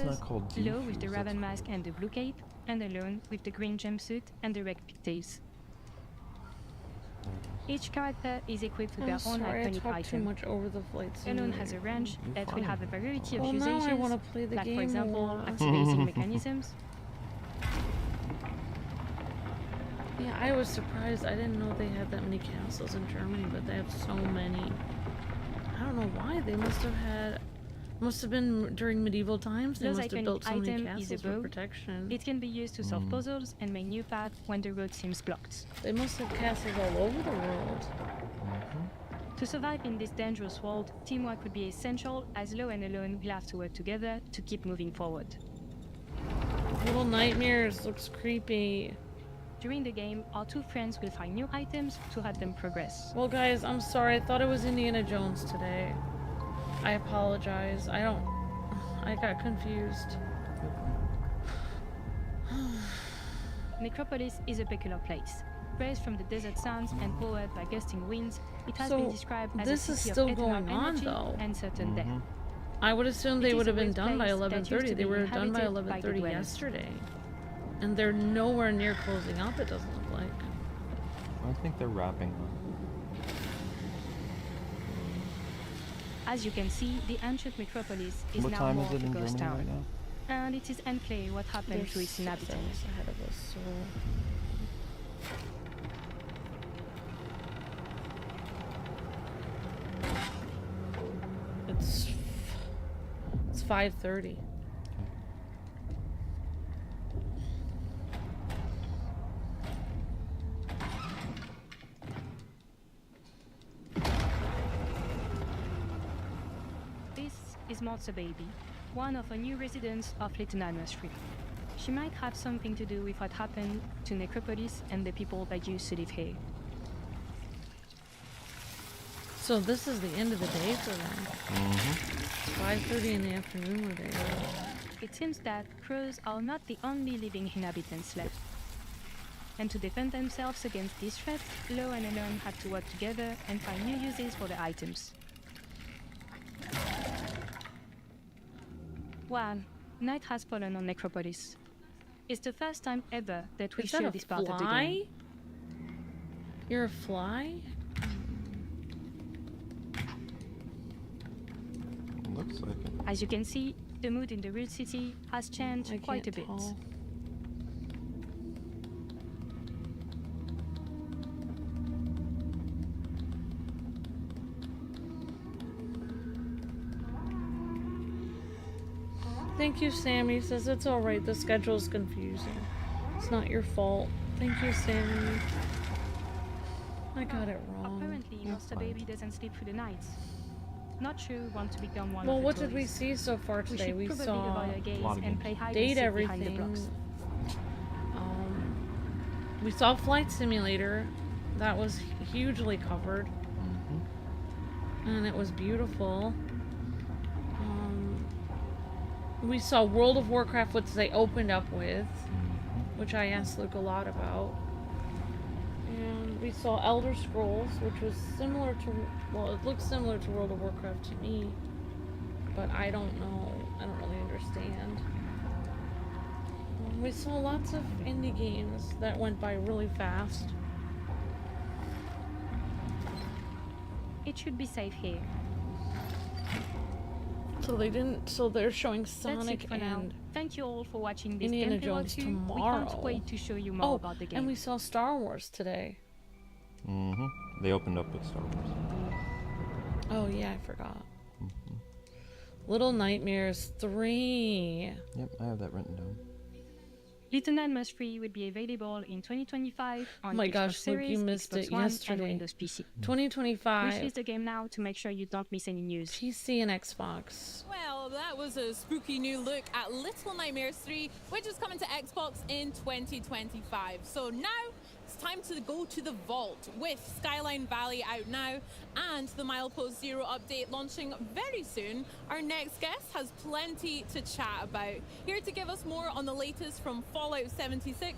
characters, not called Low with the defuse, Raven mask and the blue cape, and Alone with the green jumpsuit and the red pigtails. Each character is equipped with I'm their own sorry, I iconic talked too item. much over the flight Cologne simulator. has a range that will fine. have a variety of Well, usages, now I want to play the like game for example, more. activating mechanisms. Yeah, I was surprised. I didn't know they had that many castles in Germany, but they have so many. I don't know why. They must have been during medieval times. They Those must have iconic built so many item is a castles for bow. protection. It can be used to solve puzzles and make new paths when the road seems blocked. They must have castles all over the world. To survive in this dangerous world, teamwork would be essential, as Lo and Alone will have to work together to keep moving forward. Little Nightmares looks creepy. During the game, our two friends will find new items to help them progress. Well, guys, I'm sorry. I thought it was Indiana Jones today. I apologize. I got confused. Necropolis is a peculiar place. Raised from the desert sands and powered by gusting winds, it has been described as this a is city still of eternal going on, energy though. and certain death. I would assume they would have been done by It is a great place that 11:30. used They to were be done by inhabited by the 11:30 dwellers. yesterday. And they're nowhere near closing up, it doesn't look like. I think they're wrapping up. As you can see, the ancient metropolis is What now time more is of it a in ghost Germany town. right now? And it is unclear what happened There's to its inhabitants. ahead of us, so... It's 5:30. This is Monster Baby, one of the new residents of Little Nightmare Street. She might have something to do with what happened to Necropolis and the people that used to live here. So this is the end of the day for them. 5:30 in the afternoon where they are. It seems that crows are not the only living inhabitants left. And to defend themselves against this threat, Lo and Alone had to work together and find new uses for the items. Well, night has fallen on Necropolis. It's the first time ever that we Is that show a this part of the fly? game. You're a fly? Looks like it. As you can see, the mood in the real city has changed quite a bit. Thank you, Sammy. Says it's alright, the schedule's confusing. It's not your fault. Thank you, Sammy. I got it wrong. Apparently, Monster Baby doesn't sleep through the night. Not sure we want to become one Well, of the what did we toys. see so far today? should We probably saw avoid our gaze lot of and games. play hide and date seek behind the everything. blocks. We saw Flight Simulator. That was hugely covered. And it was beautiful. We saw World of Warcraft, which they opened up with, which I asked Luke a lot about. And we saw Elder Scrolls, which was similar to, well, it looks similar to World of Warcraft to me, but I don't know. I don't really understand. We saw lots of indie games that went by really fast. It should be safe here. So they didn't. So they're showing That's Sonic it for now. and Thank you all for watching this Indiana gameplay Jones walkthrough. tomorrow. We can't wait to show you more about the game. and we saw Star Wars today. They opened up with Star Wars. Oh yeah, I forgot. Little Nightmares 3. Yep, I have that written down. Little Nightmares 3 will be available in 2025 on Oh my Xbox gosh, Luke, Series, you missed Xbox it One, yesterday. and Windows PC. 2025. Wishlist the game now to make sure you don't miss any news. PC and Xbox. Well, that was a spooky new look at Little Nightmares 3, which is coming to Xbox in 2025. So now it's time to go to the vault with Skyline Valley out now and the Milepost Zero update launching very soon. Our next guest has plenty to chat about. Here to give us more on the latest from Fallout 76,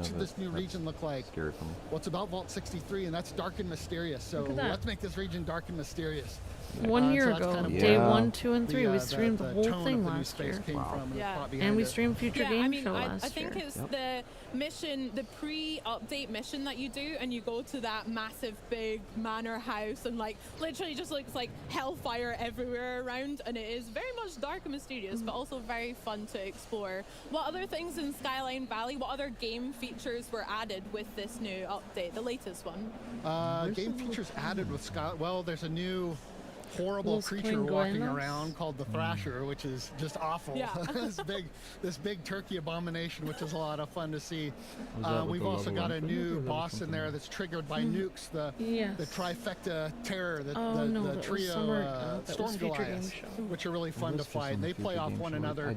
what should this new region look like? Scary for me. What's about Vault 63, and that's dark and mysterious. So Look at that. let's make this region dark and mysterious. 1 year so that's ago, kind of day where 1, 2, and 3, we streamed the whole tone thing of the new last space year. came from, and the Yeah. plot behind And we it. streamed Future Yeah, Game I mean, Show I last think year. it's mission, the pre-update mission that you do, and you go to that massive big manor house, and like literally just looks like hellfire everywhere around, and it is very much dark and mysterious, but also very fun to explore. What other things in Skyline Valley, what other game features were added with this new update, the latest one? Game features added with Sky. Well, there's a new horrible creature walking around called the Thrasher, which is just awful. Yeah. this big turkey abomination, which is a lot of fun to see. We've also got a new boss in there that's triggered by nukes, the trifecta terror, the trio storm Goliaths, which are really fun to fight. And they play off one another,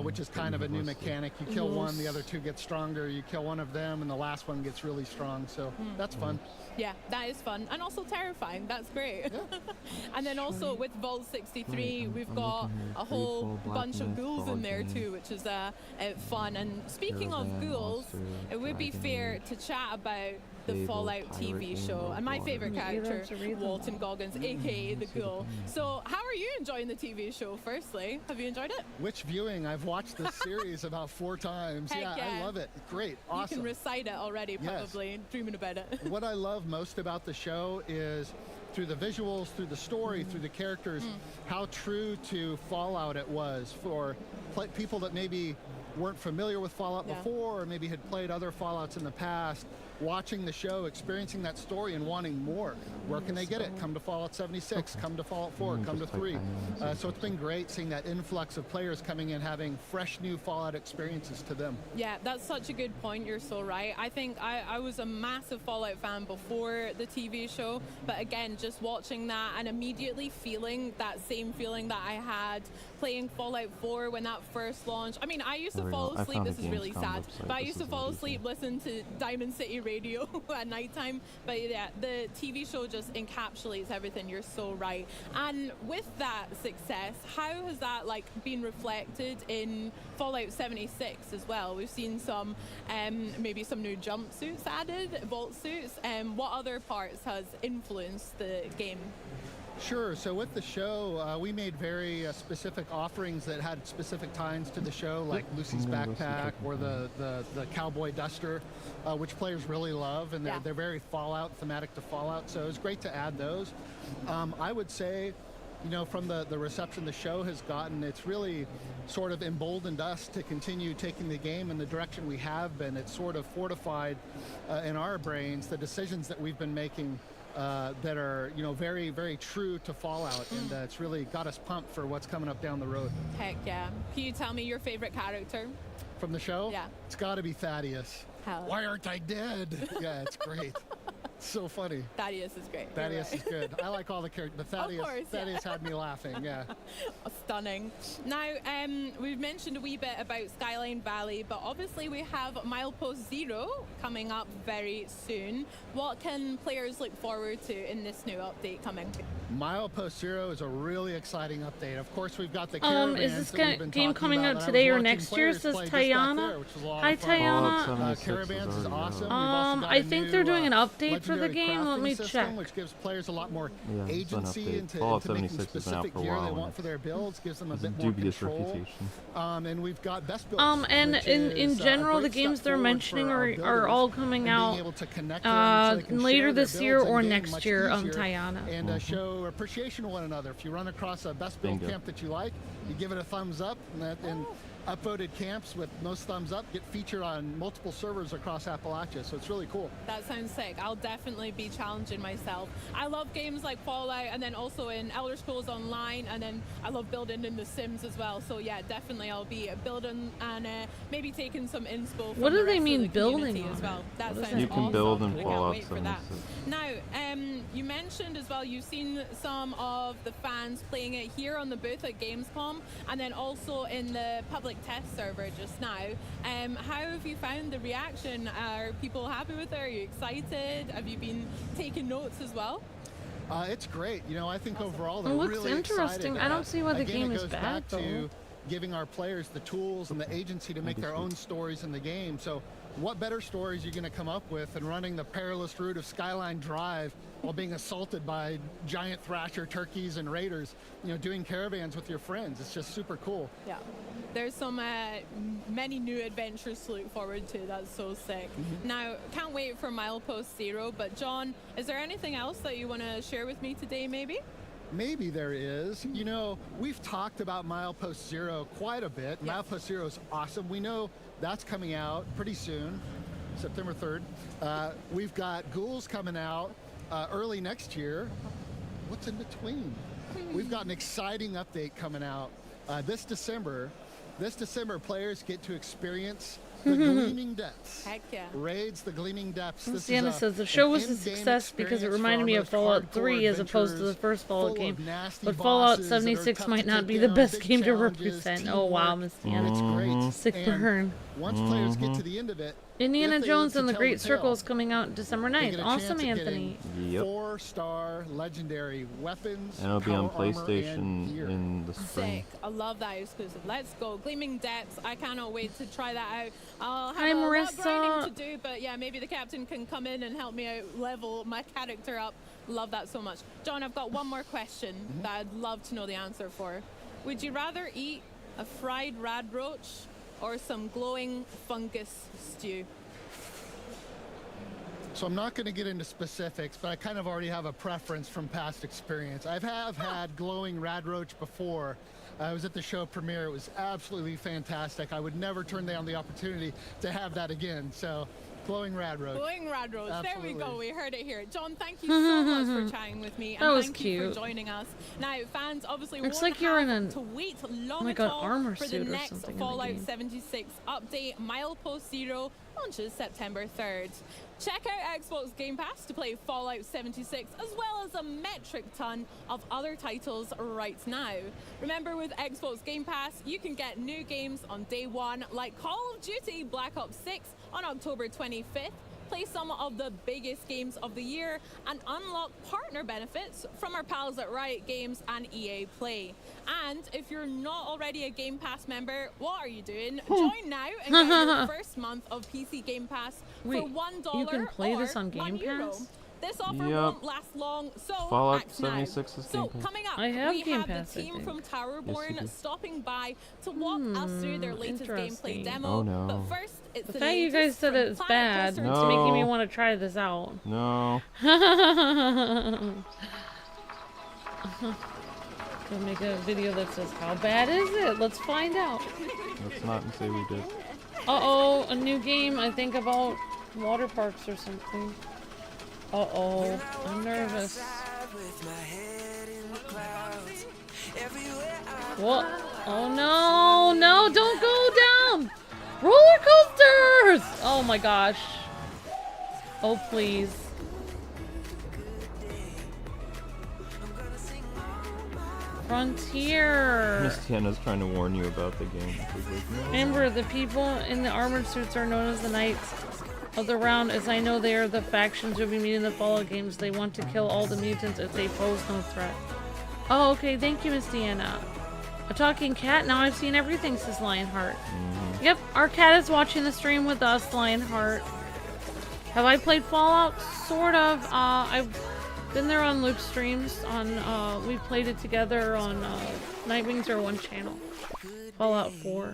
which is kind of a new mechanic. You kill one, the other two get stronger. You kill one of them, and the last one gets really strong. So that's fun. Yeah, that is fun and also terrifying. That's great. And then also with Vault 63, we've got a whole bunch of ghouls in there too, which is fun. And speaking of ghouls, it would be fair to chat about the Fallout TV show and my favorite character, Walton Goggins, aka the Ghoul. So how are you enjoying the TV show, firstly? Have you enjoyed it? Which viewing? I've watched this series about 4 times. Heck I love it. Great. Awesome. You can recite it already, probably, dreaming about it. What I love most about the show is through the visuals, through the story, through the characters, how true to Fallout it was for people that maybe weren't familiar with Fallout before, or maybe had played other Fallouts in the past. Watching the show, experiencing that story, and wanting more. Where can they get it? Come to Fallout 76, come to Fallout 4, come to 3. So it's been great seeing that influx of players coming in, having fresh new Fallout experiences to them. Yeah, that's such a good point. You're so right. I think I was a massive Fallout fan before the TV show, but again, just watching that and immediately feeling that same feeling that I had playing Fallout 4 when that first launched. I mean, I used to fall asleep, this is really sad, but I used to fall asleep listening to Diamond City radio at nighttime. But yeah, the TV show just encapsulates everything. You're so right. And with that success, how has that like been reflected in Fallout 76 as well? We've seen some maybe some new jumpsuits added, vault suits. What other parts has influenced the game? Sure. So with the show, we made very specific offerings that had specific ties to the show, like Lucy's backpack or the cowboy duster, which players really love, and they're very Fallout, thematic to Fallout. So it was great to add those. I would say, you know, from the reception the show has gotten, it's really sort of emboldened us to continue taking the game in the direction we have been. It's sort of fortified in our brains the decisions that we've been making that are, you know, very, very true to Fallout, and it's really got us pumped for what's coming up down the road. Heck yeah. Can you tell me your favorite character? From the show? Yeah. It's got to be Thaddeus. Hell. Why aren't I dead? Yeah, it's great. It's so funny. Thaddeus is great. Thaddeus is good. I like all the characters, but Thaddeus had me laughing, yeah. Stunning. Now, we've mentioned a wee bit about Skyline Valley, but obviously we have Milepost 0 coming up very soon. What can players look forward to in this new update coming? Milepost 0 is a really exciting update. Of course, we've got the caravans. Is this game coming out today or next year? Says Tayana. Hi, Tayana. Caravans is awesome. I think they're doing an update for the game. Let me check. Which gives players a lot more agency into making specific gear they want for their builds. Gives them a bit more control. And we've got best builds. And in general, the games they're mentioning are all coming out later this year or next year. Tayana. And show appreciation to one another. If you run across a best build camp that you like, you give it a thumbs up, and upvoted camps with most thumbs up get featured on multiple servers across Appalachia, so it's really cool. That sounds sick. I'll definitely be challenging myself. I love games like Fallout, and then also in Elder Scrolls Online, and then I love building in The Sims as well. So yeah, definitely I'll be building and maybe taking some inspo from what do the they rest mean of the building as well. That sounds you can awesome. build in I can't Fallout wait for that. Now, you mentioned as well, you've seen some of the fans playing it here on the booth at Gamescom, and then also in the public test server just now. How have you found the reaction? Are people happy with it? Are you excited? Have you been taking notes as well? It's great. You know, I think overall It they're looks really interesting. excited. I don't see why the game it is goes bad back though. to giving our players the tools and the agency to make their own stories in the game. So what better stories are you going to come up with than running the perilous route of Skyline Drive while being assaulted by giant thrasher turkeys and raiders, you know, doing caravans with your friends. It's just super cool. Yeah. There's some many new adventures to look forward to. That's so sick. Now, can't wait for Milepost 0, but John, is there anything else that you want to share with me today, maybe? Maybe there is. You know, we've talked about Milepost 0 quite a bit. Yep. Milepost 0 is awesome. We know that's coming out pretty soon, September 3rd. We've got Ghouls coming out early next year. What's in between? We've got an exciting update coming out this December. This December, players get to experience the Gleaming Depths. Heck yeah. Raids the Gleaming Depths. Sienna says the show was a success because it reminded me of Fallout 3 as opposed to the first Fallout game. But Fallout 76 might not be the best game to represent. Oh wow, Miss Sienna. It's great. Sick burn. Once players get to the end of it, Indiana Jones and the Great Circle is coming out December 9th. Awesome, Anthony. Yep. 4-star legendary weapons. And it'll be on PlayStation in the spring. Sick. I love that exclusive. Let's go. Gleaming Depths. I cannot wait to try that out. I'll have Hi, a lot Marissa. of grinding to do, but yeah, maybe the captain can come in and help me out level my character up. Love that so much. John, I've got one more question that I'd love to know the answer for. Would you rather eat a fried rad roach or some glowing fungus stew? So I'm not going to get into specifics, but I kind of already have a preference from past experience. I have had glowing rad roach before. I was at the show premiere. It was absolutely fantastic. I would never turn down the opportunity to have that again. So glowing rad roach. Glowing rad roach. Absolutely. There we go. We heard it here. John, thank you so much for chatting with me. That was thank cute. you for joining us. Now, fans obviously Looks won't like you're in have a to wait long like at an all armor for the suit or next something in the Fallout game. 76 update. Milepost 0 launches September 3rd. Check out Xbox Game Pass to play Fallout 76 as well as a metric ton of other titles right now. Remember, with Xbox Game Pass, you can get new games on day one like Call of Duty Black Ops 6 on October 25th. Play some of the biggest games of the year and unlock partner benefits from our pals at Riot Games and EA Play. And if you're not already a Game Pass member, what are you doing? Join now and get your first month of PC Game Pass for $1 you can play or this on Game €1. Pass? This offer Yep. won't last long, so Fallout act now. 76 is So Game Pass. coming up, I have we Game have Pass, I the team think. from Towerborn Yes, you do. stopping by to walk us through their latest gameplay interesting. demo. Oh, no. But first, it's The fact you guys said it's bad, No. it's making me want to try this out. No. Gonna make a video that says, how bad is it? Let's find out. Let's not say we did. Uh-oh, a new game, I think, about water parks or something. Uh-oh, I'm nervous. What? Oh no, no, don't go down! Roller coasters! Oh my gosh. Oh please. Frontier. Miss Tiana's trying to warn you about the game. She's like, no. Remember, the people in the armored suits are known as the Knights of the Round, as I know they are the factions you'll be meeting in the Fallout games. They want to kill all the mutants if they pose no threat. Oh, okay, thank you, Miss Deanna. A talking cat? Now I've seen everything, says Lionheart. Yep, our cat is watching the stream with us, Lionheart. Have I played Fallout? Sort of. I've been there on Luke's streams. We played it together on Nightwing 01 channel. Fallout 4.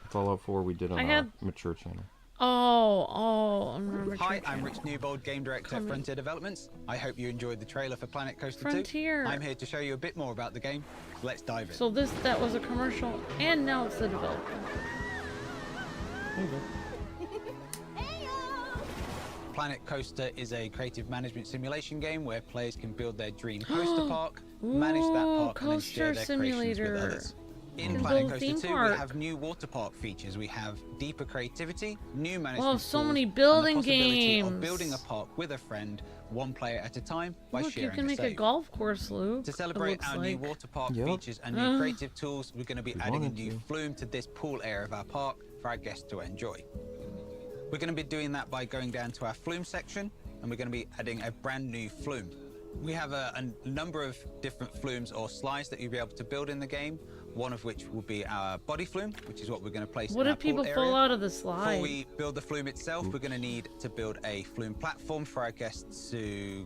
Fallout 4 we did on our mature channel. Oh, I'm remembering. Hi, I'm Rich Newbold, Game Director at Frontier Developments. I hope you enjoyed the trailer for Planet Coaster 2. Frontier. I'm here to show you a bit more about the game. Let's dive in. So that was a commercial, and now it's the developer. Planet Coaster is a creative management simulation game where players can build their dream coaster park, manage that park, and then share their creations with others. In Planet Coaster 2, we have new water park features. We have deeper creativity, new management so tools, many building and the possibility games. of building a park with a friend, one player at a time, by Look, sharing you can make a save. golf course, Luke. To celebrate our new water park features and new creative tools, we're going to be adding a new flume to this pool area of our park for our guests to enjoy. We're going to be doing that by going down to our flume section, and we're going to be adding a brand new flume. We have a number of different flumes or slides that you'll be able to build in the game. One of which will be our body flume, which is what we're going to place What in if our people port fall area. out of the slide? Before we build the flume itself, we're going to need to build a flume platform for our guests to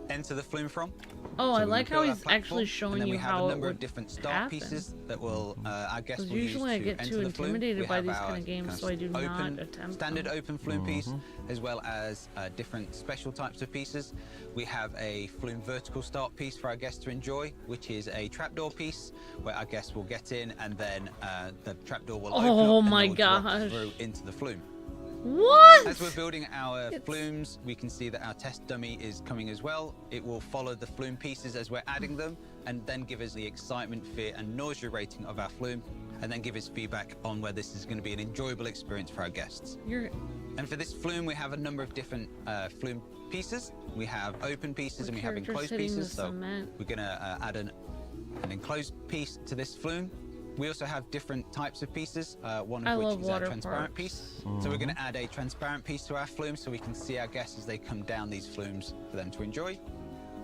enter the flume from. Oh, So I we're like gonna how build he's our platform, actually showing and then you we have how a it number of would different start happen. pieces that will our guests Because will use usually I to get enter too the flume. intimidated We by have these our kind of games, so I do not attempt standard them. open flume piece, as well as different special types of pieces. We have a flume vertical start piece for our guests to enjoy, which is a trapdoor piece where our guests will get in and then the trapdoor will open Oh up and my they'll drop gosh. through into the flume. What? As we're building our flumes, we can see that our test dummy is coming as well. It will follow the flume pieces as we're adding them, and then give us the excitement, fear, and nausea rating of our flume, and then give us feedback on whether this is going to be an enjoyable experience for our guests. And for this flume, we have a number of different flume pieces. We have open pieces and we have enclosed pieces. So we're going to add an enclosed piece to this flume. We also have different types of pieces, one of which is our transparent piece. So we're going to add a transparent piece to our flume so we can see our guests as they come down these flumes for them to enjoy.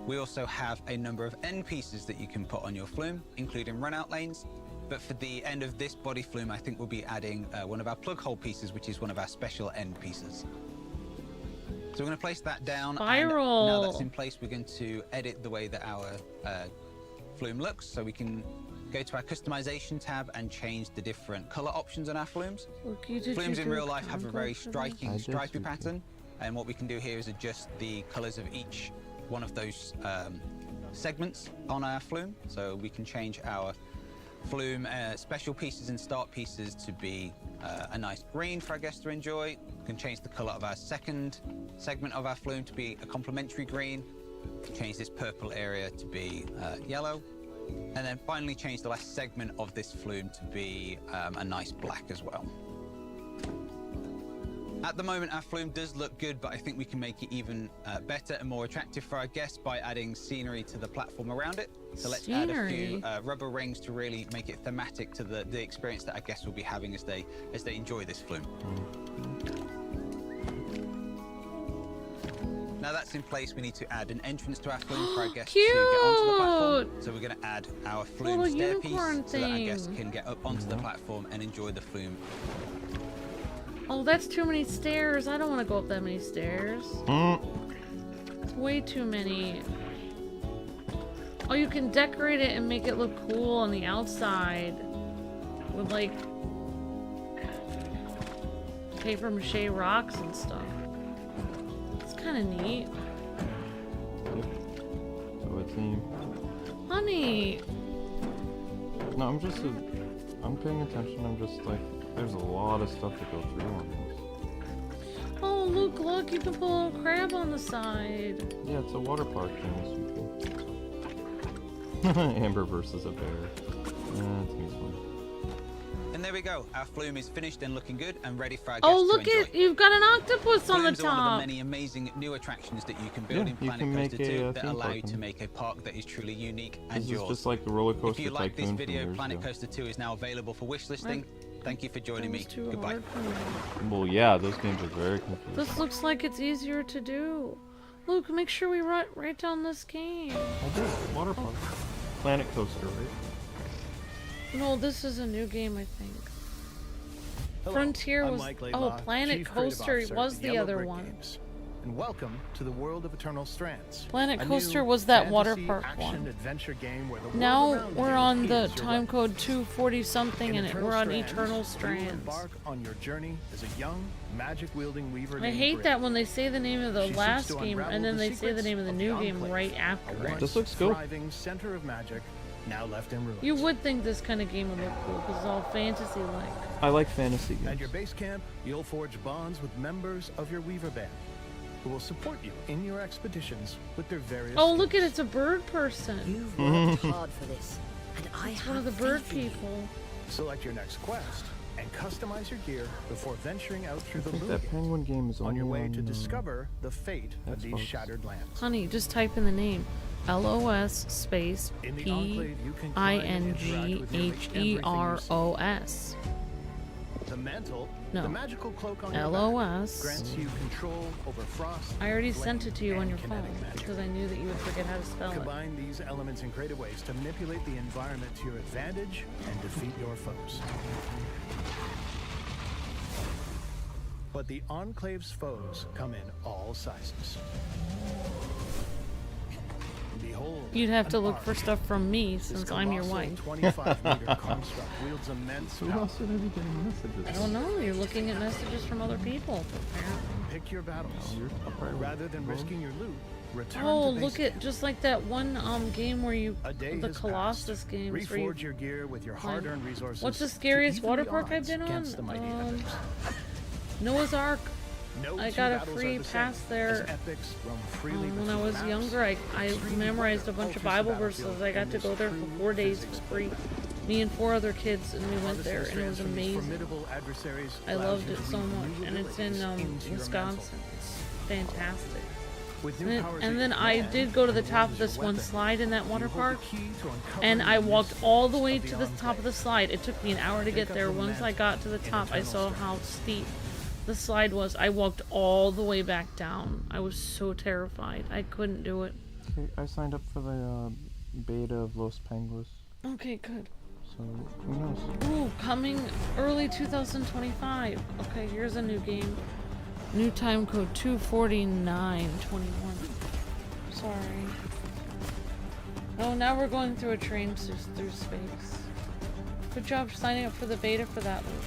We also have a number of end pieces that you can put on your flume, including run-out lanes. But for the end of this body flume, I think we'll be adding one of our plug hole pieces, which is one of our special end pieces. So we're going to place that down. Spiral. And now that's in place, we're going to edit the way that our flume looks. So we can go to our customization tab and change the different color options on our flumes. Flumes in real life have a very striking stripy pattern, and what we can do here is adjust the colors of each one of those segments on our flume. So we can change our flume special pieces and start pieces to be a nice green for our guests to enjoy. We can change the color of our second segment of our flume to be a complementary green. Change this purple area to be yellow. And then finally change the last segment of this flume to be a nice black as well. At the moment, our flume does look good, but I think we can make it even better and more attractive for our guests by adding scenery to the platform around it. So let's add a few rubber rings to really make it thematic to the experience that our guests will be having as they enjoy this flume. Now that's in place, we need to add an entrance to our flume for our guests to get onto the platform. So we're going to add our flume stair piece so that our guests can get up onto the platform and enjoy the flume. Oh, that's too many stairs. I don't want to go up that many stairs. It's way too many. Oh, you can decorate it and make it look cool on the outside with like paper mache rocks and stuff. It's kind of neat. So it seems. Honey. No, I'm paying attention. I'm just like, there's a lot of stuff to go through on this. Oh, look, you can pull a crab on the side. Yeah, it's a water park thing. Amber versus a bear. That seems fun. And there we go. Our flume is finished and looking good and ready for our guests Oh, look to enjoy. you've got an octopus on the Flumes are one of top. the many amazing new attractions that you can build in you Planet can make Coaster 2 a that theme allow park you in to it. make a park that is truly unique and This yours. is just like the roller coaster If you like this tycoon from video, years Planet ago. Coaster 2 is now available for wishlisting. Thank you for joining me. Goodbye. Well, yeah, those games are very confusing. This looks like it's easier to do. Luke, make sure we write down this game. I did. Water park. Planet Coaster, right? No, this is a new game, I think. Hello, Frontier I'm was... Mike Oh, Laidlaw, Planet Chief Creative Coaster Officer was at the Yellow other Brick one. Games. And welcome to the world of Eternal Strands. Planet a Coaster new was that water fantasy park action one. adventure game where the world Now around we're you on the is your time weapon. code 240 something In and we're on Strands, Eternal you will Strands. embark on your journey as a young, magic-wielding weaver I named hate Brave. that when they say the name of the She seeks last to game unravel and then the they say the secrets name of the of new the game Enclave, right a after it. once This looks cool. thriving center of magic, now left in ruins. You would think this kind of game would look cool because it's all fantasy-like. I like fantasy games. At your base camp, you'll forge bonds with members of your weaver band, who will support you in your expeditions with their various Oh, look at it, it's a bird person. You've worked hard for this, and I It's have one of the bird faith in you. people. Select your next quest and customize your gear before venturing out through I the think moon that gate penguin game is on your only way to on, discover the fate of these Xbox. shattered lands. Honey, just type in the name. LOS space In the Enclave, you can climb and interact with nearly everything you see. PINGHEROS. The mantle, No. the magical cloak on your LOS. back, grants you control over frost. I already flame, sent it to you on and your phone kinetic magic. because I knew that you would forget how to spell it. Combine these elements in creative ways to manipulate the environment to your advantage and defeat your foes. But the Enclave's foes come in all sizes. Behold, You'd have to an look ark. for stuff from me This since I'm your colossal wife. 25-meter construct wields immense Who power. else would I be getting messages? I don't know. You're looking at messages from other people. Pick your battles. Rather than risking your loot, return Oh, to look basics. at just like that one game where you A day the has Colossus games where you Reforge your gear with your hard-earned resources. What's the to scariest even water the park I've odds been on? against the mighty Epics. Noah's Ark. No I two got a battles free are the pass same, there. as epics roam freely When I between was maps, younger, I memorized a bunch of Bible verses. I got to go there for 4 days for free. Me and 4 other kids, and we went there, and it was amazing. I loved it so much, and it's in Wisconsin. It's fantastic. And then I did go to the top of this one slide in that water park, and I walked all the way to the top of the slide. It took me an hour to get there. Once I got to the top, I saw how steep the slide was. I walked all the way back down. I was so terrified. I couldn't do it. Okay, I signed up for the beta of Los Penguins. Okay, good. So, who knows? Ooh, coming early 2025. Okay, here's a new game. New time code 24921. Sorry. Oh, now we're going through a train through space. Good job signing up for the beta for that one.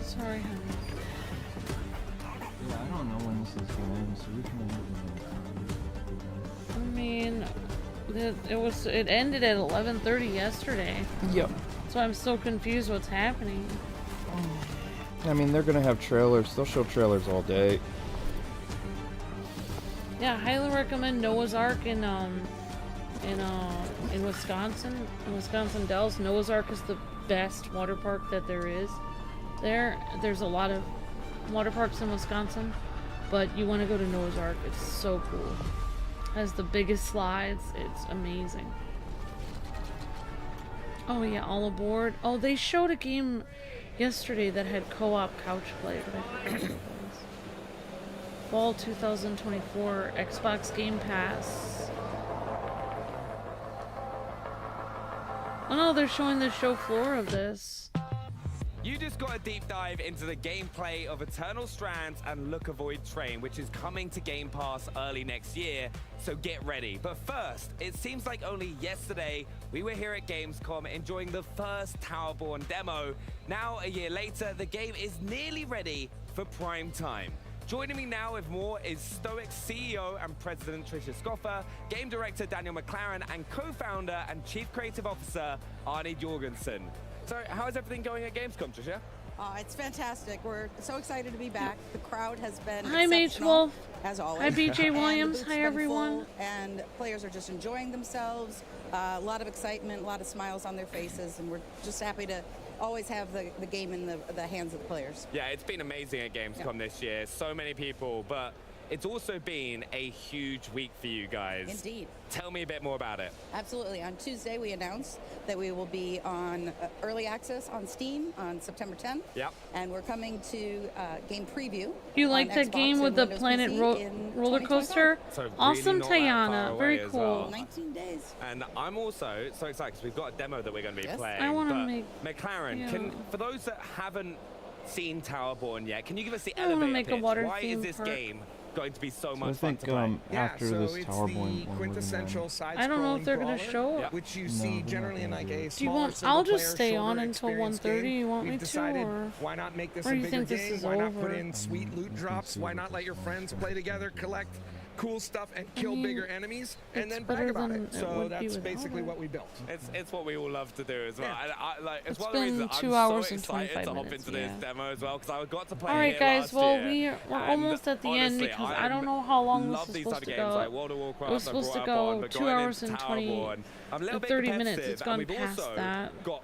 Sorry, honey. Yeah, I don't know when this is gonna end, so we can end I mean, it ended at 11:30 yesterday. Yep. So I'm so confused what's happening. I mean, they're gonna have trailers. They'll show trailers all day. Yeah, highly recommend Noah's Ark in Wisconsin. In Wisconsin Dells, Noah's Ark is the best water park that there is. There's a lot of water parks in Wisconsin, but you want to go to Noah's Ark. It's so cool. Has the biggest slides. It's amazing. Oh yeah, all aboard. Oh, they showed a game yesterday that had co-op couch play, but I forgot what it was. Fall 2024 Xbox Game Pass. Oh no, they're showing the show floor of this. You just got a deep dive into the gameplay of Eternal Strands and Look Avoid Train, which is coming to Game Pass early next year, so get ready. But first, it seems like only yesterday we were here at Gamescom enjoying the first Towerborn demo. Now, a year later, the game is nearly ready for prime time. Joining me now with more is Stoic's CEO and President Tricia Scoffer, Game Director Daniel McLaren, and Co-Founder and Chief Creative Officer Arnie Jorgensen. So, how is everything going at Gamescom, Tricia? It's fantastic. We're so excited to be back. The crowd has been Hi, Mage exceptional, Wolf. as always. Hi, BJ And the Williams. booth's Hi, been everyone. full, and players are just enjoying themselves. A lot of excitement, a lot of smiles on their faces, and we're just happy to always have the game in the hands of the players. Yeah, it's been amazing at Gamescom this year. So many people, but it's also been a huge week for you guys. Indeed. Tell me a bit more about it. Absolutely. On Tuesday, we announced that we will be on early access on Steam on September 10th. Yep. And we're coming to game preview. You like on that Xbox game with and the Windows Planet PC in roller 2025. coaster? So really Awesome, not that far Tayana. away Very as cool. well. 19 days. And I'm also so excited because we've got a demo that we're going to be Yes. playing. I wanna but make- McLaren, yeah. for those that haven't seen Towerborn yet, can you give us the I wanna elevator make a pitch? water Why is theme this park. game going to be so So much I fun think to play? after so this it's Towerborn, the quintessential side-scrolling I don't know if they're gonna brawler, show it. which you No, see they're generally not in like gonna do a it. Do you smaller want? I'll just single-player, stay on shorter until experience 1:30. game. You want We've me to, decided, or why not make this or a do you bigger think this game? is Why not put over? in sweet loot drops? Why not let your friends play together, collect cool stuff, and kill mean, bigger enemies, and it's then brag better about than it? it So would be that's without basically it. what we built. It's what we all love to do as well. Yeah. And it's It's one of the been reasons 2 I'm hours so and excited 25 to hop minutes, into this yeah. demo as well because I got to play All right, it guys. last Well, year. we're And almost at the end honestly, because I don't know how long this love is these supposed type to of games go. like World of Warcraft. It was supposed to go 2 hours and 20 I'm a little and bit 30 minutes. competitive, It's and gone we've past also that. got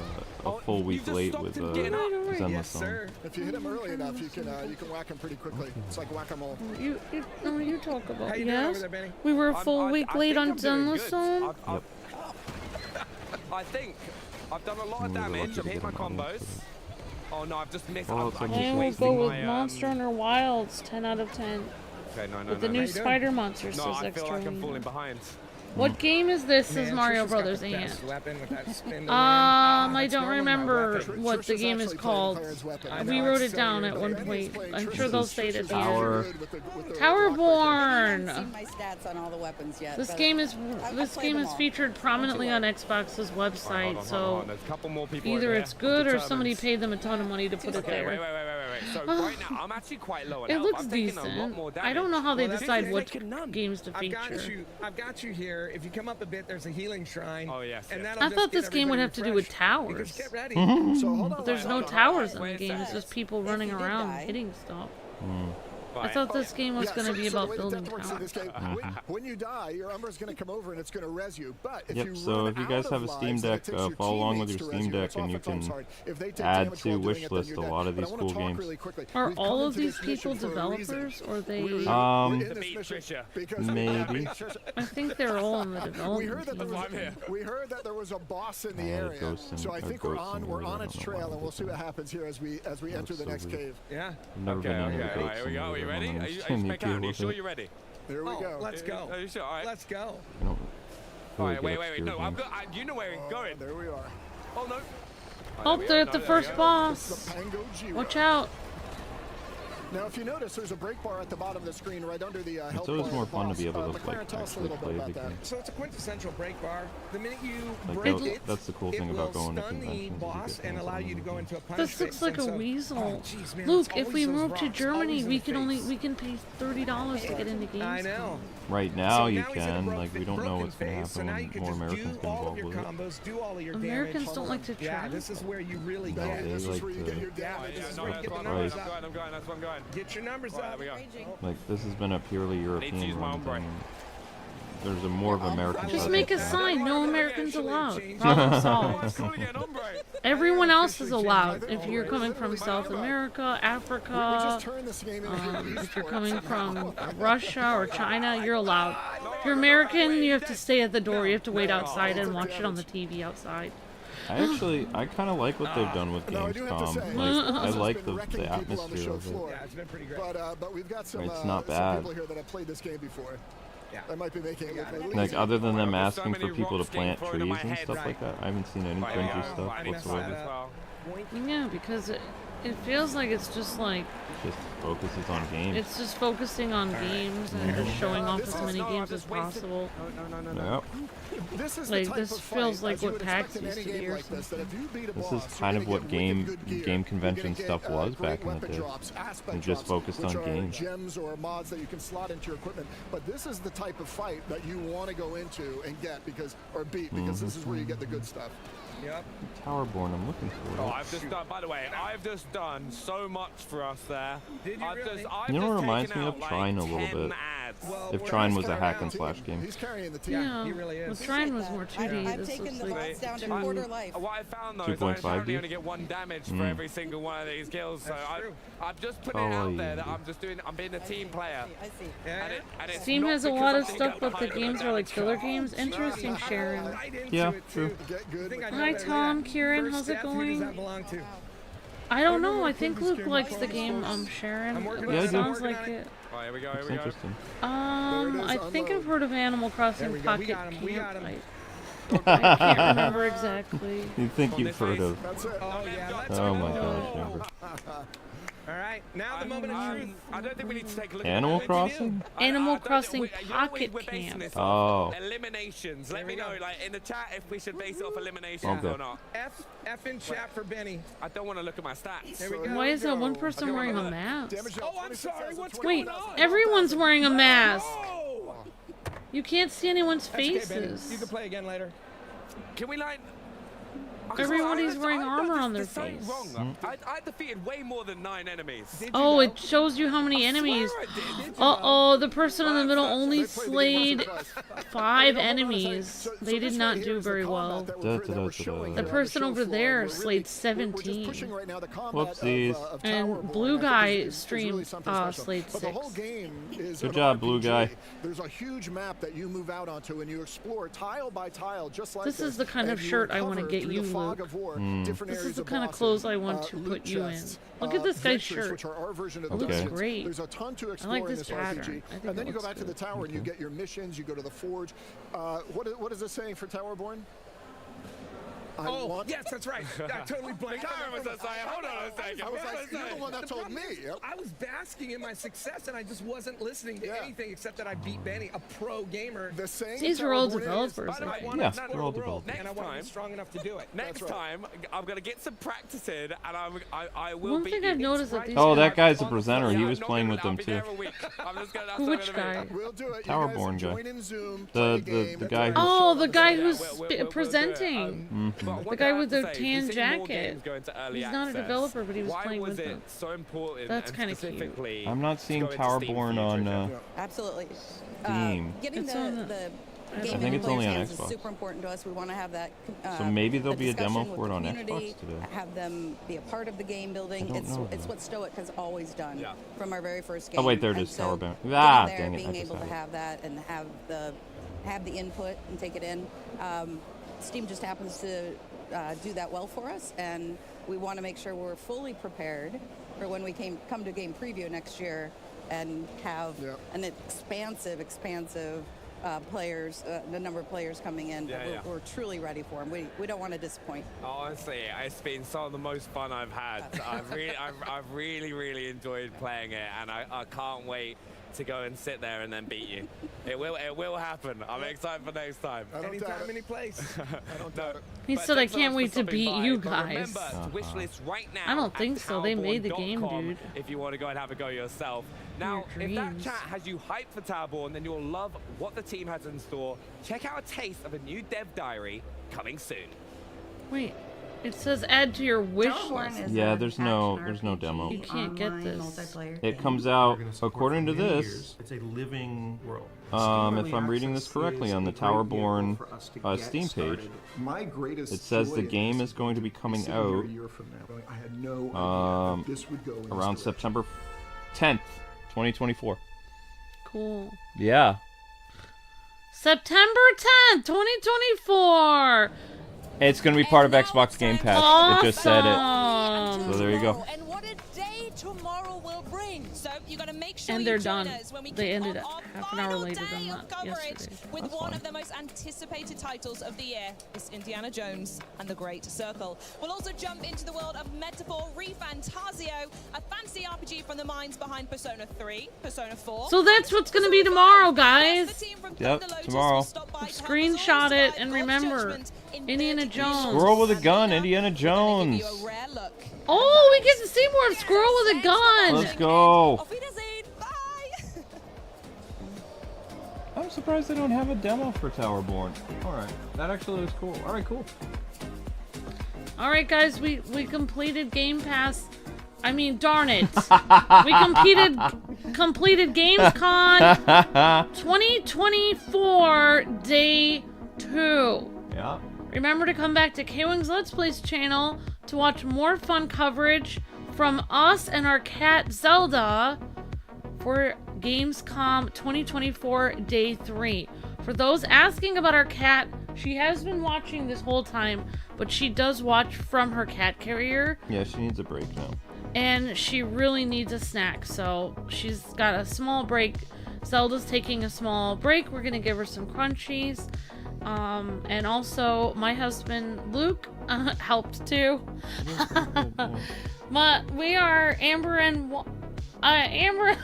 a full week late with Zenless Yes, Zone. sir. If you hit him early enough, you can whack him pretty quickly. It's like whack-a-mole. You talk about How you doing over yes. there, Benny? We were a full week I late think on I'm doing Zenless Zone. I think I've done a lot of damage. I've hit my combos. Oh no, I've just missed. Oh, it's I'm like I will wasting go with my, Monster Hunter Wilds, 10 out of 10. Okay, no. With the new Spider Monster No, says I feel extra. like I'm falling behind. What game is this? Says Man, Mario Trisha's got Brothers the Ant. best weapon with that spin to I win. don't remember what the game is called. I We know, wrote it's it so down weird. at one point. I'm sure they'll say it at the Tower. end. I haven't Towerborn. seen my stats on all the weapons yet. This but game is I played them all. featured prominently on Xbox's website, Hold so on. There's a couple more people either over it's here. good or Determined. somebody paid them a ton of money to put it Okay, there. wait. So right now, I'm actually quite low on It health. looks I've taken a lot decent. more damage. I don't know how they Well, that's decide okay. what games to feature. I've got you here. If you come up a bit, there's a healing shrine. Oh yes. And I that'll thought just this get game would everybody have to do with refreshed. Because towers. get ready. So hold on. But there's no towers in the game. It's just people running around hitting stuff. I thought this game was going to be about building towns. When you die, your Umbra's going to come over and it's going to res you. But if you so if you guys have a Steam Deck, follow along with your Steam Deck and you can add to wishlist a lot of these cool games. Are all of these people developers, or they... Maybe. I think they're all in the development team. We heard that there was a boss in the area, so I think we're on its trail, and we'll see what happens here as we enter the next cave. Yeah. Okay. Alright, here we go. Are you ready? Are you sure you're ready? Here we go. Let's go. Are you sure? All right. Let's go. Alright, wait. No, you know where we're going. There we are. Oh no. Oh, they're at the first boss. Watch out. Now, if you notice, there's a break bar at the bottom of the screen right under the health bar. It's always more fun to be able to tell us a actually little play bit the about game. So it's a quintessential break bar. The minute you Like break it, that's the cool thing about going to stun the conventions. boss and allow you to go into a punch This looks phase. like a And so- weasel. Oh, geez, man, Luke, it's if we always those move to rocks, Germany, always in we the can face. we can pay $30 to get into Gamescom. I know. Right now you now he's in a can, broken like we don't know what's going to phase, so happen now when you can more just Americans do get all of involved your with it. combos, do all of your Americans damage. don't like to Yeah, travel. this is where you really No, get. they This is like where you to- get your damage. This is where you get the Right. numbers I'm up. going. That's where I'm going. Get your numbers up. Like this has been a purely use European my run Umbre. thing. There's a more of American Just side make to a it. sign, no Americans allowed. Problem solved. Everyone else is allowed. If you're coming from South America, Africa, if you're coming from Russia or China, you're allowed. If you're American, you have to stay at the door. You have to wait outside and watch it on the TV outside. I kind of like what they've done with Gamescom. Like, I like the atmosphere of it. Yeah, it's been pretty great. But we've got some, It's not some bad. people here that have played this game before. That might be making it look a little Like easy. other than them asking for people to plant trees and stuff like that, I haven't seen any cringy stuff whatsoever. Yeah, because it feels like it's just like Just focuses on games. it's just focusing on games and just showing off as many games as possible. Yep. This is Like the type this of feels fight, like as you what would PAX expect in used any to be game or like this, that something. if you beat a This boss, is kind you're of gonna what get wicked good gear. game convention You're gonna stuff get, was great back in the weapon day. drops, aspect It just drops, focused which on are games. gems or mods that you can slot into your equipment. But this is the type of fight that you want to go into and get because this is where you get the good stuff. Yep. Towerborn, I'm looking for it. Oh, I've just done. By the way, I've just done so much for us there. Did you really? You know what reminds me of? Trine a little bit. If Trine was a hack and slash game. He's carrying the team. Yeah, he really is. well, Trine was more 2D. I've This taken looks the like bots down to quarter life. What I found though is I 2.5 apparently D? only get 1 damage for every single one of these kills. So I've just put it Oh, out yeah. there that I'm being a team player. I see. Yeah. And it's Steam not has a because lot I'm of being stuff, but the 100% games are like filler damage. games. Interesting, Sharon. Right into Yeah, it, true. too. Get good. I think I know Hi, better Tom, than that. Kieran, First how's it step, who going? does that belong to? I don't know. I think Luke likes the game, Sharon. I'm working It on it. sounds I'm working like on it. Right, here we go. It's interesting. I think I've heard of Animal There Crossing we go. We Pocket got him. We got him. Campsite. I can't remember exactly. You think you've heard of? That's it. Oh, yeah. Let's Oh go. my gosh, Amber. All right. Now the moment of truth. I don't think we need to take a look Animal at Crossing? Animal I don't Crossing think we- you know what Pocket we're basing Camp. this off? Oh. Eliminations. Let There me we know, go. like in the chat, if we should base it off eliminations Okay. or not. F in chat for Benny. I don't want to look at my stats. There we go. Why is that one person wearing a mask? Oh, I'm sorry. What's Wait, going on? everyone's wearing a mask. Oh! You can't see anyone's That's okay, Benny. faces. You can play again later. Can we like? Everybody's wearing armor on their There's something face. wrong. I defeated way more than 9 enemies. Oh, it shows you how many enemies. Uh-oh, the person in the middle only slayed 5 enemies. They did not do very well. The person over there slayed 17. Whoopsies. And Blue Guy slayed 6. Good job, Blue Guy. There's a huge map that you move out onto and you explore tile by tile, just like This is the kind of shirt I want to get you, Luke. This is the kind of clothes I want to put you in. Look at this guy's shirt. It looks great. There's a ton to I explore like in this this pattern. RPG. I think And then it you go looks back to the good. tower and you get your missions, you go to the forge. What is this saying for Towerborn? Oh, yes, that's right. I totally blanked. Hold on a second. I was like, you're the one that told me. I was basking in my success, and I just wasn't listening to anything except that I beat Benny, a pro gamer. The same. These are all developers. I want Yeah, to they're explore all the world, developers. and I want to be strong enough to do it. Next time, I'm gonna get some practice in, and I will One beat thing you. I've noticed that these Oh, that guys- guy's a presenter. He was playing with them too. Which guy? We'll do it. Towerborn guy. The guy. Oh, the guy who's presenting. The guy with the tan jacket. He's not a developer, but he was playing with them. So important. That's kind of cute. I'm not seeing Towerborn on Absolutely. Steam. Getting the I think it's only on is Xbox. super important to us. We want to have that. So maybe there'll be a demo discussion for it on with the community, Xbox today. Have them be a part of the game building. I don't know, It's what Stoic has always done from our very first game. Oh wait, there it And is, so Towerborn. getting Ah, there, dang it! I being just able to had it. have that and have the input and take it in. Steam just happens to do that well for us, and we want to make sure we're fully prepared for when we come to game preview next year and have an expansive players, the number of players coming in. We're truly ready for them. We don't want to disappoint. Honestly, it's been some of the most fun I've had. I've really enjoyed playing it, and I can't wait to go and sit there and then beat you. It will happen. I'm excited for next time. Anytime, any place. I don't doubt it. He said, I can't wait to beat you guys. Remember to wish list right now. I don't think so. They made the game, dude. If you want to go and have a go yourself. Now, if that chat has you hyped for Towerborn, then you'll love what the team has in store. Check out a taste of a new dev diary coming soon. Wait, it says add to your wish list. Yeah, there's no demo. You can't get this. It comes out according to this. It's a living world. If I'm reading this correctly on the Towerborn Steam page, it says the game is going to be coming out around September 10th, 2024. Cool. Yeah. September 10th, 2024. It's going to be part of Xbox Game Pass. Awesome. It just said it. So there you go. And what a day tomorrow will bring. So you got to make sure And they're you join done. us when we They kick ended off it our half an hour final later than day that of coverage yesterday. with That's one fine. of the most anticipated titles of the year. It's Indiana Jones and the Great Circle. We'll also jump into the world of Metaphor ReFantasio, a fantasy RPG from the minds behind Persona 3, Persona 4. So that's what's going to be tomorrow, guys. Yep, tomorrow. Screenshot it and remember, Indiana Jones. Squirrel with a gun, Indiana Jones. Oh, we get to see more of Squirrel with a gun. Let's go. I'm surprised they don't have a demo for Towerborn. Alright, that actually looks cool. Alright, cool. Alright, guys, we completed Game Pass. I mean, darn it. We completed Gamescom 2024 Day 2. Yeah. Remember to come back to Kwingsletsplays channel to watch more fun coverage from us and our cat Zelda for Gamescom 2024 Day 3. For those asking about our cat, she has been watching this whole time, but she does watch from her cat carrier. Yeah, she needs a break now. And she really needs a snack, so she's got a small break. Zelda's taking a small break. We're gonna give her some crunchies. And also my husband Luke helped too. We are Amber and Amber.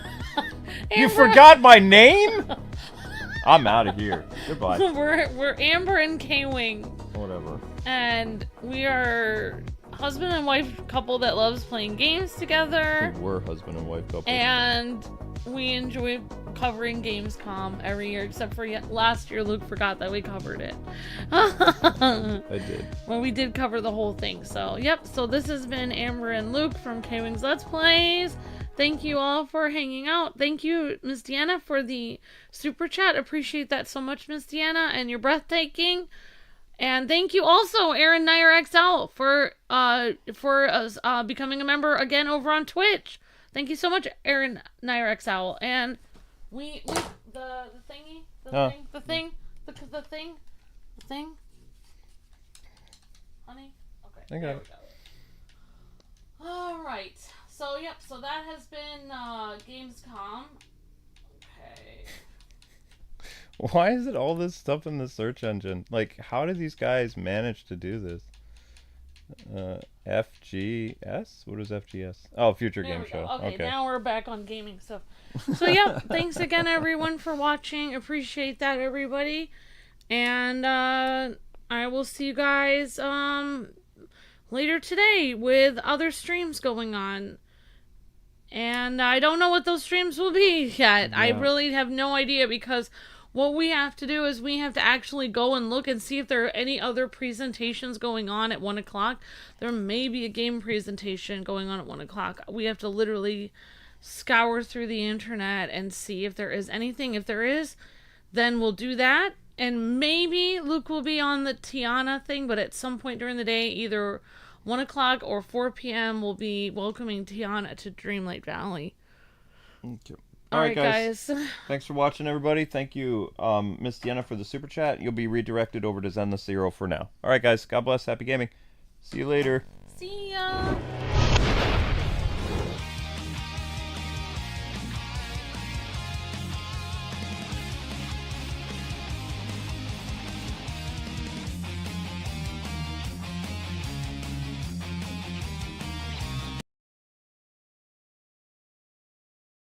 You forgot my name? I'm out of here. Goodbye. We're Amber and K-Wing. Whatever. And we are husband and wife couple that loves playing games together. We were husband and wife couple. And we enjoy covering Gamescom every year, except for last year Luke forgot that we covered it. I did. Well, we did cover the whole thing. So, yep. So this has been Amber and Luke from K-Wings Let's Plays. Thank you all for hanging out. Thank you, Miss Deanna, for the super chat. Appreciate that so much, Miss Deanna, and you're breathtaking. And thank you also, Aaron Nair XL, for becoming a member again over on Twitch. Thank you so much, Aaron Nair XL. And the thing. Honey? Okay. I got it. All right. So, yep. So that has been Gamescom. Okay. Why is it all this stuff in the search engine? Like, how do these guys manage to do this? FGS? What is FGS? Oh, Future There Game we go. Show. Okay, now we're back on gaming stuff. So, yeah, thanks again, everyone, for watching. Appreciate that, everybody. And I will see you guys later today with other streams going on. And I don't know what those streams will be yet. Yeah. I really have no idea because what we have to do is we have to actually go and look and see if there are any other presentations going on at 1 o'clock. There may be a game presentation going on at 1 o'clock. We have to literally scour through the internet and see if there is anything. If there is, then we'll do that. And maybe Luke will be on the Tiana thing, but at some point during the day, either 1 o'clock or 4 p.m., we'll be welcoming Tiana to Dreamlight Valley. Okay. All right, guys. Thanks for watching, everybody. Thank you, Miss Deanna, for the super chat. You'll be redirected over to Zen the Zero for now. All right, guys. God bless. Happy gaming. See you later. See ya.